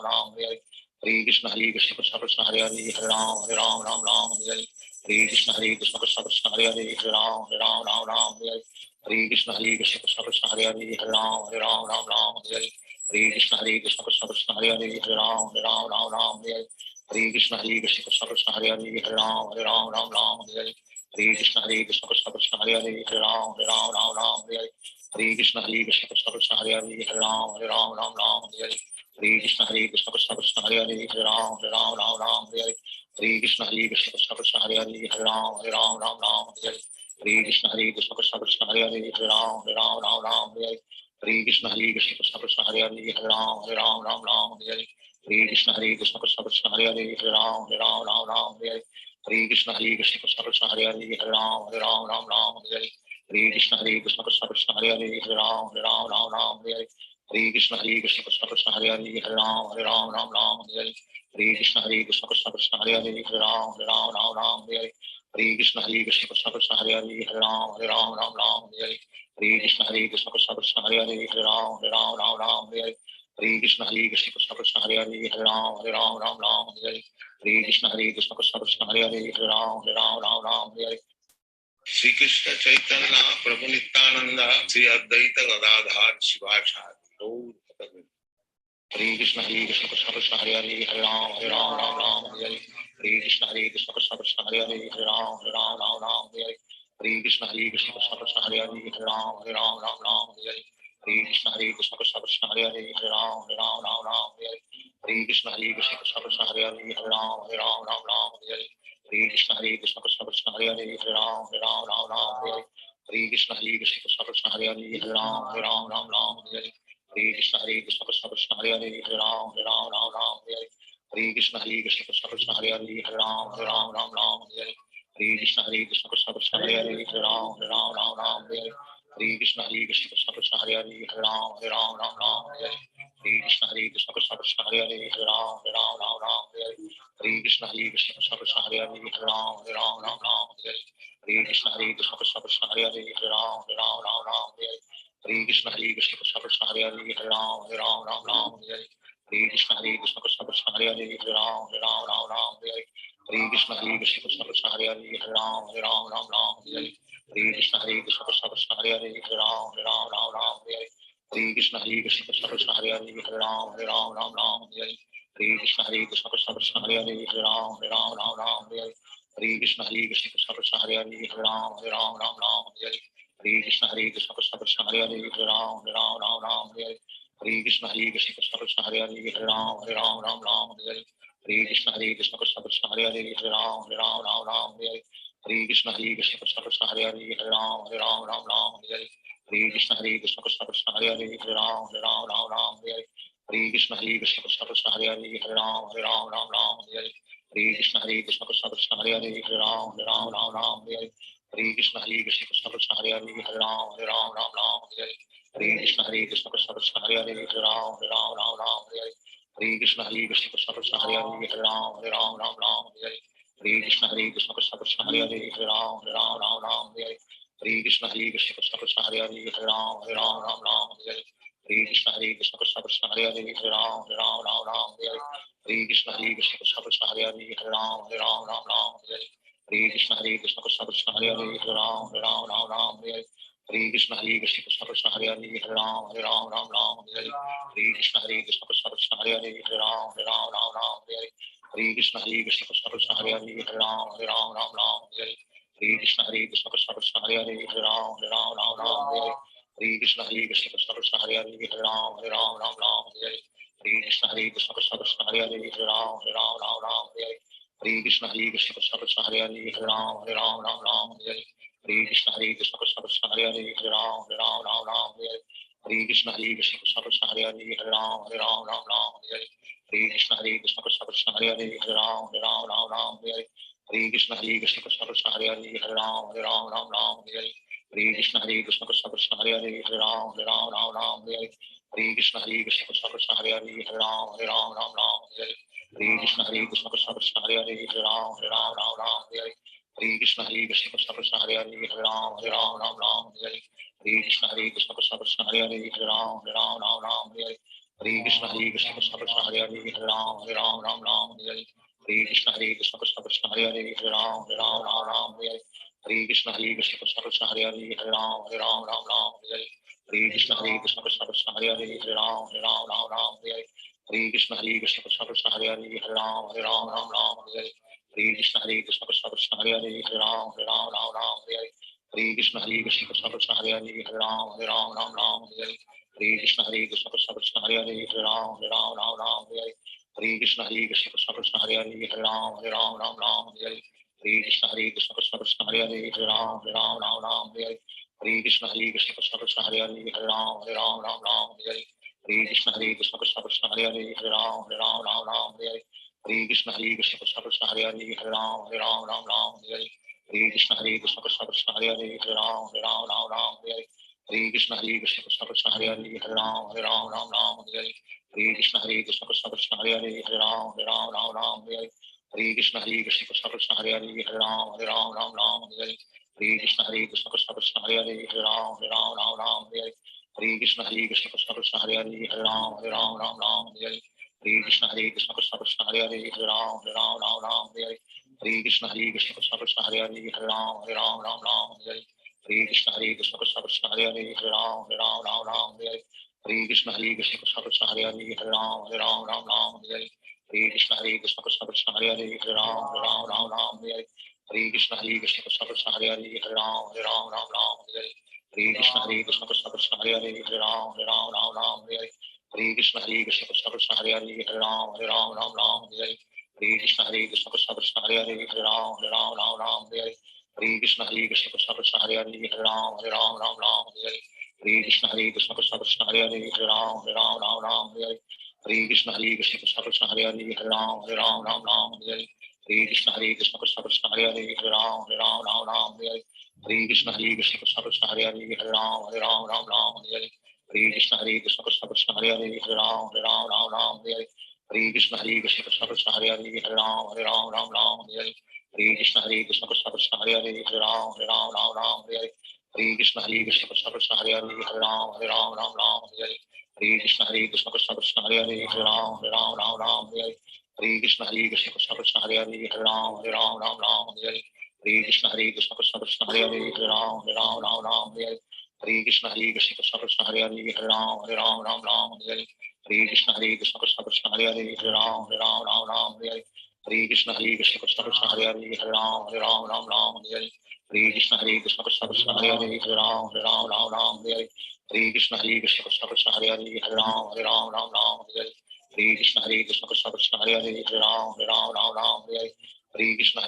Ram Hare Krishna Krishna Krishna Hare Hare Hare Ram Hare Krishna Krishna Krishna Hare Hare Hare Ram Hare Krishna Krishna Krishna Hare Hare Hare Ram Hare Krishna Krishna Krishna Hare Hare Hare Ram Hare Krishna Krishna Krishna Hare Hare Hare Ram Hare Krishna Krishna Krishna Hare Hare Hare Ram Hare Krishna Krishna Krishna Hare Hare Hare Ram Hare Krishna Krishna Krishna Hare Hare Hare Ram Hare Krishna Krishna Krishna Hare Hare Hare Ram Hare Krishna Krishna Krishna Hare Hare Hare Ram Hare Krishna Krishna Krishna Hare Hare Hare Ram Hare Krishna Krishna Krishna Hare Hare Hare Ram Hare Krishna Krishna Krishna Hare Hare Hare Ram Hare Krishna Krishna Krishna Hare Hare Hare Ram Hare Krishna Krishna Krishna Hare Hare Hare Ram Hare Krishna Krishna Krishna Hare Hare Hare Ram Hare Krishna Krishna Krishna Hare Hare Hare Ram Hare Krishna Krishna Krishna Hare Hare Hare Ram Hare Krishna Krishna Krishna Hare Hare Hare Ram Hare Krishna Krishna Krishna Hare Hare Hare Ram Hare Krishna Krishna Krishna Hare Hare Hare Ram Hare Shri Krishna Chaitanya Prabhu Nityananda Sri Advaita Gadadhar Shivasadi Hare Krishna Krishna Krishna Hare Hare Hare Ram Hare Hare Krishna Krishna Krishna Hare Hare Hare Ram Hare Krishna Krishna Krishna Hare Hare Hare Ram Hare Krishna Krishna Krishna Hare Hare Hare Ram Hare Krishna Krishna Krishna Hare Hare Hare Ram Hare Krishna Krishna Krishna Hare Hare Hare Ram Hare Krishna Krishna Krishna Hare Hare Hare Ram Hare Krishna Krishna Krishna Hare Hare Hare Ram Hare Krishna Krishna Krishna Hare Hare Hare Ram Hare Krishna Krishna Krishna Hare Hare Hare Ram Hare Krishna Krishna Krishna Hare Hare Hare Ram Hare Krishna Krishna Krishna Hare Hare Hare Ram Hare Krishna Krishna Krishna Hare Hare Hare Ram Hare Krishna Krishna Krishna Hare Hare Hare Ram Hare Krishna Krishna Krishna Hare Hare Hare Ram Hare Krishna Krishna Krishna Hare Hare Hare Ram Hare Krishna Krishna Krishna Hare Hare Hare Ram Hare Krishna Krishna Krishna Hare Hare Hare Ram Hare Hare Krishna Krishna Krishna Hare Hare Hare Ram Ram Ram Hare Hare Hare Krishna Krishna Krishna Hare Hare Hare Ram Ram Hare Hare Hare Krishna Krishna Krishna Hare Hare Hare Ram Ram Hare Hare Hare Krishna Krishna Krishna Hare Hare Hare Ram Ram Hare Hare Hare Krishna Krishna Krishna Hare Hare Hare Ram Ram Hare Hare Hare Krishna Krishna Krishna Hare Hare Hare Ram Ram Hare Hare Hare Krishna Krishna Krishna Hare Hare Hare Ram Ram Hare Hare Hare Krishna Krishna Krishna Hare Hare Hare Ram Ram Hare Hare Hare Krishna Krishna Krishna Hare Hare Hare Ram Ram Hare Hare Hare Krishna Krishna Krishna Hare Hare Hare Ram Ram Hare Hare Hare Krishna Krishna Krishna Hare Hare Hare Ram Ram Hare Hare Hare Krishna Krishna Krishna Hare Hare Hare Ram Ram Hare Hare Hare Krishna Krishna Krishna Hare Hare Hare Ram Ram Hare Hare Hare Krishna Krishna Krishna Hare Hare Hare Ram Ram Hare Hare Hare Krishna Krishna Krishna Hare Hare Hare Ram Ram Hare Hare Hare Krishna Krishna Krishna Hare Hare Hare Ram Ram Hare Hare Hare Krishna Krishna Krishna Hare Hare Hare Ram Ram Hare Hare Hare Krishna Krishna Krishna Hare Hare Hare Ram Ram Hare Hare Hare Krishna Krishna Krishna Hare Hare Hare Ram Ram Hare Hare Hare Krishna Krishna Krishna Hare Hare Hare Ram Ram Hare Hare Hare Krishna Krishna Krishna Hare Hare Hare Ram Ram Hare Hare Hare Krishna Krishna Krishna Hare Hare Hare Ram Ram Hare Hare Hare Krishna Krishna Krishna Hare Hare Hare Ram Ram Hare Hare Hare Krishna Krishna Krishna Hare Hare Hare Ram Ram Hare Hare Hare Krishna Krishna Krishna Hare Hare Hare Ram Ram Hare Hare Hare Krishna Krishna Krishna Hare Hare Hare Ram Ram Hare Hare Hare Krishna Krishna Krishna Hare Hare Hare Ram Ram Hare Hare Hare Krishna Krishna Krishna Hare Hare Hare Ram Ram Hare Hare Hare Krishna Krishna Krishna Hare Hare Hare Ram Ram Hare Hare Hare Krishna Krishna Krishna Hare Hare Hare Ram Ram Hare Hare Hare Krishna Krishna Krishna Hare Hare Hare Ram Ram Hare Hare Hare Krishna Krishna Krishna Hare Hare Hare Ram Ram Hare Hare Hare Krishna Krishna Krishna Hare Hare Hare Ram Ram Hare Hare Hare Krishna Krishna Krishna Hare Hare Hare Ram Ram Hare Hare Hare Krishna Krishna Krishna Hare Hare Hare Ram Ram Hare Hare Hare Krishna Krishna Krishna Hare Hare Hare Ram Ram Hare Hare Hare Krishna Krishna Krishna Hare Hare Hare Ram Ram Hare Hare Hare Krishna Krishna Krishna Hare Hare Hare Ram Ram Hare Hare Hare Krishna Krishna Krishna Hare Hare Hare Ram Ram Hare Hare Hare Krishna Krishna Krishna Hare Hare Hare Ram Ram Hare Hare Hare Krishna Krishna Krishna Hare Hare Hare Ram Ram Hare Hare Hare Krishna Krishna Krishna Hare Hare Hare Ram Ram Hare Hare Hare Krishna Krishna Krishna Hare Hare Hare Ram Ram Hare Hare Hare Krishna Krishna Krishna Hare Hare Hare Ram Ram Hare Hare Hare Krishna Krishna Krishna Hare Hare Hare Ram Ram Hare Hare Hare Krishna Krishna Krishna Hare Hare Hare Ram Ram Hare Hare Hare Krishna Krishna Krishna Hare Hare Hare Ram Ram Hare Hare Hare Krishna Krishna Krishna Hare Hare Hare Ram Ram Hare Hare Hare Krishna Krishna Krishna Hare Hare Hare Ram Ram Hare Hare Hare Krishna Krishna Krishna Hare Hare Hare Ram Ram Hare Hare Hare Krishna Krishna Krishna Hare Hare Hare Ram Ram Hare Hare Hare Krishna Krishna Krishna Hare Hare Hare Ram Ram Hare Hare Hare Krishna Krishna Krishna Hare Hare Hare Ram Ram Hare Hare Hare Krishna Krishna Krishna Hare Hare Hare Ram Ram Hare Hare Hare Krishna Krishna Krishna Hare Hare Hare Ram Ram Hare Hare Hare Krishna Krishna Krishna Hare Hare Hare Ram Ram Hare Hare Hare Krishna Krishna Krishna Hare Hare Hare Ram Ram Hare Hare Hare Krishna Krishna Krishna Hare Hare Hare Ram Ram Hare Hare Hare Krishna Krishna Krishna Hare Hare Hare Ram Ram Hare Hare Hare Krishna Krishna Krishna Hare Hare Hare Ram Ram Hare Hare Hare Krishna Krishna Krishna Hare Hare Hare Ram Hare Hare Hare Krishna Krishna Krishna Hare Hare Hare Ram Hare Hare Hare Krishna Krishna Krishna Hare Hare Hare Ram Hare Hare Hare Krishna Krishna Krishna Hare Hare Hare Ram Hare Hare Hare Krishna Krishna Krishna Hare Hare Hare Ram Hare Hare Krishna Krishna Krishna Hare Hare Hare Ram Hare Hare Krishna Krishna Krishna Hare Hare Hare Ram Hare Hare Krishna Krishna Krishna Hare Hare Hare Ram Hare Hare Krishna Krishna Krishna Hare Hare Hare Ram Hare Hare Krishna Krishna Krishna Hare Hare Hare Ram Hare Hare Krishna Krishna Krishna Hare Hare Hare Ram Hare Hare Krishna Krishna Krishna Hare Hare Hare Ram Hare Hare Krishna Krishna Krishna Hare Hare Hare Ram Hare Hare Krishna Krishna Krishna Hare Hare Hare Ram Hare Hare Hare Krishna Krishna Krishna Hare Hare Hare Ram Ram Ram Hare Hare Hare Krishna Krishna Krishna Hare Hare Hare Ram Ram Hare Hare Hare Krishna Krishna Krishna Hare Hare Hare Ram Ram Hare Hare Hare Krishna Krishna Krishna Hare Hare Hare Ram Ram Hare Hare Hare Krishna Krishna Krishna Hare Hare Hare Ram Ram Hare Hare Hare Krishna Krishna Krishna Hare Hare Hare Ram Ram Hare Hare Hare Krishna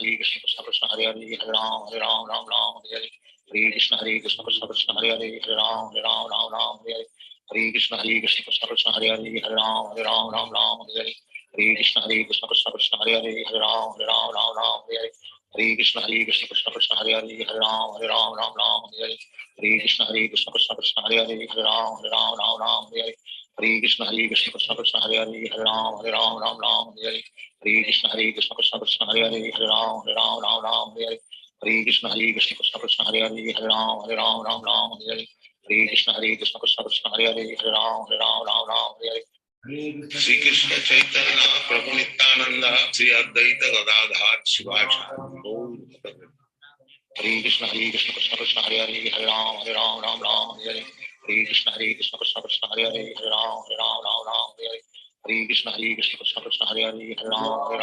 Krishna Krishna Hare Hare Hare Ram Ram Hare Hare Hare Krishna Krishna Krishna Hare Hare Hare Ram Ram Hare Hare Hare Krishna Krishna Krishna Hare Hare Hare Ram Ram Hare Hare Hare Krishna Krishna Krishna Hare Hare Hare Ram Ram Hare Hare Hare Krishna Krishna Krishna Hare Hare Hare Ram Hare Hare Hare Krishna Krishna Krishna Hare Hare Hare Ram Hare Hare Hare Krishna Krishna Krishna Hare Hare Hare Ram Hare Hare Hare Krishna Krishna Krishna Hare Hare Hare Ram Hare Hare Hare Krishna Krishna Krishna Hare Hare Hare Ram Hare Hare Hare Krishna Krishna Krishna Hare Hare Hare Ram Hare Hare Shri Krishna Chaitanya Prabhu Nityananda Shri Advaita Gadadhar Shivacharya Hare Krishna Krishna Krishna Hare Hare Hare Ram Ram Hare Hare Hare Krishna Krishna Krishna Hare Hare Hare Ram Hare Hare Hare Krishna Krishna Krishna Hare Hare Hare Ram Hare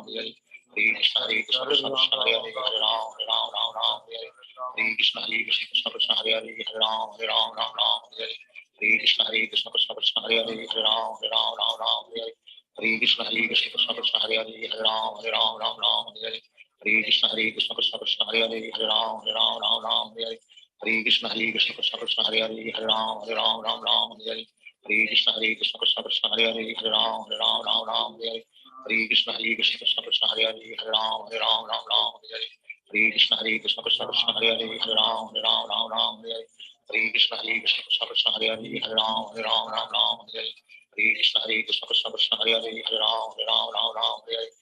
Hare Hare Krishna Krishna Krishna Hare Hare Hare Ram Hare Hare Hare Krishna Krishna Krishna Hare Hare Hare Ram Hare Hare Hare Krishna Krishna Krishna Hare Hare Hare Ram Hare Hare Hare Krishna Krishna Krishna Hare Hare Hare Ram Hare Hare Hare Krishna Krishna Krishna Hare Hare Hare Ram Hare Hare Hare Krishna Krishna Krishna Hare Hare Hare Ram Hare Hare Hare Krishna Krishna Krishna Hare Hare Hare Ram Hare Hare Hare Krishna Krishna Krishna Hare Hare Hare Ram Hare Hare Hare Krishna Krishna Krishna Hare Hare Hare Ram Hare Hare Hare Krishna Krishna Krishna Hare Hare Hare Ram Hare Hare Krishna Krishna Krishna Hare Hare Hare Ram Hare Hare Krishna Krishna Krishna Hare Hare Hare Ram Hare Hare Hare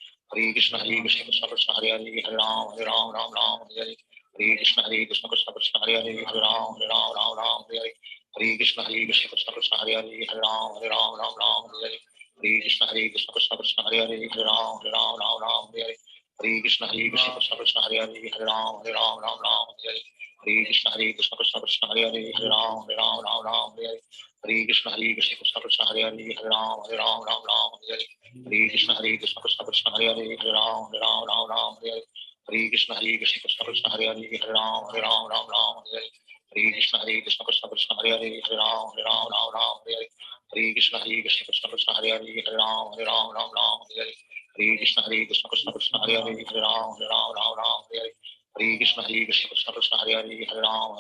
Krishna Krishna Krishna Hare Hare Hare Ram Hare Hare Krishna Krishna Krishna Hare Hare Hare Ram Hare Hare Krishna Krishna Krishna Hare Hare Hare Ram Hare Hare Krishna Krishna Krishna Hare Hare Hare Ram Hare Hare Krishna Krishna Krishna Hare Hare Hare Ram Hare Hare Krishna Krishna Krishna Hare Hare Hare Ram Hare Hare Krishna Krishna Krishna Hare Hare Hare Ram Hare Hare Krishna Krishna Krishna Hare Hare Hare Ram Hare Krishna Krishna Krishna Hare Hare Hare Ram Hare Krishna Krishna Krishna Hare Hare Hare Ram Hare Krishna Krishna Krishna Hare Hare Hare Ram Hare Krishna Krishna Krishna Hare Hare Hare Ram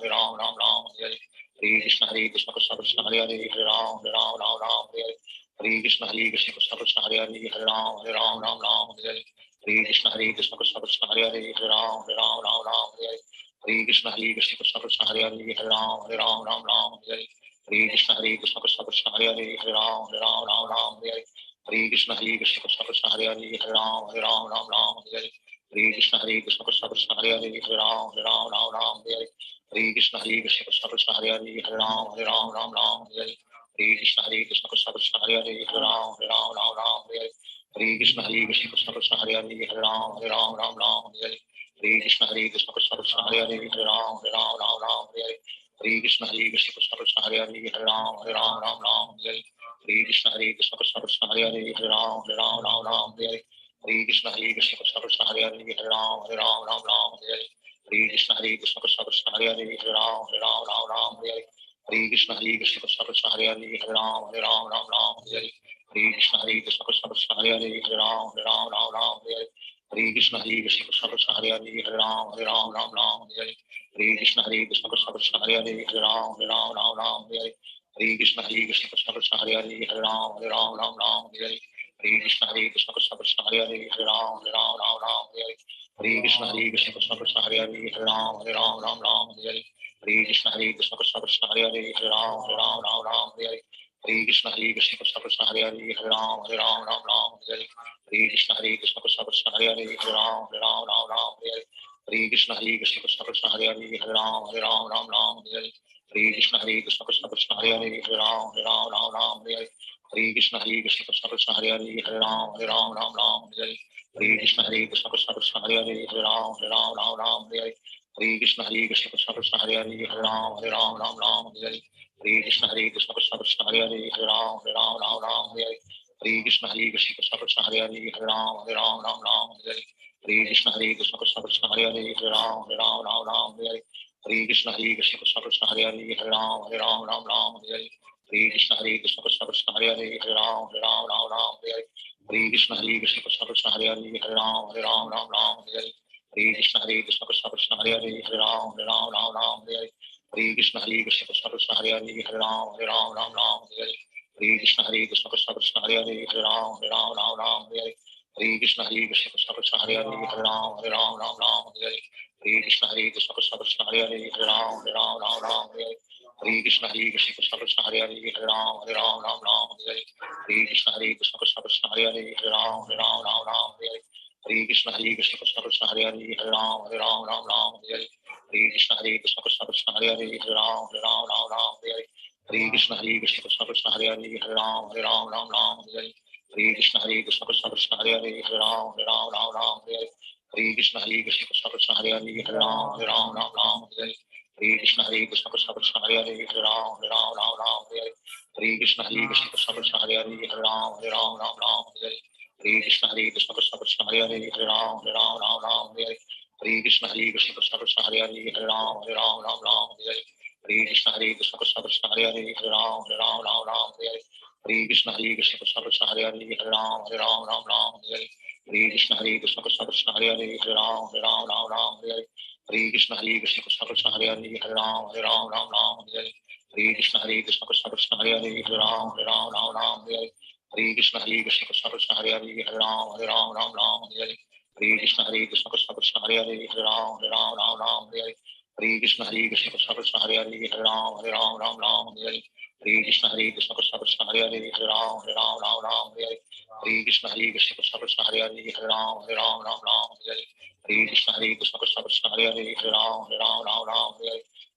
Hare Krishna Krishna Krishna Hare Hare Hare Ram Hare Krishna Krishna Krishna Hare Hare Hare Ram Hare Krishna Krishna Krishna Hare Hare Hare Ram Hare Krishna Krishna Krishna Hare Hare Hare Ram Hare Krishna Krishna Krishna Hare Hare Hare Ram Hare Krishna Krishna Krishna Hare Hare Hare Ram Hare Krishna Krishna Krishna Hare Hare Hare Ram Hare Krishna Krishna Krishna Hare Hare Hare Ram Hare Krishna Krishna Krishna Hare Hare Hare Ram Hare Krishna Krishna Krishna Hare Hare Hare Ram Hare Krishna Krishna Krishna Hare Hare Hare Ram Hare Krishna Krishna Krishna Hare Hare Hare Ram Hare Krishna Krishna Krishna Hare Hare Hare Ram Hare Krishna Krishna Krishna Hare Hare Hare Ram Hare Krishna Krishna Krishna Hare Hare Hare Ram Hare Krishna Krishna Krishna Hare Hare Hare Ram Hare Krishna Krishna Krishna Hare Hare Hare Ram Hare Krishna Krishna Krishna Hare Hare Hare Ram Hare Krishna Krishna Krishna Hare Hare Hare Ram Hare Krishna Krishna Krishna Hare Hare Hare Ram Hare Krishna Krishna Krishna Hare Hare Hare Ram Hare Krishna Krishna Krishna Hare Hare Hare Ram Hare Krishna Krishna Krishna Hare Hare Hare Ram Hare Krishna Krishna Krishna Hare Hare Hare Ram Hare Krishna Krishna Krishna Hare Hare Hare Ram Hare Krishna Krishna Krishna Hare Hare Hare Ram Hare Krishna Krishna Krishna Hare Hare Hare Ram Hare Krishna Krishna Krishna Hare Hare Hare Ram Hare Krishna Krishna Krishna Hare Hare Hare Ram Hare Hare Krishna Krishna Krishna Hare Hare Hare Ram Ram Ram Hare Hare Hare Krishna Krishna Krishna Hare Hare Hare Ram Ram Ram Hare Hare Hare Krishna Krishna Krishna Hare Hare Hare Ram Ram Ram Hare Hare Hare Krishna Krishna Krishna Hare Hare Hare Ram Ram Ram Hare Hare Hare Krishna Krishna Krishna Hare Hare Hare Ram Ram Ram Hare Hare Hare Krishna Krishna Krishna Hare Hare Hare Ram Ram Hare Hare Hare Krishna Krishna Krishna Hare Hare Hare Ram Ram Hare Hare Hare Krishna Krishna Krishna Hare Hare Hare Ram Ram Hare Hare Hare Krishna Krishna Krishna Hare Hare Hare Ram Ram Hare Hare Hare Krishna Krishna Krishna Hare Hare Hare Ram Ram Hare Hare Hare Krishna Krishna Krishna Hare Hare Hare Ram Ram Hare Hare Hare Krishna Krishna Krishna Hare Hare Hare Ram Ram Hare Hare Hare Krishna Krishna Krishna Hare Hare Hare Ram Ram Hare Hare Hare Krishna Krishna Krishna Hare Hare Hare Ram Ram Hare Hare Hare Krishna Krishna Krishna Hare Hare Hare Ram Ram Hare Hare Hare Krishna Krishna Krishna Hare Hare Hare Ram Ram Hare Hare Hare Krishna Krishna Krishna Hare Hare Hare Ram Hare Hare Hare Krishna Krishna Krishna Hare Hare Hare Ram Hare Hare Hare Krishna Krishna Krishna Hare Hare Hare Ram Hare Hare Hare Krishna Krishna Krishna Hare Hare Hare Ram Hare Hare Hare Krishna Krishna Krishna Hare Hare Hare Ram Hare Hare Hare Krishna Krishna Krishna Hare Hare Hare Ram Hare Hare Hare Krishna Krishna Krishna Hare Hare Hare Ram Hare Hare Hare Krishna Krishna Krishna Hare Hare Hare Ram Hare Hare Hare Krishna Krishna Krishna Hare Hare Hare Ram Hare Hare Krishna Krishna Krishna Hare Hare Hare Ram Hare Hare Hare Krishna Krishna Krishna Hare Hare Hare Ram Hare Hare Krishna Krishna Krishna Hare Hare Hare Ram Hare Hare Hare Krishna Krishna Krishna Hare Hare Hare Ram Hare Hare Hare Krishna Krishna Krishna Hare Hare Hare Ram Hare Hare Hare Krishna Krishna Krishna Hare Hare Hare Ram Hare Hare Krishna Krishna Krishna Hare Hare Hare Ram Hare Hare Krishna Krishna Krishna Hare Hare Hare Ram Hare Hare Krishna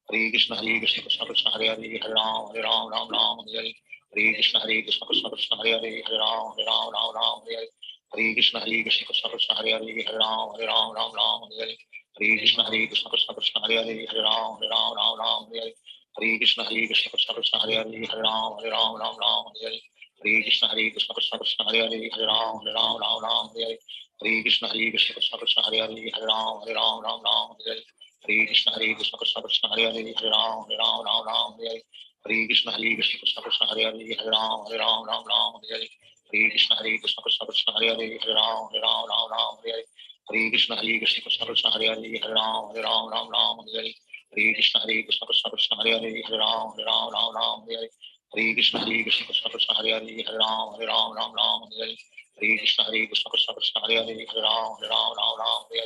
Krishna Krishna Hare Hare Hare Ram Hare Hare Krishna Krishna Krishna Hare Hare Hare Ram Hare Hare Krishna Krishna Krishna Hare Hare Hare Ram Hare Hare Krishna Krishna Krishna Hare Hare Hare Ram Hare Hare Krishna Krishna Krishna Hare Hare Hare Ram Hare Hare Krishna Krishna Krishna Hare Hare Hare Ram Hare Hare Krishna Krishna Krishna Hare Hare Hare Ram Hare Hare Krishna Krishna Krishna Hare Hare Hare Ram Hare Hare Krishna Krishna Krishna Hare Hare Hare Ram Hare Hare Krishna Krishna Krishna Hare Hare Hare Ram Hare Hare Krishna Krishna Krishna Hare Hare Hare Ram Hare Hare Krishna Krishna Krishna Hare Hare Hare Ram Hare Hare Krishna Krishna Krishna Hare Hare Hare Ram Hare Hare Krishna Krishna Krishna Hare Hare Hare Ram Hare Hare Krishna Krishna Krishna Hare Hare Hare Ram Hare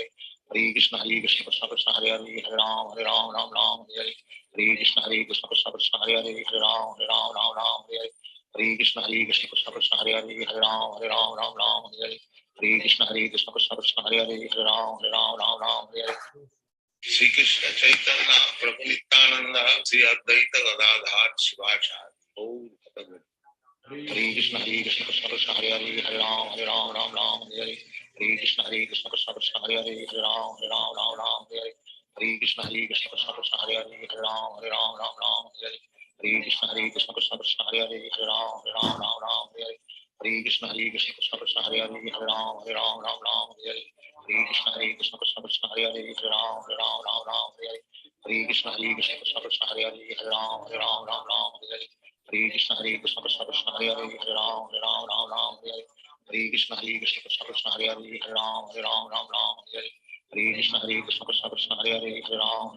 Hare Krishna Krishna Krishna Hare Hare Hare Ram Hare Krishna Krishna Krishna Hare Hare Hare Ram Hare Krishna Krishna Krishna Hare Hare Hare Ram Hare Krishna Krishna Krishna Hare Hare Hare Ram Hare Shri Krishna Chaitanya Prabhu Nityananda Sri Advaita Gadadhar Shivacharya Om Tata Hare Krishna Krishna Krishna Hare Hare Hare Ram Hare Hare Krishna Krishna Krishna Hare Hare Hare Ram Hare Hare Krishna Krishna Krishna Hare Hare Hare Ram Hare Krishna Krishna Krishna Hare Hare Hare Ram Hare Krishna Krishna Krishna Hare Hare Hare Ram Hare Krishna Krishna Krishna Hare Hare Hare Ram Hare Krishna Krishna Krishna Hare Hare Hare Ram Hare Krishna Krishna Krishna Hare Hare Hare Ram Hare Krishna Krishna Krishna Hare Hare Hare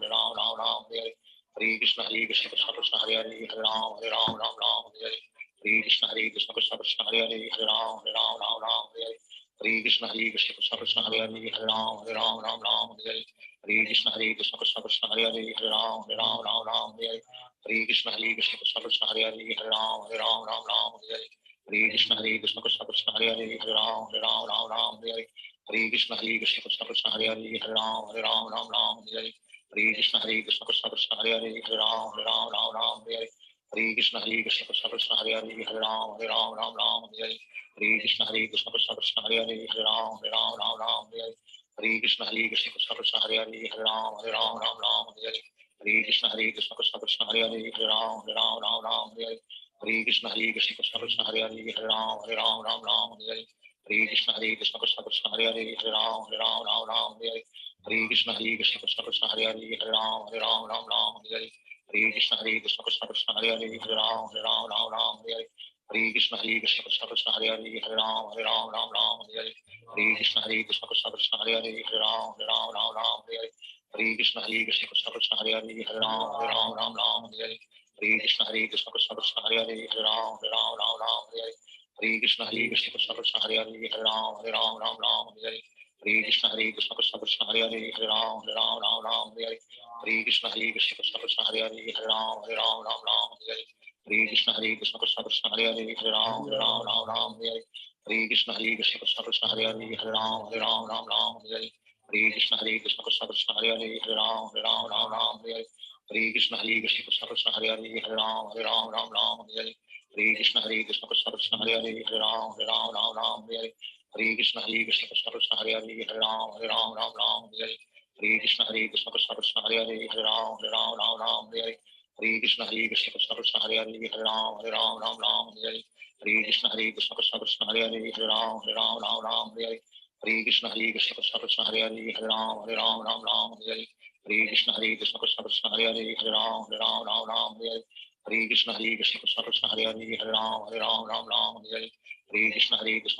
Ram Hare Krishna Krishna Krishna Hare Hare Hare Ram Hare Krishna Krishna Krishna Hare Hare Hare Ram Hare Krishna Krishna Krishna Hare Hare Hare Ram Hare Krishna Krishna Krishna Hare Hare Hare Ram Hare Krishna Krishna Krishna Hare Hare Hare Ram Hare Krishna Krishna Krishna Hare Hare Hare Ram Hare Krishna Krishna Krishna Hare Hare Hare Ram Hare Krishna Krishna Krishna Hare Hare Hare Ram Hare Krishna Krishna Krishna Hare Hare Hare Ram Hare Krishna Krishna Krishna Hare Hare Hare Ram Hare Krishna Krishna Krishna Hare Hare Hare Ram Hare Krishna Krishna Krishna Hare Hare Hare Ram Hare Hare Krishna Krishna Krishna Hare Hare Hare Ram Ram Ram Hare Hare Hare Krishna Krishna Krishna Hare Hare Hare Ram Ram Hare Hare Hare Krishna Krishna Krishna Hare Hare Hare Ram Ram Hare Hare Hare Krishna Krishna Krishna Hare Hare Hare Ram Ram Hare Hare Hare Krishna Krishna Krishna Hare Hare Hare Ram Ram Hare Hare Hare Krishna Krishna Krishna Hare Hare Hare Ram Ram Hare Hare Hare Krishna Krishna Krishna Hare Hare Hare Ram Ram Hare Hare Hare Krishna Krishna Krishna Hare Hare Hare Ram Ram Hare Hare Hare Krishna Krishna Krishna Hare Hare Hare Ram Ram Hare Hare Hare Krishna Krishna Krishna Hare Hare Hare Ram Ram Hare Hare Hare Krishna Krishna Krishna Hare Hare Hare Ram Ram Hare Hare Hare Krishna Krishna Krishna Hare Hare Hare Ram Ram Hare Hare Hare Krishna Krishna Krishna Hare Hare Hare Ram Ram Hare Hare Hare Krishna Krishna Krishna Hare Hare Hare Ram Ram Hare Hare Hare Krishna Krishna Krishna Hare Hare Hare Ram Ram Hare Hare Hare Krishna Krishna Krishna Hare Hare Hare Ram Ram Hare Hare Hare Krishna Krishna Krishna Hare Hare Hare Ram Ram Hare Hare Hare Krishna Krishna Krishna Hare Hare Hare Ram Ram Hare Hare Hare Krishna Krishna Krishna Hare Hare Hare Ram Ram Hare Hare Hare Krishna Krishna Krishna Hare Hare Hare Ram Ram Hare Hare Hare Krishna Krishna Krishna Hare Hare Hare Ram Ram Hare Hare Hare Krishna Krishna Krishna Hare Hare Hare Ram Ram Hare Hare Hare Krishna Krishna Krishna Hare Hare Hare Ram Ram Hare Hare Hare Krishna Krishna Krishna Hare Hare Hare Ram Ram Hare Hare Hare Krishna Krishna Krishna Hare Hare Hare Ram Ram Hare Hare Hare Krishna Krishna Krishna Hare Hare Hare Ram Ram Hare Hare Hare Krishna Krishna Krishna Hare Hare Hare Ram Ram Hare Hare Hare Krishna Krishna Krishna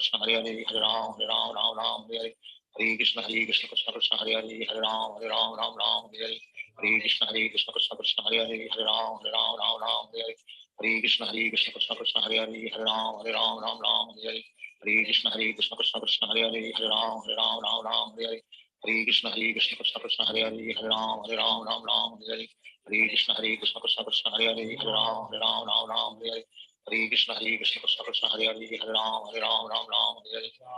Hare Hare Hare Ram Ram Hare Hare Hare Krishna Krishna Krishna Hare Hare Hare Ram Ram Hare Hare Hare Krishna Krishna Krishna Hare Hare Hare Ram Ram Hare Hare Hare Krishna Krishna Krishna Hare Hare Hare Ram Ram Hare Hare Hare Krishna Krishna Krishna Hare Hare Hare Ram Ram Hare Hare Hare Krishna Krishna Krishna Hare Hare Hare Ram Ram Hare Hare Hare Krishna Krishna Krishna Hare Hare Hare Ram Ram Hare Hare Hare Krishna Krishna Krishna Hare Hare Hare Ram Ram Hare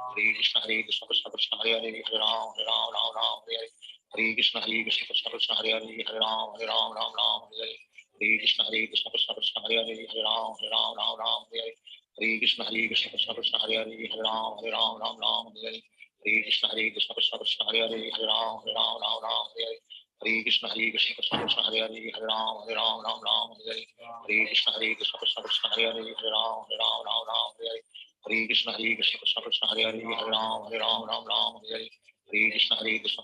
Hare Hare Krishna Krishna Krishna Hare Hare Hare Ram Ram Hare Hare Hare Krishna Krishna Krishna Hare Hare Hare Ram Ram Hare Hare Hare Krishna Krishna Krishna Hare Hare Hare Ram Ram Hare Hare Hare Krishna Krishna Krishna Hare Hare Hare Ram Ram Hare Hare Hare Krishna Krishna Krishna Hare Hare Hare Ram Ram Hare Hare Hare Krishna Krishna Krishna Hare Hare Hare Ram Hare Hare Hare Krishna Krishna Krishna Hare Hare Hare Ram Hare Hare Hare Krishna Krishna Krishna Hare Hare Hare Ram Hare Hare Hare Krishna Krishna Krishna Hare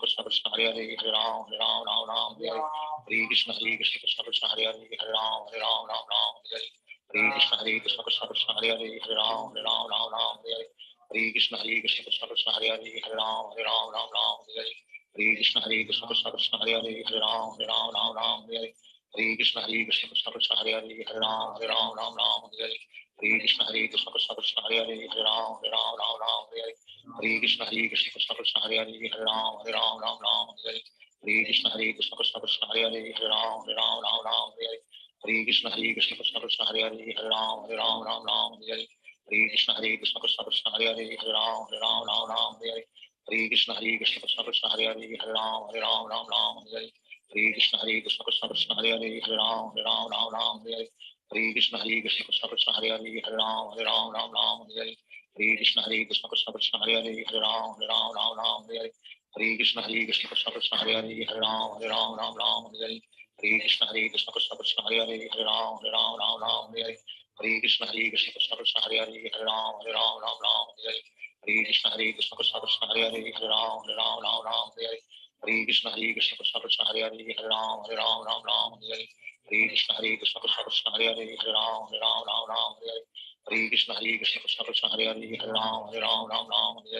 Hare Hare Ram Hare Hare Hare Krishna Krishna Krishna Hare Hare Hare Ram Hare Hare Hare Krishna Krishna Krishna Hare Hare Hare Ram Hare Hare Hare Krishna Krishna Krishna Hare Hare Hare Ram Hare Hare Hare Krishna Krishna Krishna Hare Hare Hare Ram Hare Hare Hare Krishna Krishna Krishna Hare Hare Hare Ram Hare Hare Krishna Krishna Krishna Hare Hare Hare Ram Hare Hare Krishna Krishna Krishna Hare Hare Hare Ram Hare Hare Krishna Krishna Krishna Hare Hare Hare Ram Hare Hare Hare Krishna Krishna Krishna Hare Hare Hare Ram Hare Hare Hare Krishna Krishna Krishna Hare Hare Hare Ram Hare Hare Krishna Krishna Krishna Hare Hare Hare Ram Hare Hare Krishna Krishna Krishna Hare Hare Hare Ram Hare Hare Krishna Krishna Krishna Hare Hare Hare Ram Hare Hare Krishna Krishna Krishna Hare Hare Hare Ram Hare Hare Krishna Krishna Krishna Hare Hare Hare Ram Hare Hare Krishna Krishna Krishna Hare Hare Hare Ram Hare Hare Krishna Krishna Krishna Hare Hare Hare Ram Hare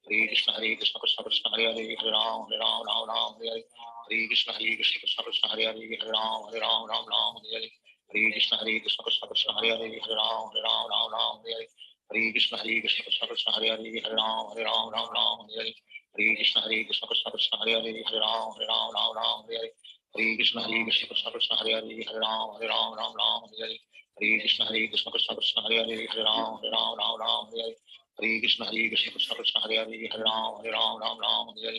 Hare Krishna Krishna Krishna Hare Hare Hare Ram Hare Krishna Krishna Krishna Hare Hare Hare Ram Hare Krishna Krishna Krishna Hare Hare Hare Ram Hare Krishna Krishna Krishna Hare Hare Hare Ram Hare Krishna Krishna Krishna Hare Hare Hare Ram Hare Krishna Krishna Krishna Hare Hare Hare Ram Hare Krishna Krishna Krishna Hare Hare Hare Ram Hare Krishna Krishna Krishna Hare Hare Hare Ram Hare Krishna Krishna Krishna Hare Hare Hare Ram Hare Krishna Krishna Krishna Hare Hare Hare Ram Hare Krishna Krishna Krishna Hare Hare Hare Ram Hare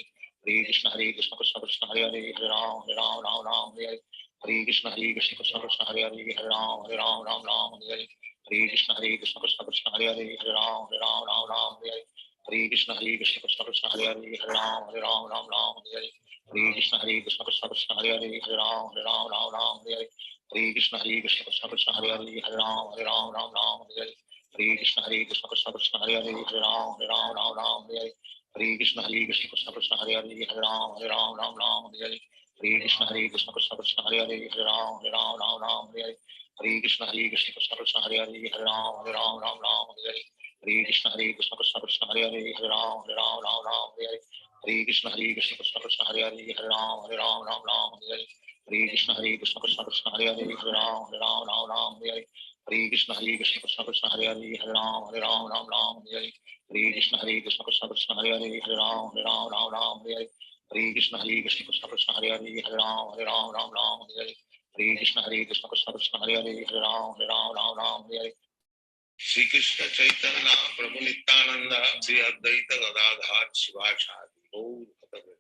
Krishna Krishna Krishna Hare Hare Hare Ram Hare Krishna Krishna Krishna Hare Hare Hare Ram Hare Krishna Krishna Krishna Hare Hare Hare Ram Hare Hare Krishna Krishna Krishna Hare Hare Hare Ram Ram Ram Hare Hare Hare Krishna Krishna Krishna Hare Hare Hare Ram Ram Ram Hare Hare Hare Krishna Krishna Krishna Hare Hare Hare Ram Ram Ram Hare Hare Hare Krishna Krishna Krishna Hare Hare Hare Ram Ram Ram Hare Hare Hare Krishna Krishna Krishna Hare Hare Hare Ram Ram Ram Hare Hare Hare Krishna Krishna Krishna Hare Hare Hare Ram Ram Hare Hare Hare Krishna Krishna Krishna Hare Hare Hare Ram Ram Hare Hare Hare Krishna Krishna Krishna Hare Hare Hare Ram Ram Hare Hare Hare Krishna Krishna Krishna Hare Hare Hare Ram Ram Hare Hare Hare Krishna Krishna Krishna Hare Hare Hare Ram Ram Hare Hare Hare Krishna Krishna Krishna Hare Hare Hare Ram Ram Hare Hare Hare Krishna Krishna Krishna Hare Hare Hare Ram Ram Hare Hare Hare Krishna Krishna Krishna Hare Hare Hare Ram Ram Hare Hare Hare Krishna Krishna Krishna Hare Hare Hare Ram Ram Hare Hare Shri Krishna Chaitanya Prabhu Nityananda Shri Advaita Gadadhar Shivasadi Gaur Bhakta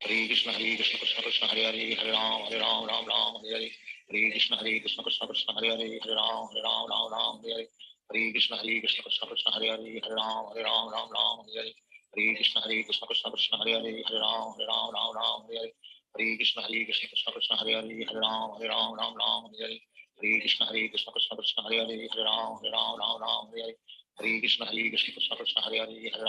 Hare Krishna Krishna Krishna Hare Hare Hare Ram Ram Hare Hare Hare Krishna Krishna Krishna Hare Hare Hare Ram Ram Hare Hare Hare Krishna Krishna Krishna Hare Hare Hare Ram Ram Hare Hare Hare Krishna Krishna Krishna Hare Hare Hare Ram Ram Hare Hare Hare Krishna Krishna Krishna Hare Hare Hare Ram Hare Hare Hare Krishna Krishna Krishna Hare Hare Hare Ram Hare Hare Hare Krishna Krishna Krishna Hare Hare Hare Ram Hare Hare Hare Krishna Krishna Krishna Hare Hare Hare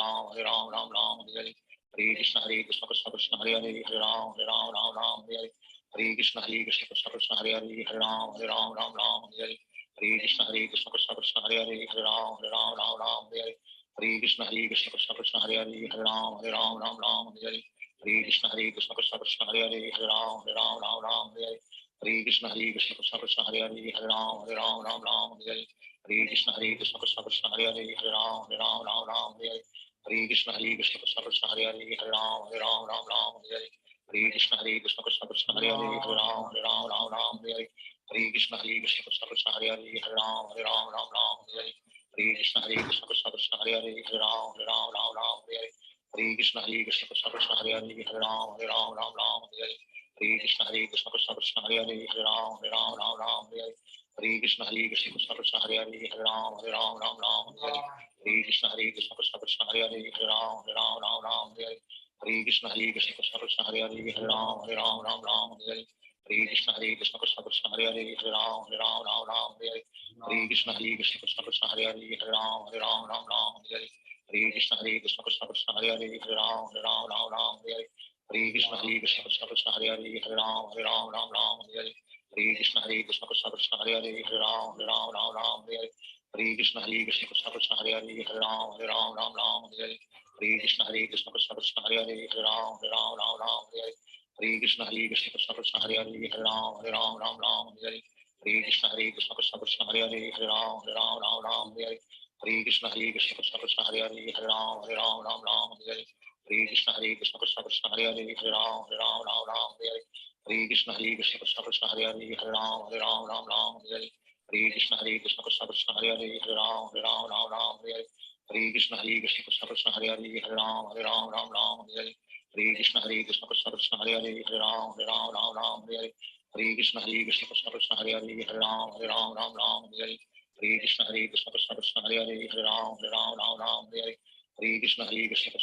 Ram Hare Hare Hare Krishna Krishna Krishna Hare Hare Hare Ram Hare Hare Hare Krishna Krishna Krishna Hare Hare Hare Ram Hare Hare Hare Krishna Krishna Krishna Hare Hare Hare Ram Hare Hare Hare Krishna Krishna Krishna Hare Hare Hare Ram Hare Hare Hare Krishna Krishna Krishna Hare Hare Hare Ram Hare Hare Hare Krishna Krishna Krishna Hare Hare Hare Ram Hare Hare Hare Krishna Krishna Krishna Hare Hare Hare Ram Hare Hare Hare Krishna Krishna Krishna Hare Hare Hare Ram Hare Hare Hare Krishna Krishna Krishna Hare Hare Hare Ram Hare Hare Hare Krishna Krishna Krishna Hare Hare Hare Ram Hare Hare Krishna Krishna Krishna Hare Hare Hare Ram Hare Hare Krishna Krishna Krishna Hare Hare Hare Ram Hare Hare Krishna Krishna Krishna Hare Hare Hare Ram Hare Hare Krishna Krishna Krishna Hare Hare Hare Ram Hare Hare Krishna Krishna Krishna Hare Hare Hare Ram Hare Hare Krishna Krishna Krishna Hare Hare Hare Ram Hare Hare Krishna Krishna Krishna Hare Hare Hare Ram Hare Hare Krishna Krishna Krishna Hare Hare Hare Ram Hare Hare Krishna Krishna Krishna Hare Hare Hare Ram Hare Hare Krishna Krishna Krishna Hare Hare Hare Ram Hare Hare Krishna Krishna Krishna Hare Hare Hare Ram Hare Hare Krishna Krishna Krishna Hare Hare Hare Ram Hare Hare Krishna Krishna Krishna Hare Hare Hare Ram Hare Hare Krishna Krishna Krishna Hare Hare Hare Ram Hare Hare Krishna Krishna Krishna Hare Hare Hare Ram Hare Krishna Krishna Krishna Hare Hare Hare Ram Hare Krishna Krishna Krishna Hare Hare Hare Ram Hare Krishna Krishna Krishna Hare Hare Hare Ram Hare Krishna Krishna Krishna Hare Hare Hare Ram Hare Krishna Krishna Krishna Hare Hare Hare Ram Hare Krishna Krishna Krishna Hare Hare Hare Ram Hare Krishna Krishna Krishna Hare Hare Hare Ram Hare Krishna Krishna Krishna Hare Hare Hare Ram Hare Krishna Krishna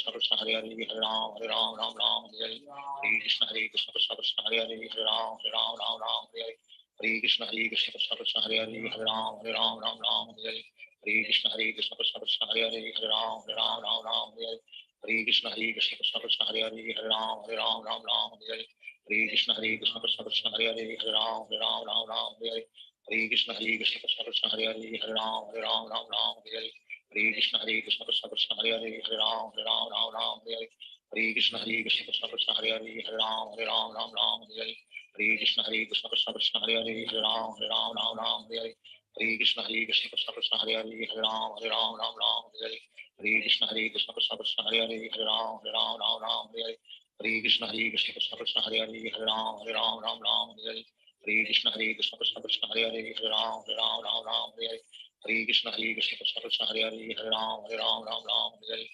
Krishna Hare Hare Hare Ram Hare Krishna Krishna Krishna Hare Hare Hare Ram Hare Krishna Krishna Krishna Hare Hare Hare Ram Hare Krishna Krishna Krishna Hare Hare Hare Ram Hare Krishna Krishna Krishna Hare Hare Hare Ram Hare Krishna Krishna Krishna Hare Hare Hare Ram Hare Krishna Krishna Krishna Hare Hare Hare Ram Hare Krishna Krishna Krishna Hare Hare Hare Ram Hare Krishna Krishna Krishna Hare Hare Hare Ram Hare Krishna Krishna Krishna Hare Hare Hare Ram Hare Krishna Krishna Krishna Hare Hare Hare Ram Hare Krishna Krishna Krishna Hare Hare Hare Ram Hare Krishna Krishna Krishna Hare Hare Hare Ram Hare Krishna Krishna Krishna Hare Hare Hare Ram Hare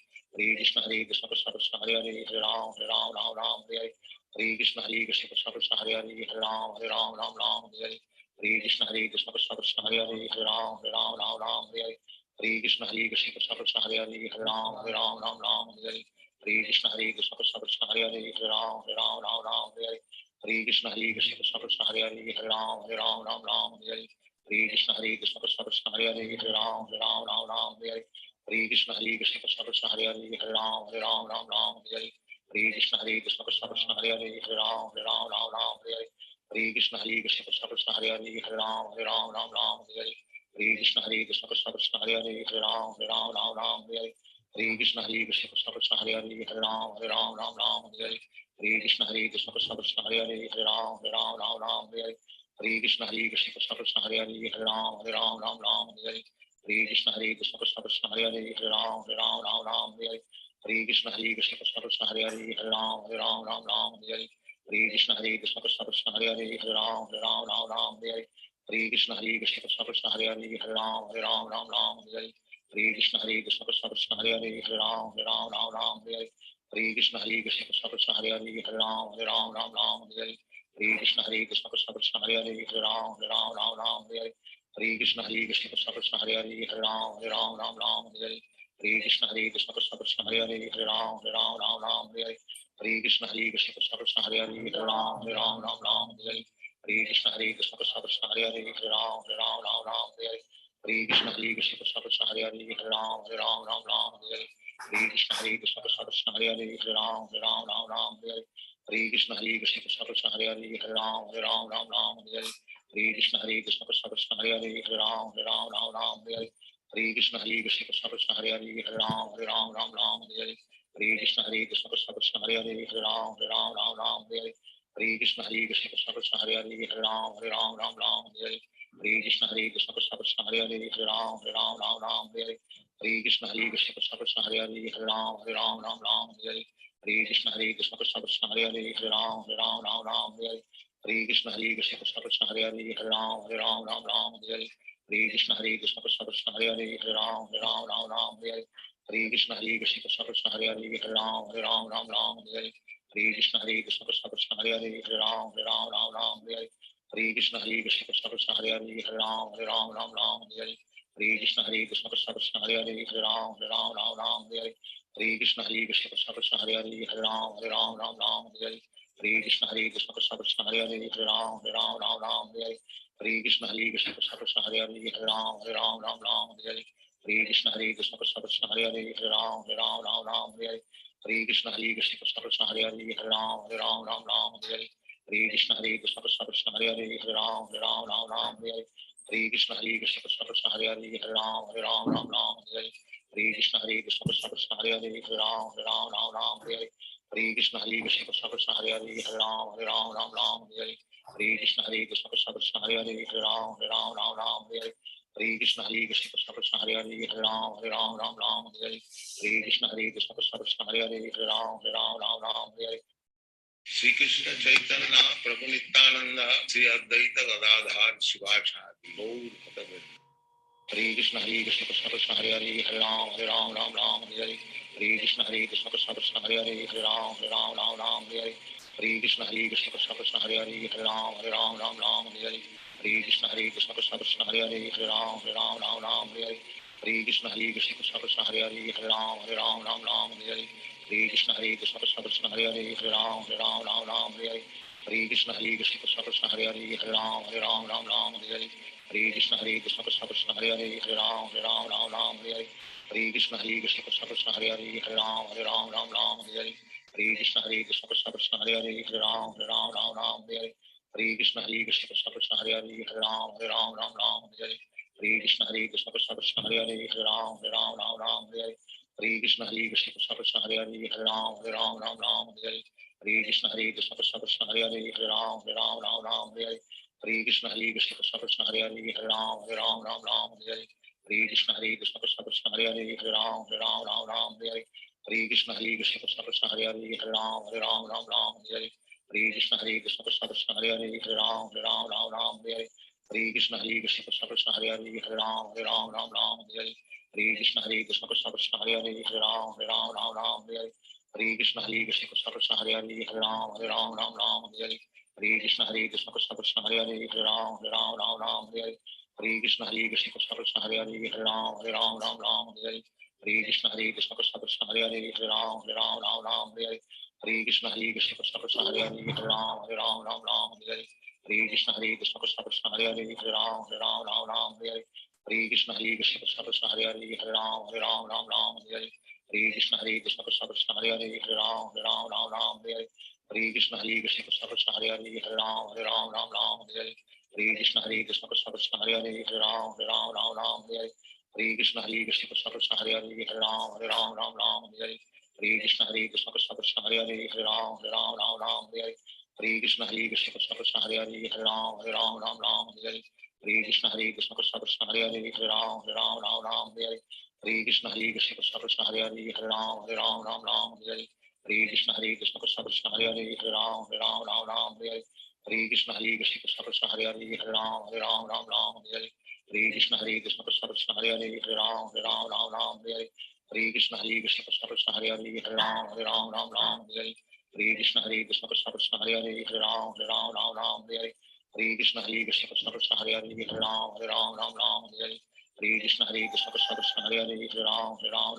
Krishna Krishna Krishna Hare Hare Hare Ram Hare Krishna Krishna Krishna Hare Hare Hare Ram Hare Krishna Krishna Krishna Hare Hare Hare Ram Hare Krishna Krishna Krishna Hare Hare Hare Ram Hare Hare Krishna Krishna Krishna Hare Hare Hare Ram Ram Ram Hare Hare Hare Krishna Krishna Krishna Hare Hare Hare Ram Ram Hare Hare Hare Krishna Krishna Krishna Hare Hare Hare Ram Ram Hare Hare Hare Krishna Krishna Krishna Hare Hare Hare Ram Ram Hare Hare Hare Krishna Krishna Krishna Hare Hare Hare Ram Ram Hare Hare Hare Krishna Krishna Krishna Hare Hare Hare Ram Ram Hare Hare Hare Krishna Krishna Krishna Hare Hare Hare Ram Ram Hare Hare Hare Krishna Krishna Krishna Hare Hare Hare Ram Ram Hare Hare Hare Krishna Krishna Krishna Hare Hare Hare Ram Ram Hare Hare Hare Krishna Krishna Krishna Hare Hare Hare Ram Ram Hare Hare Hare Krishna Krishna Krishna Hare Hare Hare Ram Ram Hare Hare Hare Krishna Krishna Krishna Hare Hare Hare Ram Ram Hare Hare Hare Krishna Krishna Krishna Hare Hare Hare Ram Ram Hare Hare Hare Krishna Krishna Krishna Hare Hare Hare Ram Ram Hare Hare Hare Krishna Krishna Krishna Hare Hare Hare Ram Ram Hare Hare Hare Krishna Krishna Krishna Hare Hare Hare Ram Ram Hare Hare Hare Krishna Krishna Krishna Hare Hare Hare Ram Ram Hare Hare Hare Krishna Krishna Krishna Hare Hare Hare Ram Ram Hare Hare Hare Krishna Krishna Krishna Hare Hare Hare Ram Ram Hare Hare Hare Krishna Krishna Krishna Hare Hare Hare Ram Ram Hare Hare Hare Krishna Krishna Krishna Hare Hare Hare Ram Ram Hare Hare Hare Krishna Krishna Krishna Hare Hare Hare Ram Ram Hare Hare Hare Krishna Krishna Krishna Hare Hare Hare Ram Ram Hare Hare Hare Krishna Krishna Krishna Hare Hare Hare Ram Ram Hare Hare Hare Krishna Krishna Krishna Hare Hare Hare Ram Ram Hare Hare Hare Krishna Krishna Krishna Hare Hare Hare Ram Ram Hare Hare Hare Krishna Krishna Krishna Hare Hare Hare Ram Ram Hare Hare Hare Krishna Krishna Krishna Hare Hare Hare Ram Ram Hare Hare Hare Krishna Krishna Krishna Hare Hare Hare Ram Ram Hare Hare Hare Krishna Krishna Krishna Hare Hare Hare Ram Ram Hare Hare Hare Krishna Krishna Krishna Hare Hare Hare Ram Ram Hare Hare Hare Krishna Krishna Krishna Hare Hare Hare Ram Ram Hare Hare Hare Krishna Krishna Krishna Hare Hare Hare Ram Ram Hare Hare Hare Krishna Krishna Krishna Hare Hare Hare Ram Ram Hare Hare Hare Krishna Krishna Krishna Hare Hare Hare Ram Ram Hare Hare Hare Krishna Krishna Krishna Hare Hare Hare Ram Ram Hare Hare Hare Krishna Krishna Krishna Hare Hare Hare Ram Ram Hare Hare Hare Krishna Krishna Krishna Hare Hare Hare Ram Ram Hare Hare Hare Krishna Krishna Krishna Hare Hare Hare Ram Ram Hare Hare Hare Krishna Krishna Krishna Hare Hare Hare Ram Ram Hare Hare Hare Krishna Krishna Krishna Hare Hare Hare Ram Ram Hare Hare Hare Krishna Krishna Krishna Hare Hare Hare Ram Ram Hare Hare Hare Krishna Krishna Krishna Hare Hare Hare Ram Ram Hare Hare Hare Krishna Krishna Krishna Hare Hare Hare Ram Ram Hare Hare Hare Krishna Krishna Krishna Hare Hare Hare Ram Ram Hare Hare Hare Krishna Krishna Krishna Hare Hare Hare Ram Ram Hare Hare Hare Krishna Krishna Krishna Hare Hare Hare Ram Ram Hare Hare Hare Krishna Krishna Krishna Hare Hare Hare Ram Ram Hare Hare Hare Krishna Krishna Krishna Hare Hare Hare Ram Ram Hare Hare Hare Krishna Krishna Krishna Hare Hare Hare Ram Hare Hare Shri Krishna Chaitanya Prabhu Nityananda Sri Advaita Gadadhar Shivachari Gaur Bhakta Hare Krishna Krishna Krishna Hare Hare Hare Ram Ram Hare Hare Hare Krishna Krishna Krishna Hare Hare Hare Ram Ram Hare Hare Hare Krishna Krishna Krishna Hare Hare Hare Ram Hare Hare Hare Krishna Krishna Krishna Hare Hare Hare Ram Hare Hare Hare Krishna Krishna Krishna Hare Hare Hare Ram Hare Hare Hare Krishna Krishna Krishna Hare Hare Hare Ram Hare Hare Hare Krishna Krishna Krishna Hare Hare Hare Ram Hare Hare Hare Krishna Krishna Krishna Hare Hare Hare Ram Hare Hare Hare Krishna Krishna Krishna Hare Hare Hare Ram Hare Hare Hare Krishna Krishna Krishna Hare Hare Hare Ram Hare Hare Hare Krishna Krishna Krishna Hare Hare Hare Ram Hare Hare Hare Krishna Krishna Krishna Hare Hare Hare Ram Hare Hare Krishna Krishna Krishna Hare Hare Hare Ram Hare Hare Krishna Krishna Krishna Hare Hare Hare Ram Hare Hare Hare Krishna Krishna Krishna Hare Hare Hare Ram Hare Hare Hare Krishna Krishna Krishna Hare Hare Hare Ram Hare Hare Krishna Krishna Krishna Hare Hare Hare Ram Hare Hare Krishna Krishna Krishna Hare Hare Hare Ram Hare Hare Krishna Krishna Krishna Hare Hare Hare Ram Hare Krishna Krishna Krishna Hare Hare Hare Ram Hare Hare Krishna Krishna Krishna Hare Hare Hare Ram Hare Hare Krishna Krishna Krishna Hare Hare Hare Ram Hare Hare Hare Krishna Krishna Krishna Hare Hare Hare Ram Hare Hare Hare Krishna Krishna Krishna Hare Hare Hare Ram Ram Ram Hare Hare Hare Krishna Krishna Krishna Hare Hare Hare Ram Ram Hare Hare Hare Krishna Krishna Krishna Hare Hare Hare Ram Ram Hare Hare Hare Krishna Krishna Krishna Hare Hare Hare Ram Ram Hare Hare Hare Krishna Krishna Krishna Hare Hare Hare Ram Ram Hare Hare Hare Krishna Krishna Krishna Hare Hare Hare Ram Ram Hare Hare Hare Krishna Krishna Krishna Hare Hare Hare Ram Ram Hare Hare Hare Krishna Krishna Krishna Hare Hare Hare Ram Hare Hare Hare Krishna Krishna Krishna Hare Hare Hare Ram Hare Hare Hare Krishna Krishna Krishna Hare Hare Hare Ram Hare Hare Hare Krishna Krishna Krishna Hare Hare Hare Ram Hare Hare Hare Krishna Krishna Krishna Hare Hare Hare Ram Hare Hare Hare Krishna Krishna Krishna Hare Hare Hare Ram Hare Hare Hare Krishna Krishna Krishna Hare Hare Hare Ram Hare Hare Hare Krishna Krishna Krishna Hare Hare Hare Ram Hare Hare Hare Krishna Krishna Krishna Hare Hare Hare Ram Hare Hare Hare Krishna Krishna Krishna Hare Hare Hare Ram Hare Hare Krishna Krishna Krishna Hare Hare Hare Ram Hare Hare Krishna Krishna Krishna Hare Hare Hare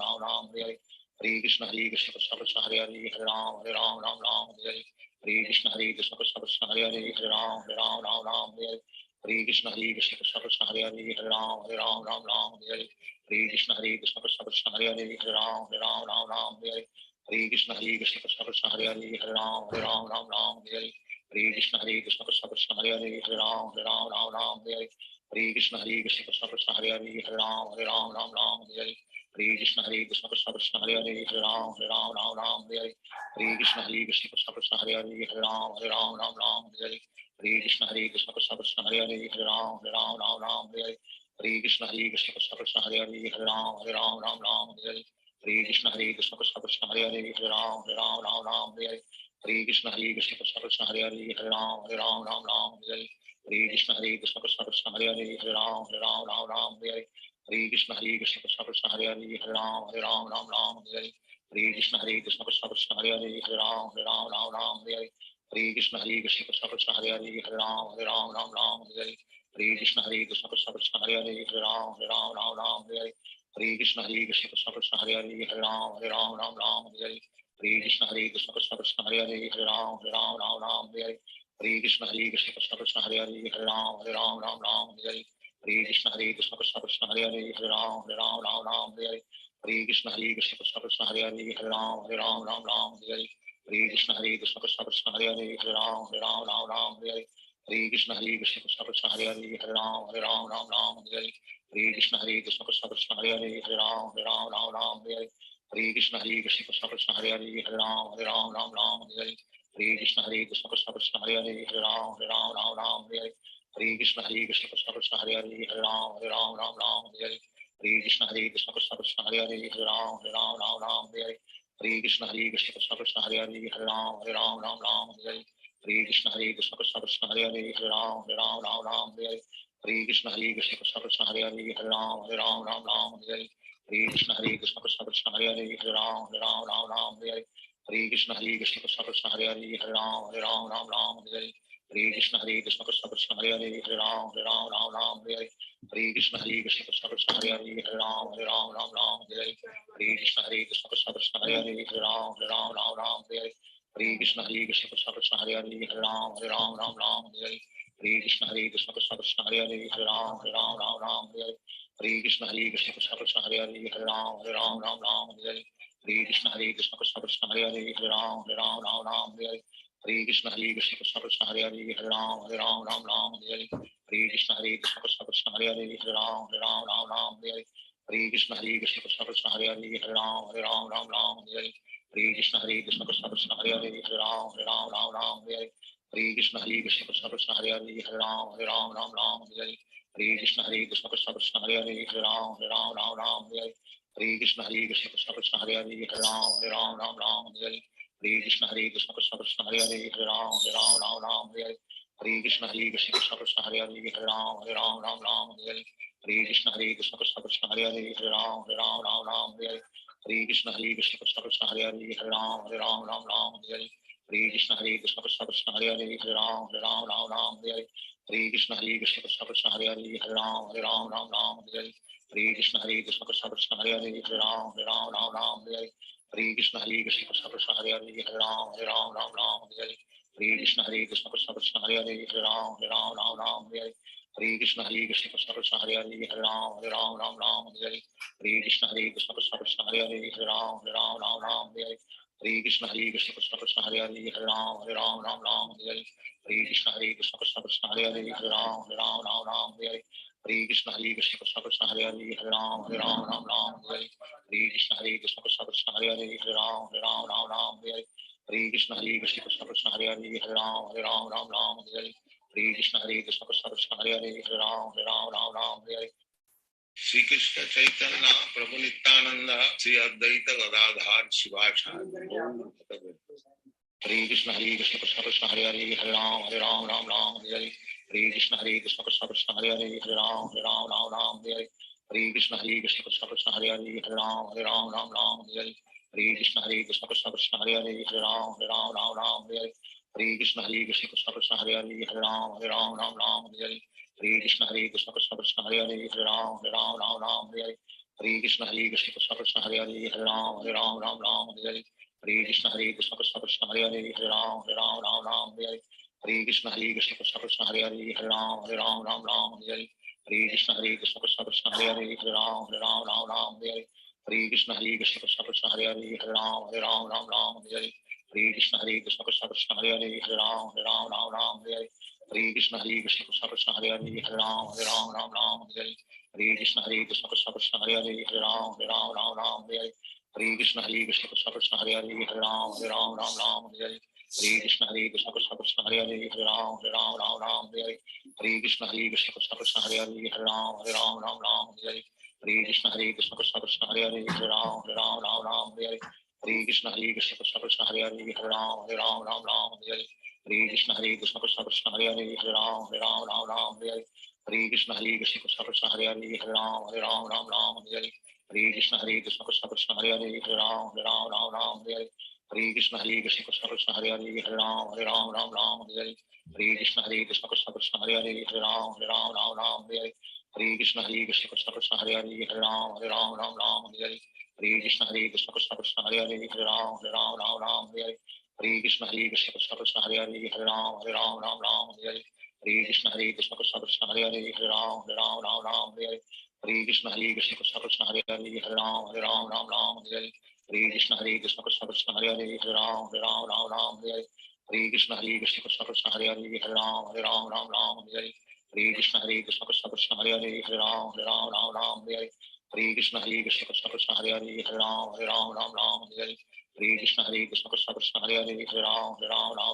Ram Hare Hare Krishna Krishna Krishna Hare Hare Hare Ram Hare Hare Krishna Krishna Krishna Hare Hare Hare Ram Hare Hare Krishna Krishna Krishna Hare Hare Hare Ram Hare Hare Krishna Krishna Krishna Hare Hare Hare Ram Hare Hare Krishna Krishna Krishna Hare Hare Hare Ram Hare Hare Krishna Krishna Krishna Hare Hare Hare Ram Hare Hare Krishna Krishna Krishna Hare Hare Hare Ram Hare Krishna Krishna Krishna Hare Hare Hare Ram Hare Krishna Krishna Krishna Hare Hare Hare Ram Hare Krishna Krishna Krishna Hare Hare Hare Ram Hare Krishna Krishna Krishna Hare Hare Hare Ram Hare Krishna Krishna Krishna Hare Hare Hare Ram Hare Krishna Krishna Krishna Hare Hare Hare Ram Hare Krishna Krishna Krishna Hare Hare Hare Ram Hare Krishna Krishna Krishna Hare Hare Hare Ram Hare Krishna Krishna Krishna Hare Hare Hare Ram Hare Krishna Krishna Krishna Hare Hare Hare Ram Hare Krishna Krishna Krishna Hare Hare Hare Ram Hare Krishna Krishna Krishna Hare Hare Hare Ram Hare Krishna Krishna Krishna Hare Hare Hare Ram Hare Krishna Krishna Krishna Hare Hare Hare Ram Hare Krishna Krishna Krishna Hare Hare Hare Ram Hare Krishna Krishna Krishna Hare Hare Hare Ram Hare Krishna Krishna Krishna Hare Hare Hare Ram Hare Krishna Krishna Krishna Hare Hare Hare Ram Hare Krishna Krishna Krishna Hare Hare Hare Ram Hare Krishna Krishna Krishna Hare Hare Hare Ram Hare Krishna Krishna Krishna Hare Hare Hare Ram Hare Krishna Krishna Krishna Hare Hare Hare Ram Hare Krishna Krishna Krishna Hare Hare Hare Ram Hare Krishna Krishna Krishna Hare Hare Hare Ram Hare Krishna Krishna Krishna Hare Hare Hare Ram Hare Krishna Krishna Krishna Hare Hare Hare Ram Hare Krishna Krishna Krishna Hare Hare Hare Ram Hare Krishna Krishna Krishna Hare Hare Hare Ram Hare Krishna Krishna Krishna Hare Hare Hare Ram Hare Krishna Krishna Krishna Hare Hare Hare Ram Hare Krishna Krishna Krishna Hare Hare Hare Ram Hare Krishna Krishna Krishna Hare Hare Hare Ram Hare Krishna Krishna Krishna Hare Hare Hare Ram Hare Krishna Krishna Krishna Hare Hare Hare Ram Hare Krishna Krishna Krishna Hare Hare Hare Ram Hare Krishna Krishna Krishna Hare Hare Hare Ram Hare Krishna Krishna Krishna Hare Hare Hare Ram Hare Krishna Krishna Krishna Hare Hare Hare Ram Hare Krishna Krishna Krishna Hare Hare Hare Ram Hare Krishna Krishna Krishna Hare Hare Hare Ram Hare Krishna Krishna Krishna Hare Hare Hare Ram Hare Krishna Krishna Krishna Hare Hare Hare Ram Hare Krishna Krishna Krishna Hare Hare Hare Ram Hare Krishna Krishna Krishna Hare Hare Hare Ram Hare Krishna Krishna Krishna Hare Hare Hare Ram Hare Krishna Krishna Krishna Hare Hare Hare Ram Hare Krishna Krishna Krishna Hare Hare Hare Ram Hare Krishna Krishna Krishna Hare Hare Hare Ram Hare Hare Krishna Krishna Krishna Hare Hare Hare Ram Ram Ram Hare Hare Hare Krishna Krishna Krishna Hare Hare Hare Ram Ram Hare Hare Hare Krishna Krishna Krishna Hare Hare Hare Ram Ram Hare Hare Hare Krishna Krishna Krishna Hare Hare Hare Ram Ram Hare Hare Hare Krishna Krishna Krishna Hare Hare Hare Ram Ram Hare Hare Hare Krishna Krishna Krishna Hare Hare Hare Ram Ram Hare Hare Hare Krishna Krishna Krishna Hare Hare Hare Ram Hare Hare Hare Krishna Krishna Krishna Hare Hare Hare Ram Hare Hare Hare Krishna Krishna Krishna Hare Hare Hare Ram Hare Hare Hare Krishna Krishna Krishna Hare Hare Hare Ram Hare Hare Hare Krishna Krishna Krishna Hare Hare Hare Ram Hare Hare Hare Krishna Krishna Krishna Hare Hare Hare Ram Hare Hare Shri Krishna Chaitanya Prabhu Nityananda Sri Advaita Gadadhar Shivacharya Hare Krishna Krishna Krishna Hare Hare Hare Ram Ram Hare Hare Hare Krishna Krishna Krishna Hare Hare Hare Ram Hare Hare Hare Krishna Krishna Krishna Hare Hare Hare Ram Hare Hare Hare Krishna Krishna Krishna Hare Hare Hare Ram Hare Hare Hare Krishna Krishna Krishna Hare Hare Hare Ram Hare Hare Hare Krishna Krishna Krishna Hare Hare Hare Ram Hare Hare Hare Krishna Krishna Krishna Hare Hare Hare Ram Hare Hare Hare Krishna Krishna Krishna Hare Hare Hare Ram Hare Hare Hare Krishna Krishna Krishna Hare Hare Hare Ram Hare Hare Hare Krishna Krishna Krishna Hare Hare Hare Ram Hare Hare Krishna Krishna Krishna Hare Hare Hare Ram Hare Hare Krishna Krishna Krishna Hare Hare Hare Ram Hare Hare Krishna Krishna Krishna Hare Hare Hare Ram Hare Hare Krishna Krishna Krishna Hare Hare Hare Ram Hare Hare Krishna Krishna Krishna Hare Hare Hare Ram Hare Hare Hare Krishna Krishna Krishna Hare Hare Hare Ram Hare Hare Krishna Krishna Krishna Hare Hare Hare Ram Hare Hare Krishna Krishna Krishna Hare Hare Hare Ram Hare Hare Krishna Krishna Krishna Hare Hare Hare Ram Hare Hare Krishna Krishna Krishna Hare Hare Hare Ram Hare Hare Krishna Krishna Krishna Hare Hare Hare Ram Hare Hare Krishna Krishna Krishna Hare Hare Hare Ram Hare Hare Krishna Krishna Krishna Hare Hare Hare Ram Hare Hare Krishna Krishna Krishna Hare Hare Hare Ram Hare Hare Krishna Krishna Krishna Hare Hare Hare Ram Hare Krishna Krishna Krishna Hare Hare Hare Ram Hare Krishna Krishna Krishna Hare Hare Hare Ram Hare Krishna Krishna Krishna Hare Hare Hare Ram Hare Krishna Krishna Krishna Hare Hare Hare Ram Hare Krishna Krishna Krishna Hare Hare Hare Ram Hare Krishna Krishna Krishna Hare Hare Hare Ram Hare Krishna Krishna Krishna Hare Hare Hare Ram Hare Krishna Krishna Krishna Hare Hare Hare Ram Hare Krishna Krishna Krishna Hare Hare Hare Ram Hare Krishna Krishna Krishna Hare Hare Hare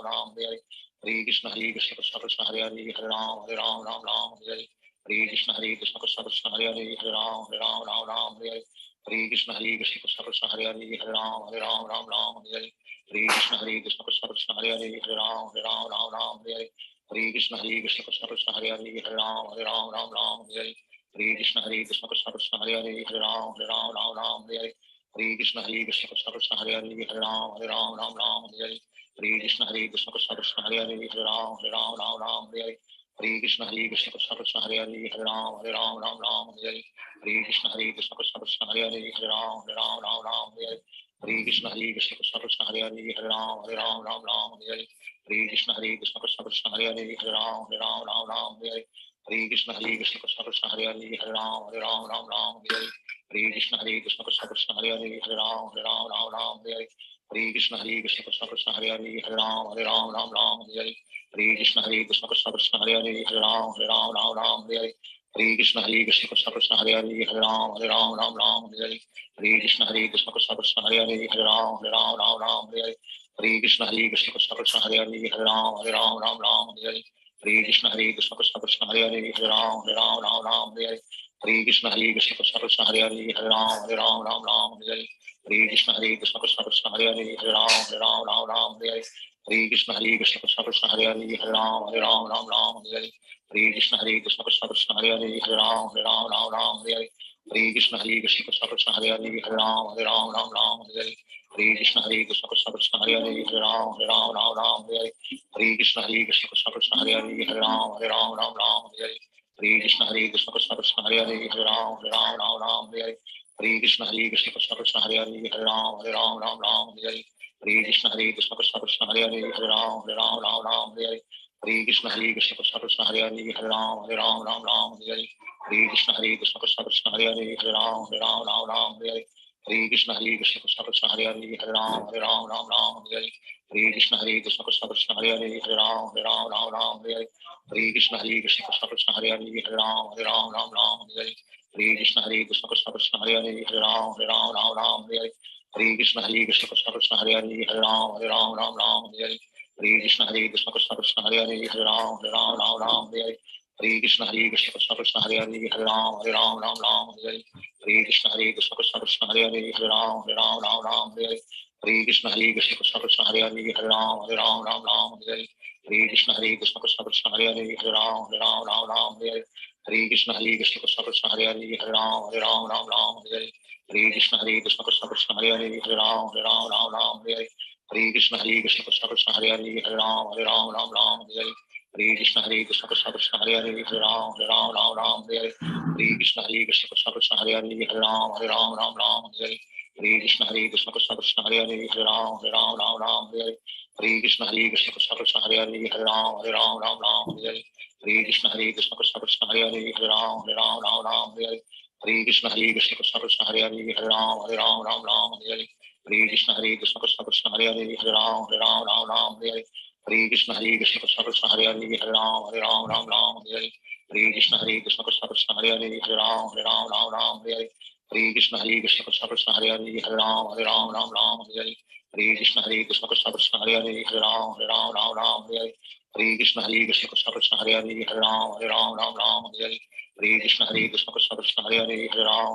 Ram Hare Krishna Krishna Krishna Hare Hare Hare Ram Hare Krishna Krishna Krishna Hare Hare Hare Ram Hare Krishna Krishna Krishna Hare Hare Hare Ram Hare Krishna Krishna Krishna Hare Hare Hare Ram Hare Krishna Krishna Krishna Hare Hare Hare Ram Hare Krishna Krishna Krishna Hare Hare Hare Ram Hare Krishna Krishna Krishna Hare Hare Hare Ram Hare Krishna Krishna Krishna Hare Hare Hare Ram Hare Krishna Krishna Krishna Hare Hare Hare Ram Hare Krishna Krishna Krishna Hare Hare Hare Ram Hare Krishna Krishna Krishna Hare Hare Hare Ram Hare Krishna Krishna Krishna Hare Hare Hare Ram Hare Krishna Krishna Krishna Hare Hare Hare Ram Hare Krishna Krishna Krishna Hare Hare Hare Ram Hare Krishna Krishna Krishna Hare Hare Hare Ram Hare Krishna Krishna Krishna Hare Hare Hare Ram Hare Krishna Krishna Krishna Hare Hare Hare Ram Hare Krishna Krishna Krishna Hare Hare Hare Ram Hare Krishna Krishna Krishna Hare Hare Hare Ram Hare Krishna Krishna Krishna Hare Hare Hare Ram Hare Krishna Krishna Krishna Hare Hare Hare Ram Hare Krishna Krishna Krishna Hare Hare Hare Ram Hare Krishna Krishna Krishna Hare Hare Hare Ram Hare Krishna Krishna Krishna Hare Hare Hare Ram Hare Krishna Krishna Krishna Hare Hare Hare Ram Hare Hare Krishna Krishna Krishna Hare Hare Hare Ram Ram Ram Hare Hare Hare Krishna Krishna Krishna Hare Hare Hare Ram Ram Ram Hare Hare Hare Krishna Krishna Krishna Hare Hare Hare Ram Ram Hare Hare Hare Krishna Krishna Krishna Hare Hare Hare Ram Ram Hare Hare Hare Krishna Krishna Krishna Hare Hare Hare Ram Ram Hare Hare Hare Krishna Krishna Krishna Hare Hare Hare Ram Ram Hare Hare Hare Krishna Krishna Krishna Hare Hare Hare Ram Ram Hare Hare Hare Krishna Krishna Krishna Hare Hare Hare Ram Ram Hare Hare Hare Krishna Krishna Krishna Hare Hare Hare Ram Ram Hare Hare Hare Krishna Krishna Krishna Hare Hare Hare Ram Ram Hare Hare Hare Krishna Krishna Krishna Hare Hare Hare Ram Ram Hare Hare Hare Krishna Krishna Krishna Hare Hare Hare Ram Ram Hare Hare Hare Krishna Krishna Krishna Hare Hare Hare Ram Ram Hare Hare Hare Krishna Krishna Krishna Hare Hare Hare Ram Ram Hare Hare Hare Krishna Krishna Krishna Hare Hare Hare Ram Ram Hare Hare Hare Krishna Krishna Krishna Hare Hare Hare Ram Ram Hare Hare Hare Krishna Krishna Krishna Hare Hare Hare Ram Ram Hare Hare Hare Krishna Krishna Krishna Hare Hare Hare Ram Ram Hare Hare Hare Krishna Krishna Krishna Hare Hare Hare Ram Ram Hare Hare Hare Krishna Krishna Krishna Hare Hare Hare Ram Ram Hare Hare Hare Krishna Krishna Krishna Hare Hare Hare Ram Ram Hare Hare Hare Krishna Krishna Krishna Hare Hare Hare Ram Ram Hare Hare Hare Krishna Krishna Krishna Hare Hare Hare Ram Ram Hare Hare Hare Krishna Krishna Krishna Hare Hare Hare Ram Ram Hare Hare Hare Krishna Krishna Krishna Hare Hare Hare Ram Ram Hare Hare Hare Krishna Krishna Krishna Hare Hare Hare Ram Ram Hare Hare Hare Krishna Krishna Krishna Hare Hare Hare Ram Ram Hare Hare Hare Krishna Krishna Krishna Hare Hare Hare Ram Ram Hare Hare Hare Krishna Krishna Krishna Hare Hare Hare Ram Ram Hare Hare Hare Krishna Krishna Krishna Hare Hare Hare Ram Ram Hare Hare Hare Krishna Krishna Krishna Hare Hare Hare Ram Ram Hare Hare Hare Krishna Krishna Krishna Hare Hare Hare Ram Ram Hare Hare Hare Krishna Krishna Krishna Hare Hare Hare Ram Ram Hare Hare Hare Krishna Krishna Krishna Hare Hare Hare Ram Ram Hare Hare Hare Krishna Krishna Krishna Hare Hare Hare Ram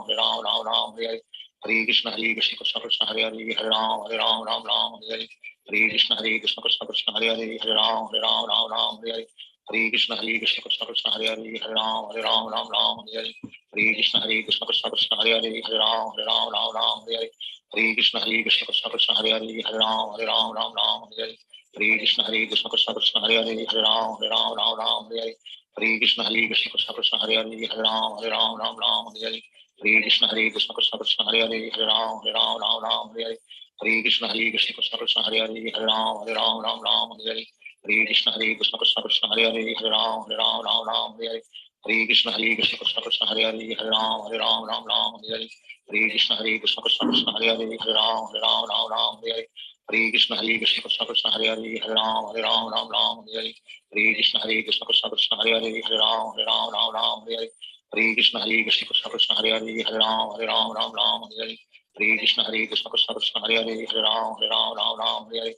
Ram Hare Hare Hare Krishna Krishna Krishna Hare Hare Hare Ram Ram Hare Hare Hare Krishna Krishna Krishna Hare Hare Hare Ram Ram Hare Hare Hare Krishna Krishna Krishna Hare Hare Hare Ram Ram Hare Hare Hare Krishna Krishna Krishna Hare Hare Hare Ram Ram Hare Hare Hare Krishna Krishna Krishna Hare Hare Hare Ram Ram Hare Hare Hare Krishna Krishna Krishna Hare Hare Hare Ram Ram Hare Hare Hare Krishna Krishna Krishna Hare Hare Hare Ram Ram Hare Hare Hare Krishna Krishna Krishna Hare Hare Hare Ram Ram Hare Hare Hare Krishna Krishna Krishna Hare Hare Hare Ram Ram Hare Hare Hare Krishna Krishna Krishna Hare Hare Hare Ram Ram Hare Hare Hare Krishna Krishna Krishna Hare Hare Hare Ram Ram Hare Hare Hare Krishna Krishna Krishna Hare Hare Hare Ram Ram Hare Hare Hare Krishna Krishna Krishna Hare Hare Hare Ram Ram Hare Hare Hare Krishna Krishna Krishna Hare Hare Hare Ram Ram Hare Hare